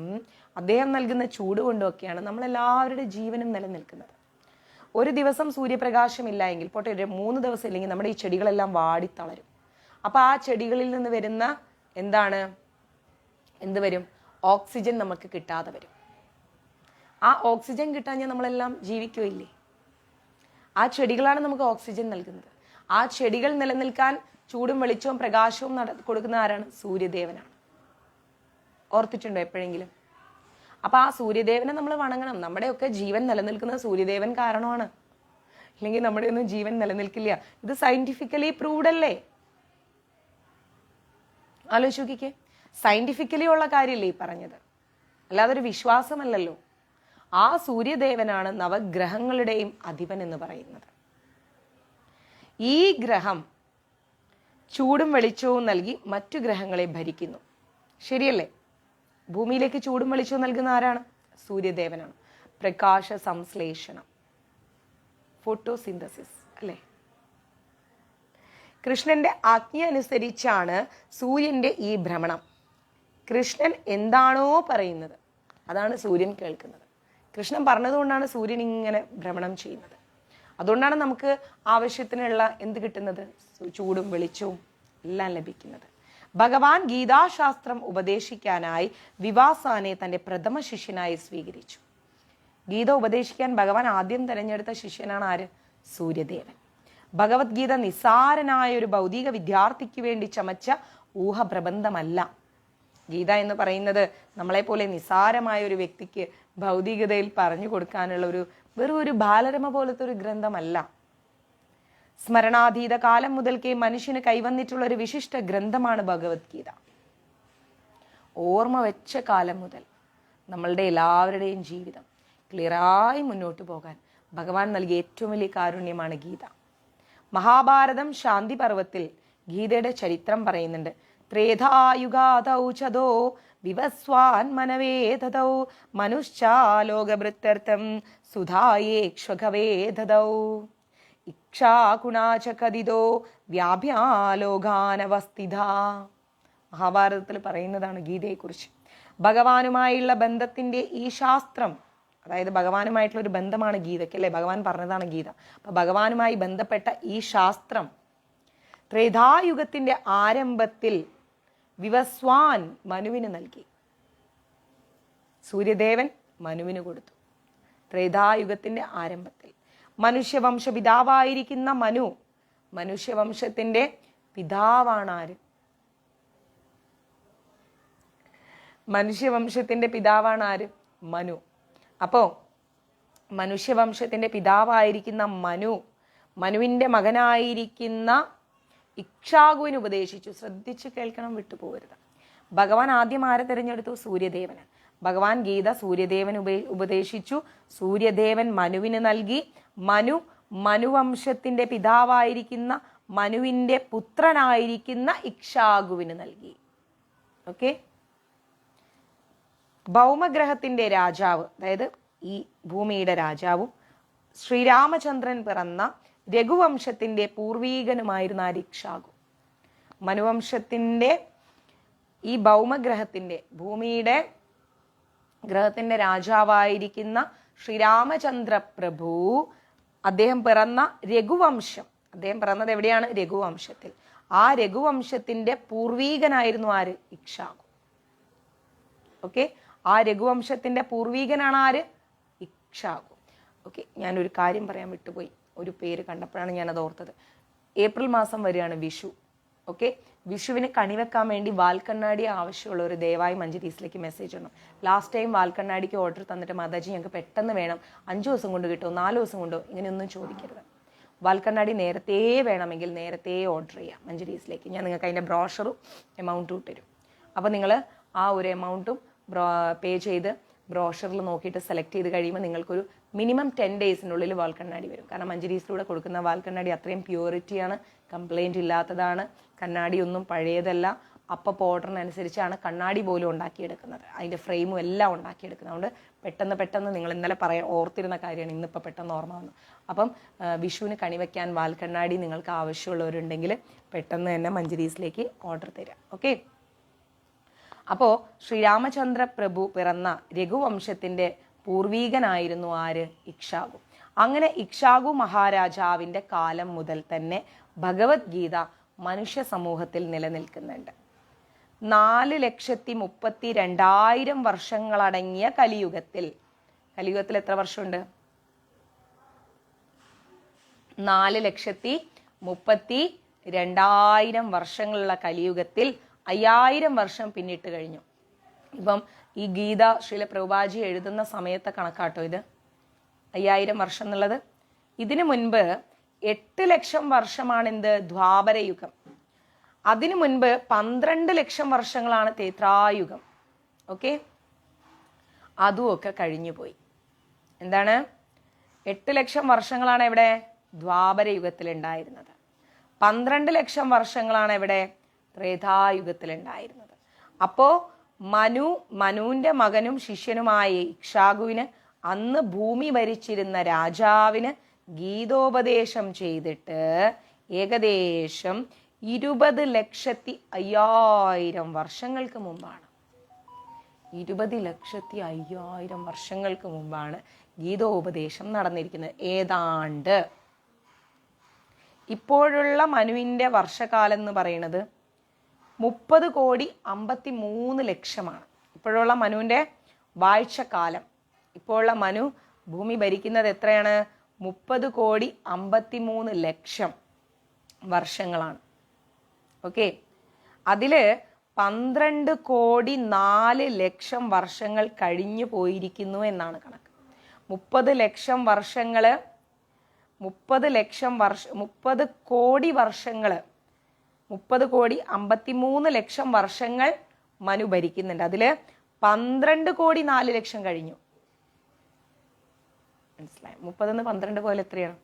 അദ്ദേഹം നൽകുന്ന ചൂട് കൊണ്ടും ഒക്കെയാണ് നമ്മളെല്ലാവരുടെ ജീവനും നിലനിൽക്കുന്നത്. ഒരു ദിവസം സൂര്യപ്രകാശം ഇല്ല എങ്കിൽ, പോട്ടെ 3 ദിവസം ഇല്ലെങ്കിൽ നമ്മുടെ ഈ ചെടികളെല്ലാം വാടിത്തളരും. അപ്പൊ ആ ചെടികളിൽ നിന്ന് വരുന്ന എന്ത് വരും? ഓക്സിജൻ നമുക്ക് കിട്ടാതെ വരും. ആ ഓക്സിജൻ കിട്ടാഞ്ഞാൽ നമ്മളെല്ലാം ജീവിക്കുകയില്ലേ? ആ ചെടികളാണ് നമുക്ക് ഓക്സിജൻ നൽകുന്നത്. ആ ചെടികൾ നിലനിൽക്കാൻ ചൂടും വെളിച്ചവും പ്രകാശവും കൊടുക്കുന്ന ആരാണ്? സൂര്യദേവനാണ്. ഓർത്തിട്ടുണ്ടോ എപ്പോഴെങ്കിലും? അപ്പൊ ആ സൂര്യദേവനെ നമ്മൾ വണങ്ങണം. നമ്മുടെയൊക്കെ ജീവൻ നിലനിൽക്കുന്ന സൂര്യദേവൻ കാരണമാണ്. ഇല്ലെങ്കിൽ നമ്മുടെ ഒന്നും ജീവൻ നിലനിൽക്കില്ല. ഇത് സയന്റിഫിക്കലി പ്രൂവ്ഡ് അല്ലേ? ആലോചിച്ച് നോക്കിക്കേ. സയന്റിഫിക്കലി ഉള്ള കാര്യമല്ലേ ഈ പറഞ്ഞത്, അല്ലാതെ ഒരു വിശ്വാസമല്ലല്ലോ. ആ സൂര്യദേവനാണ് നവഗ്രഹങ്ങളുടെയും അധിപൻ എന്ന് പറയുന്നത്. ഈ ഗ്രഹം ചൂടും വെളിച്ചവും നൽകി മറ്റു ഗ്രഹങ്ങളെ ഭരിക്കുന്നു. ശരിയല്ലേ? ഭൂമിയിലേക്ക് ചൂടും വെളിച്ചവും നൽകുന്ന ആരാണ്? സൂര്യദേവനാണ്. പ്രകാശ സംശ്ലേഷണം, ഫോട്ടോസിന്തസിസ്, അല്ലേ? കൃഷ്ണന്റെ ആജ്ഞ അനുസരിച്ചാണ് സൂര്യന്റെ ഈ ഭ്രമണം. കൃഷ്ണൻ എന്താണോ പറയുന്നത് അതാണ് സൂര്യൻ കേൾക്കുന്നത്. കൃഷ്ണൻ പറഞ്ഞതുകൊണ്ടാണ് സൂര്യൻ ഇങ്ങനെ ഭ്രമണം ചെയ്യുന്നത്. അതുകൊണ്ടാണ് നമുക്ക് ആവശ്യത്തിനുള്ള എന്ത് കിട്ടുന്നത്? ചൂടും വെളിച്ചവും എല്ലാം ലഭിക്കുന്നത്. ഭഗവാൻ ഗീതാശാസ്ത്രം ഉപദേശിക്കാനായി വിവാസാനെ തന്റെ പ്രഥമ ശിഷ്യനായി സ്വീകരിച്ചു. ഗീത ഉപദേശിക്കാൻ ഭഗവാൻ ആദ്യം തിരഞ്ഞെടുത്ത ശിഷ്യനാണ് ആര്? സൂര്യദേവൻ. ഭഗവത്ഗീത നിസ്സാരനായ ഒരു ഭൗതിക വിദ്യാർത്ഥിക്ക് വേണ്ടി ചമച്ച ഊഹപ്രബന്ധമല്ല. ഗീത എന്ന് പറയുന്നത് നമ്മളെ പോലെ നിസ്സാരമായ ഒരു വ്യക്തിക്ക് ഭൗതികതയിൽ പറഞ്ഞു കൊടുക്കാനുള്ള വെറും ഒരു ബാലരമ പോലത്തെ ഒരു ഗ്രന്ഥമല്ല. സ്മരണാതീത കാലം മുതൽക്കേ മനുഷ്യന് കൈവന്നിട്ടുള്ള ഒരു വിശിഷ്ട ഗ്രന്ഥമാണ് ഭഗവത്ഗീത. ഓർമ്മ വെച്ച കാലം മുതൽ നമ്മളുടെ എല്ലാവരുടെയും ജീവിതം ക്ലിയറായി മുന്നോട്ട് പോകാൻ ഭഗവാൻ നൽകിയ ഏറ്റവും വലിയ കാരുണ്യമാണ് ഗീത. മഹാഭാരതം ശാന്തി പർവത്തിൽ ഗീതയുടെ ചരിത്രം പറയുന്നുണ്ട്. ത്രേധായുഗാദൗ ചതോ വിവസ്വാൻ മനവേദതൗ മനുഷ്യാലോകവൃത്തർത്ഥം സുധായേക്ഷ്വഖവേദതൗ ഇക്ഷാകുണാച കദിതോ വ്യാഭ്യാലോകാനവസ്ഥിത. മഹാഭാരതത്തിൽ പറയുന്നതാണ് ഗീതയെക്കുറിച്ച്. ഭഗവാനുമായുള്ള ബന്ധത്തിന്റെ ഈ ശാസ്ത്രം, അതായത് ഭഗവാനുമായിട്ടുള്ള ഒരു ബന്ധമാണ് ഗീതയ്ക്ക്, അല്ലേ? ഭഗവാൻ പറഞ്ഞതാണ് ഗീത. അപ്പൊ ഭഗവാനുമായി ബന്ധപ്പെട്ട ഈ ശാസ്ത്രം ത്രേധായുഗത്തിന്റെ ആരംഭത്തിൽ വിവസ്വാൻ മനുവിന് നൽകി. സൂര്യദേവൻ മനുവിന് കൊടുത്തു. ത്രേധായുഗത്തിന്റെ ആരംഭത്തിൽ മനുഷ്യവംശ പിതാവായിരിക്കുന്ന മനു, മനുഷ്യവംശത്തിന്റെ പിതാവാണ് ആര്? മനുഷ്യവംശത്തിന്റെ പിതാവാണ് ആര്? മനു. അപ്പോ മനുഷ്യവംശത്തിന്റെ പിതാവായിരിക്കുന്ന മനുവിന്റെ മകനായിരിക്കുന്ന ഇക്ഷ്വാകുവിന് ഉപദേശിച്ചു. ശ്രദ്ധിച്ചു കേൾക്കണം, വിട്ടുപോകരുത്. ഭഗവാൻ ആദ്യം ആരെ തിരഞ്ഞെടുത്തു? സൂര്യദേവന്. ഭഗവാൻ ഗീത സൂര്യദേവൻ ഉപദേശിച്ചു. സൂര്യദേവൻ മനുവിന് നൽകി. മനുവംശത്തിന്റെ പിതാവായിരിക്കുന്ന മനുവിന്റെ പുത്രനായിരിക്കുന്ന ഇക്ഷ്വാകുവിന് നൽകി. ഓക്കെ. ഭൗമഗ്രഹത്തിന്റെ രാജാവ്, അതായത് ഈ ഭൂമിയുടെ രാജാവും ശ്രീരാമചന്ദ്രൻ പിറന്ന രഘുവംശത്തിന്റെ പൂർവീകനുമായിരുന്ന ഇക്ഷ്വാകു. മനുവംശത്തിന്റെ ഈ ഭൗമഗ്രഹത്തിന്റെ ഭൂമിയുടെ ഗ്രഹത്തിന്റെ രാജാവായിരിക്കുന്ന ശ്രീരാമചന്ദ്ര പ്രഭു, അദ്ദേഹം പിറന്ന രഘുവംശം, അദ്ദേഹം പിറന്നത് എവിടെയാണ്? രഘുവംശത്തിൽ. ആ രഘുവംശത്തിന്റെ പൂർവീകനായിരുന്നു ആര്? ഇക്ഷ്വാകു. ഓക്കെ. ആ രഘുവംശത്തിന്റെ പൂർവീകനാണ് ആര്? ഇക്ഷ്വാകു. ഓക്കെ. ഞാനൊരു കാര്യം പറയാൻ വിട്ടുപോയി, ഒരു പേര് കണ്ടപ്പോഴാണ് ഞാനത് ഓർത്തത്. ഏപ്രിൽ മാസം വരെയാണ് വിഷു. ഓക്കെ. വിഷുവിന് കണിവെക്കാൻ വേണ്ടി വാൽക്കണ്ണാടി ആവശ്യമുള്ളവർ ദയവായി മഞ്ജരീസിലേക്ക് മെസ്സേജ് ഇടണം. ലാസ്റ്റ് ടൈം വാൽക്കണ്ണാടിക്ക് ഓർഡർ തന്നിട്ട് മാതാജി ഞങ്ങൾക്ക് പെട്ടെന്ന് വേണം, 5 ദിവസം കൊണ്ട് കിട്ടുമോ, 4 ദിവസം കൊണ്ടോ, ഇങ്ങനെയൊന്നും ചോദിക്കരുത്. വാൽക്കണ്ണാടി നേരത്തെ വേണമെങ്കിൽ നേരത്തെ ഓർഡർ ചെയ്യാം മഞ്ജരീസിലേക്ക്. ഞാൻ നിങ്ങൾക്ക് അതിൻ്റെ ബ്രോഷറും എമൗണ്ടും ഇട്ടുതരും. അപ്പോൾ നിങ്ങൾ ആ ഒരു എമൗണ്ടും പേ ചെയ്ത് ബ്രോഷറിൽ നോക്കിയിട്ട് സെലക്ട് ചെയ്ത് കഴിയുമ്പോൾ നിങ്ങൾക്കൊരു മിനിമം 10 ഡേയ്സിനുള്ളിൽ വാൽക്കണ്ണാടി വരും. കാരണം മഞ്ജരീസിലൂടെ കൊടുക്കുന്ന വാൽക്കണ്ണാടി അത്രയും പ്യൂരിറ്റിയാണ്, കംപ്ലൈൻറ്റ് ഇല്ലാത്തതാണ്, കണ്ണാടിയൊന്നും പഴയതല്ല. അപ്പോൾ ഓർഡറിനനുസരിച്ചാണ് കണ്ണാടി പോലും ഉണ്ടാക്കിയെടുക്കുന്നത്, അതിൻ്റെ ഫ്രെയിമും എല്ലാം ഉണ്ടാക്കിയെടുക്കുന്നത്. അതുകൊണ്ട് പെട്ടെന്ന് നിങ്ങൾ ഇന്നലെ ഓർത്തിരുന്ന കാര്യമാണ് ഇന്നിപ്പോൾ പെട്ടെന്ന് ഓർമ്മ വന്നു. അപ്പം വിഷുവിന് കണിവയ്ക്കാൻ വാൽക്കണ്ണാടി നിങ്ങൾക്ക് ആവശ്യമുള്ളവരുണ്ടെങ്കിൽ പെട്ടെന്ന് തന്നെ മഞ്ജരീസിലേക്ക് ഓർഡർ തരാം. ഓക്കെ. അപ്പോൾ ശ്രീരാമചന്ദ്ര പ്രഭു പിറന്ന രഘുവംശത്തിന്റെ പൂർവീകനായിരുന്നു ആര്? ഇക്ഷ്വാകു. അങ്ങനെ ഇക്ഷ്വാകു മഹാരാജാവിന്റെ കാലം മുതൽ തന്നെ ഭഗവത്ഗീത മനുഷ്യ സമൂഹത്തിൽ നിലനിൽക്കുന്നുണ്ട്. 4,32,000 വർഷങ്ങളടങ്ങിയ കലിയുഗത്തിൽ എത്ര വർഷമുണ്ട്? 4,32,000 വർഷങ്ങളുള്ള കലിയുഗത്തിൽ 5000 വർഷം പിന്നിട്ട് കഴിഞ്ഞു. ഇപ്പം ഈ ഗീത ശ്രീല പ്രഭുപാജി എഴുതുന്ന സമയത്തെ കണക്കാട്ടോ ഇത് 5000 വർഷം എന്നുള്ളത്. ഇതിനു മുൻപ് 8 ലക്ഷം വർഷമാണ് എന്ത്? ദ്വാപരയുഗം. അതിനു മുൻപ് 12 ലക്ഷം വർഷങ്ങളാണ് തേത്രായുഗം. ഓക്കെ. അതുമൊക്കെ കഴിഞ്ഞുപോയി. എന്താണ്? 8 ലക്ഷം വർഷങ്ങളാണ് എവിടെ? ദ്വാപരയുഗത്തിൽ ഉണ്ടായിരുന്നത്. 12 ലക്ഷം വർഷങ്ങളാണ് എവിടെ? ത്രേതായുഗത്തിലുണ്ടായിരുന്നത്. അപ്പോ മനുവിന്റെ മകനും ശിഷ്യനുമായ ഇക്ഷ്വാകുവിന് അന്ന് ഭൂമി ഭരിച്ചിരുന്ന രാജാവിന് ഗീതോപദേശം ചെയ്തിട്ട് ഏകദേശം 20,05,000 വർഷങ്ങൾക്ക് മുമ്പാണ്. 20,05,000 വർഷങ്ങൾക്ക് മുമ്പാണ് ഗീതോപദേശം നടന്നിരിക്കുന്നത്. ഏതാണ്ട് ഇപ്പോഴുള്ള മനുവിന്റെ വർഷകാലം എന്ന് പറയുന്നത് 30,53,00,000 ഇപ്പോഴുള്ള മനുവിന്റെ വാഴ്ചക്കാലം. ഇപ്പോഴുള്ള മനു ഭൂമി ഭരിക്കുന്നത് എത്രയാണ്? 30,53,00,000 വർഷങ്ങളാണ്. ഓക്കെ. അതില് 12,04,00,000 വർഷങ്ങൾ കഴിഞ്ഞു പോയിരിക്കുന്നു എന്നാണ് കണക്ക്. 30 കോടി വർഷങ്ങള് 30,53,00,000 വർഷങ്ങൾ മനു ഭരിക്കുന്നുണ്ട്. അതില് 12,04,00,000 കഴിഞ്ഞു. മനസ്സിലായി? 30 12 പോലെ എത്രയാണ്?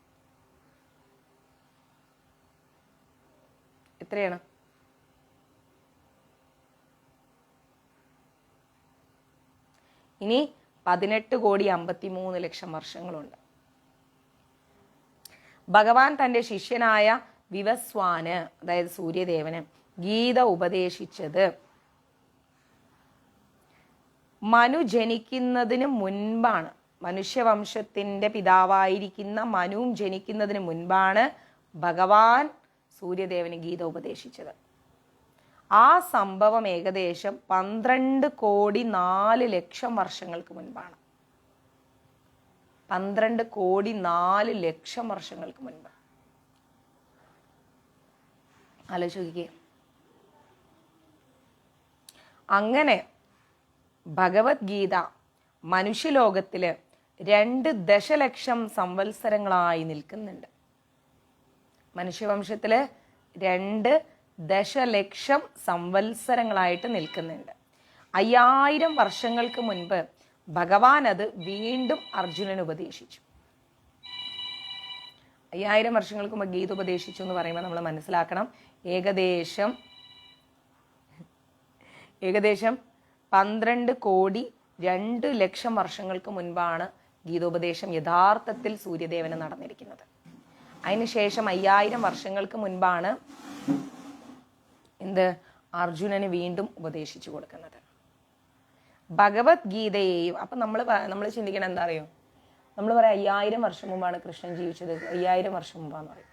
ഇനി 18,53,00,000 വർഷങ്ങളുണ്ട്. ഭഗവാൻ തന്റെ ശിഷ്യനായ വിവസ്വാന്, അതായത് സൂര്യദേവന് ഗീത ഉപദേശിച്ചത് മനു ജനിക്കുന്നതിന് മുൻപാണ്. മനുഷ്യവംശത്തിന്റെ പിതാവായിരിക്കുന്ന മനു ജനിക്കുന്നതിന് മുൻപാണ് ഭഗവാൻ സൂര്യദേവന് ഗീത ഉപദേശിച്ചത്. ആ സംഭവം ഏകദേശം 12,04,00,000 വർഷങ്ങൾക്ക് മുൻപാണ്. 12,04,00,000 വർഷങ്ങൾക്ക് മുൻപ്. ആലോചിക്കുക. അങ്ങനെ ഭഗവത്ഗീത മനുഷ്യലോകത്തില് 2 ദശലക്ഷം സംവത്സരങ്ങളായി നിൽക്കുന്നുണ്ട്. മനുഷ്യവംശത്തില് 2 ദശലക്ഷം സംവത്സരങ്ങളായിട്ട് നിൽക്കുന്നുണ്ട്. 5000 വർഷങ്ങൾക്ക് മുൻപ് ഭഗവാൻ അത് വീണ്ടും അർജുനന് ഉപദേശിച്ചു. 5000 വർഷങ്ങൾക്ക് മുമ്പ് ഗീത ഉപദേശിച്ചു എന്ന് പറയുമ്പോൾ നമ്മൾ മനസ്സിലാക്കണം, ഏകദേശം 12 കോടി 2 ലക്ഷം വർഷങ്ങൾക്ക് മുൻപാണ് ഗീതോപദേശം യഥാർത്ഥത്തിൽ സൂര്യദേവന് നടന്നിരിക്കുന്നത്. അതിനുശേഷം 5000 വർഷങ്ങൾക്ക് മുൻപാണ് അർജുനന് വീണ്ടും ഉപദേശിച്ചു കൊടുക്കുന്നത്. ഭഗവത്ഗീതയെയും അപ്പം നമ്മൾ ചിന്തിക്കണം, എന്താ അറിയോ, നമ്മൾ പറയാം 5000 വർഷം മുമ്പാണ് കൃഷ്ണൻ ജീവിച്ചത്, 5000 വർഷം മുമ്പാന്ന് പറയും.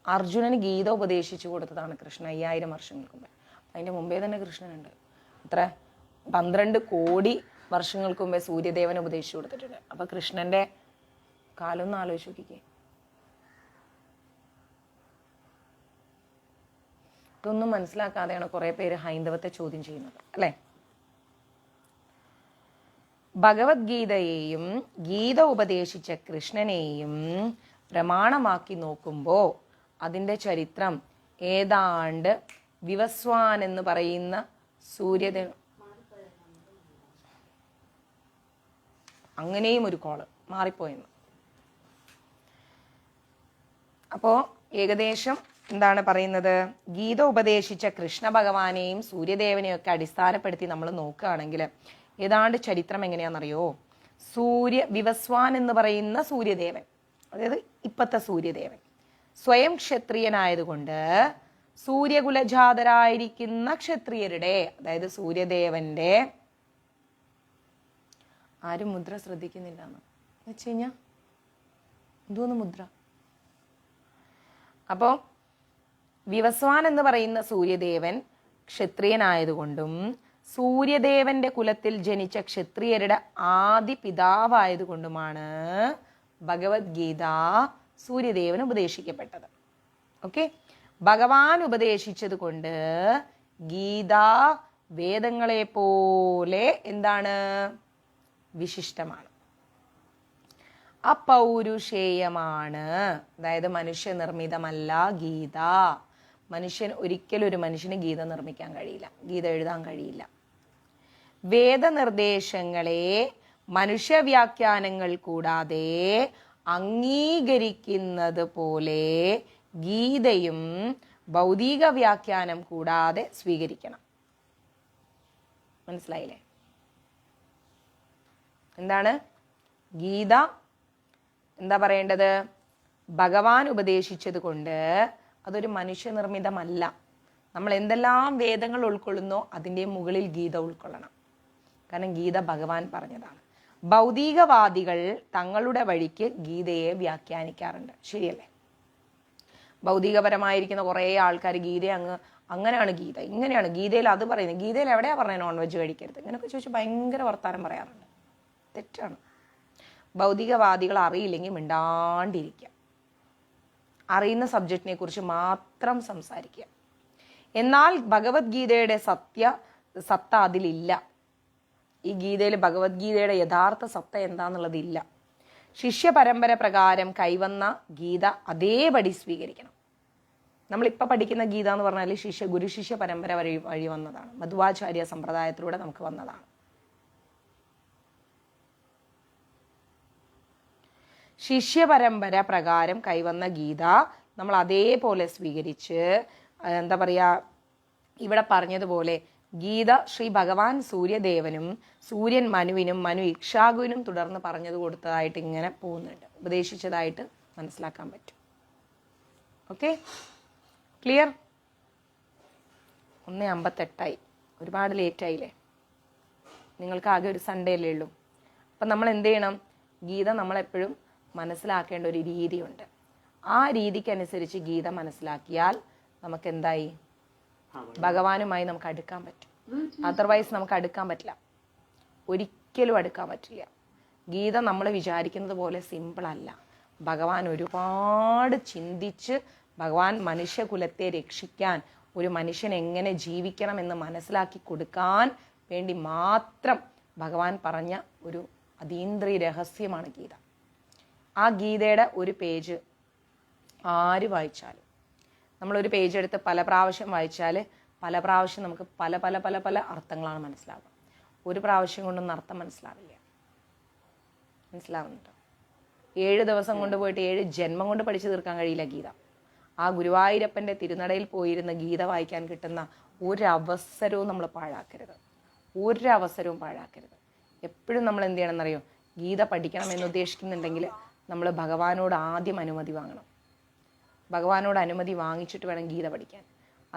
അർജുനന് ഗീത ഉപദേശിച്ചു കൊടുത്തതാണ് കൃഷ്ണൻ 5000 വർഷങ്ങൾക്ക് മുമ്പ്. അതിൻ്റെ മുമ്പേ തന്നെ കൃഷ്ണനുണ്ട്. എത്ര 12 കോടി വർഷങ്ങൾക്ക് മുമ്പേ സൂര്യദേവൻ ഉപദേശിച്ചു കൊടുത്തിട്ടുണ്ട്. അപ്പൊ കൃഷ്ണന്റെ കാലം ഒന്ന് ആലോചിച്ച് നോക്കിക്കേ. ഇതൊന്നും മനസ്സിലാക്കാതെയാണ് കുറെ പേര് ഹൈന്ദവത്തെ ചോദ്യം ചെയ്യുന്നത്, അല്ലെ? ഭഗവത്ഗീതയെയും ഗീത ഉപദേശിച്ച കൃഷ്ണനെയും പ്രമാണമാക്കി നോക്കുമ്പോൾ അതിൻ്റെ ചരിത്രം ഏതാണ്ട് വിവസ്വാൻ എന്ന് പറയുന്ന സൂര്യദേവൻ, അങ്ങനെയും ഒരു കോള് മാറിപ്പോയെന്ന്. അപ്പോൾ ഏകദേശം എന്താണ് പറയുന്നത്, ഗീത ഉപദേശിച്ച കൃഷ്ണ ഭഗവാനെയും സൂര്യദേവനെയും ഒക്കെ അടിസ്ഥാനപ്പെടുത്തി നമ്മൾ നോക്കുകയാണെങ്കിൽ ഏതാണ്ട് ചരിത്രം എങ്ങനെയാണെന്നറിയോ? വിവസ്വാൻ എന്ന് പറയുന്ന സൂര്യദേവൻ, അതായത് ഇപ്പത്തെ സൂര്യദേവൻ, സ്വയം ക്ഷത്രിയനായതുകൊണ്ട് സൂര്യകുലജാതരായിരിക്കുന്ന ക്ഷത്രിയരുടെ, അതായത് സൂര്യദേവന്റെ, ആരും മുദ്ര ശ്രദ്ധിക്കുന്നില്ല എന്ന് വെച്ച് കഴിഞ്ഞാ എന്തോന്ന് മുദ്ര. അപ്പോ വിവസ്വാൻ എന്ന് പറയുന്ന സൂര്യദേവൻ ക്ഷത്രിയനായതുകൊണ്ടും സൂര്യദേവന്റെ കുലത്തിൽ ജനിച്ച ക്ഷത്രിയരുടെ ആദി പിതാവായതുകൊണ്ടുമാണ് ഭഗവത്ഗീത സൂര്യദേവൻ ഉപദേശിക്കപ്പെട്ടത്. ഓക്കെ, ഭഗവാൻ ഉപദേശിച്ചത് കൊണ്ട് ഗീത വേദങ്ങളെ പോലെ എന്താണ്, വിശിഷ്ടമാണ്, അപൗരുഷേയമാണ്. അതായത് മനുഷ്യനിർമ്മിതമല്ല ഗീത. ഒരിക്കലും ഒരു മനുഷ്യന് ഗീത നിർമ്മിക്കാൻ കഴിയില്ല, ഗീത എഴുതാൻ കഴിയില്ല. വേദനിർദ്ദേശങ്ങളെ മനുഷ്യവ്യാഖ്യാനങ്ങൾ കൂടാതെ അംഗീകരിക്കുന്നത് പോലെ ഗീതയും ഭൗതിക വ്യാഖ്യാനം കൂടാതെ സ്വീകരിക്കണം. മനസ്സിലായില്ലേ? എന്താണ് ഗീത? എന്താ പറയേണ്ടത്? ഭഗവാൻ ഉപദേശിച്ചത് കൊണ്ട് അതൊരു മനുഷ്യനിർമ്മിതമല്ല. നമ്മൾ എന്തെല്ലാം വേദങ്ങൾ ഉൾക്കൊള്ളുന്നോ അതിൻ്റെ മുകളിൽ ഗീത ഉൾക്കൊള്ളണം. കാരണം ഗീത ഭഗവാൻ പറഞ്ഞതാണ്. ഭൗതികവാദികൾ തങ്ങളുടെ വഴിക്ക് ഗീതയെ വ്യാഖ്യാനിക്കാറുണ്ട്, ശരിയല്ലേ? ഭൗതികപരമായിരിക്കുന്ന കുറേ ആൾക്കാർ ഗീതയെ അങ്ങനെയാണ് ഗീത, ഇങ്ങനെയാണ് ഗീതയിൽ അത് പറയുന്നത്, ഗീതയിൽ എവിടെയാ പറഞ്ഞത് നോൺ വെജ് കഴിക്കരുത്, ഇങ്ങനെയൊക്കെ ചോദിച്ച് ഭയങ്കര വർത്താനം പറയാറുണ്ട്. തെറ്റാണ്. ഭൗതികവാദികൾ അറിയില്ലെങ്കിൽ മിണ്ടാണ്ടിരിക്കുക, അറിയുന്ന സബ്ജക്റ്റിനെ കുറിച്ച് മാത്രം സംസാരിക്കുക. എന്നാൽ ഭഗവത്ഗീതയുടെ സത്ത അതിലില്ല. ഈ ഗീതയിൽ ഭഗവത്ഗീതയുടെ യഥാർത്ഥ സത്ത എന്താന്നുള്ളതില്ല. ശിഷ്യ പരമ്പര പ്രകാരം കൈവന്ന ഗീത അതേപടി സ്വീകരിക്കണം. നമ്മളിപ്പോൾ പഠിക്കുന്ന ഗീത എന്ന് പറഞ്ഞാൽ ഗുരുശിഷ്യ പരമ്പര വഴി വന്നതാണ്, മധ്വാചാര്യ സമ്പ്രദായത്തിലൂടെ നമുക്ക് വന്നതാണ്. ശിഷ്യപരമ്പര പ്രകാരം കൈവന്ന ഗീത നമ്മൾ അതേപോലെ സ്വീകരിച്ച്, എന്താ പറയുക, ഇവിടെ പറഞ്ഞതുപോലെ ഗീത ശ്രീ ഭഗവാൻ സൂര്യദേവനും സൂര്യൻ മനുവിനും മനു ഇക്ഷാകുവിനും തുടർന്ന് പറഞ്ഞു കൊടുത്തതായിട്ട് ഇങ്ങനെ പോകുന്നുണ്ട്, ഉപദേശിച്ചതായിട്ട് മനസ്സിലാക്കാൻ പറ്റും. Okay, clear? 1:58 ഒരുപാട് ലേറ്റായില്ലേ? നിങ്ങൾക്ക് ആകെ ഒരു സൺഡേ അല്ലേ ഉള്ളൂ. അപ്പം നമ്മൾ എന്ത് ചെയ്യണം? ഗീത നമ്മളെപ്പോഴും മനസ്സിലാക്കേണ്ട ഒരു രീതിയുണ്ട്. ആ രീതിക്കനുസരിച്ച് ഗീത മനസ്സിലാക്കിയാൽ നമുക്ക് എന്തായി? ഭഗവാനുമായി നമുക്ക് അടുക്കാൻ പറ്റും. അതർവൈസ് നമുക്ക് അടുക്കാൻ പറ്റില്ല, ഒരിക്കലും അടുക്കാൻ പറ്റില്ല. ഗീത നമ്മൾ വിചാരിക്കുന്നത് പോലെ സിമ്പിൾ അല്ല. ഭഗവാൻ ഒരുപാട് ചിന്തിച്ച്, ഭഗവാൻ മനുഷ്യകുലത്തെ രക്ഷിക്കാൻ, ഒരു മനുഷ്യൻ എങ്ങനെ ജീവിക്കണം എന്ന് മനസ്സിലാക്കി കൊടുക്കാൻ വേണ്ടി മാത്രം ഭഗവാൻ പറഞ്ഞ ഒരു അതീന്ദ്രിയ രഹസ്യമാണ് ഗീത. ആ ഗീതയുടെ ഒരു പേജ് ആര് വായിച്ചാലും, നമ്മളൊരു പേജ് എടുത്ത് പല പ്രാവശ്യം വായിച്ചാൽ പല പ്രാവശ്യം നമുക്ക് പല പല പല പല അർത്ഥങ്ങളാണ് മനസ്സിലാവുക. ഒരു പ്രാവശ്യം കൊണ്ടൊന്നും അർത്ഥം മനസ്സിലാവില്ല. മനസ്സിലാവുന്നുണ്ടോ? 7 ദിവസം കൊണ്ട് പോയിട്ട് 7 ജന്മം കൊണ്ട് പഠിച്ചു തീർക്കാൻ കഴിയില്ല ഗീത. ആ ഗുരുവായൂരപ്പൻ്റെ തിരുനടയിൽ പോയിരുന്ന ഗീത വായിക്കാൻ കിട്ടുന്ന ഒരവസരവും നമ്മൾ പാഴാക്കരുത്. ഒരവസരവും പാഴാക്കരുത്. എപ്പോഴും നമ്മൾ എന്ത് ചെയ്യണമെന്നറിയോ? ഗീത പഠിക്കണം എന്ന് ഉദ്ദേശിക്കുന്നുണ്ടെങ്കിൽ നമ്മൾ ഭഗവാനോട് ആദ്യം അനുമതി വാങ്ങണം. ഭഗവാനോട് അനുമതി വാങ്ങിച്ചിട്ട് വേണം ഗീത പഠിക്കാൻ.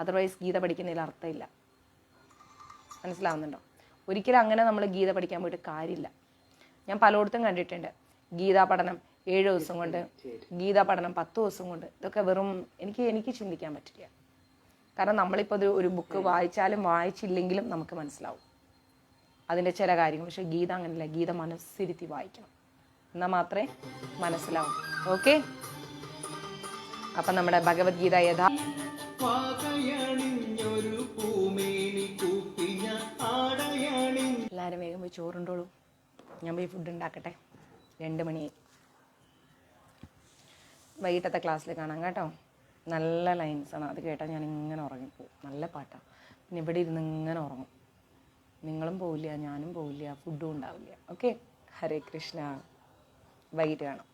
അതർവൈസ് ഗീത പഠിക്കുന്നതിൽ അർത്ഥമില്ല. മനസ്സിലാവുന്നുണ്ടോ? ഒരിക്കലും അങ്ങനെ നമ്മൾ ഗീത പഠിക്കാൻ പോയിട്ട് കാര്യമില്ല. ഞാൻ പലയിടത്തും കണ്ടിട്ടുണ്ട് ഗീതാ പഠനം 7 ദിവസം കൊണ്ട്, ഗീതാ പഠനം 10 ദിവസം കൊണ്ട്. ഇതൊക്കെ വെറും എനിക്ക് ചിന്തിക്കാൻ പറ്റില്ല. കാരണം നമ്മളിപ്പോൾ ഒരു ബുക്ക് വായിച്ചാലും വായിച്ചില്ലെങ്കിലും നമുക്ക് മനസ്സിലാവും അതിൻ്റെ ചില കാര്യങ്ങൾ. പക്ഷേ ഗീത അങ്ങനെയല്ല. ഗീത മനസ്സിരുത്തി വായിക്കണം, എന്നാൽ മാത്രമേ മനസ്സിലാവും. ഓക്കെ, അപ്പം നമ്മുടെ ഭഗവത്ഗീത എല്ലാവരും വേഗം പോയി ചോറുണ്ടോളൂ. ഞാൻ പോയി ഫുഡ് ഉണ്ടാക്കട്ടെ. 2 മണിയായി. വൈകിട്ടത്തെ ക്ലാസ്സിൽ കാണാം കേട്ടോ. നല്ല ലൈൻസാണ്, അത് കേട്ടാൽ ഞാൻ ഇങ്ങനെ ഉറങ്ങിപ്പോവും. നല്ല പാട്ടാണ്. പിന്നെ ഇവിടെ ഇരുന്ന് ഇങ്ങനെ ഉറങ്ങും. നിങ്ങളും പോവില്ല, ഞാനും പോവില്ല, ഫുഡും ഉണ്ടാവില്ല. ഓക്കെ, ഹരേ കൃഷ്ണ. വൈകിട്ട് കാണാം.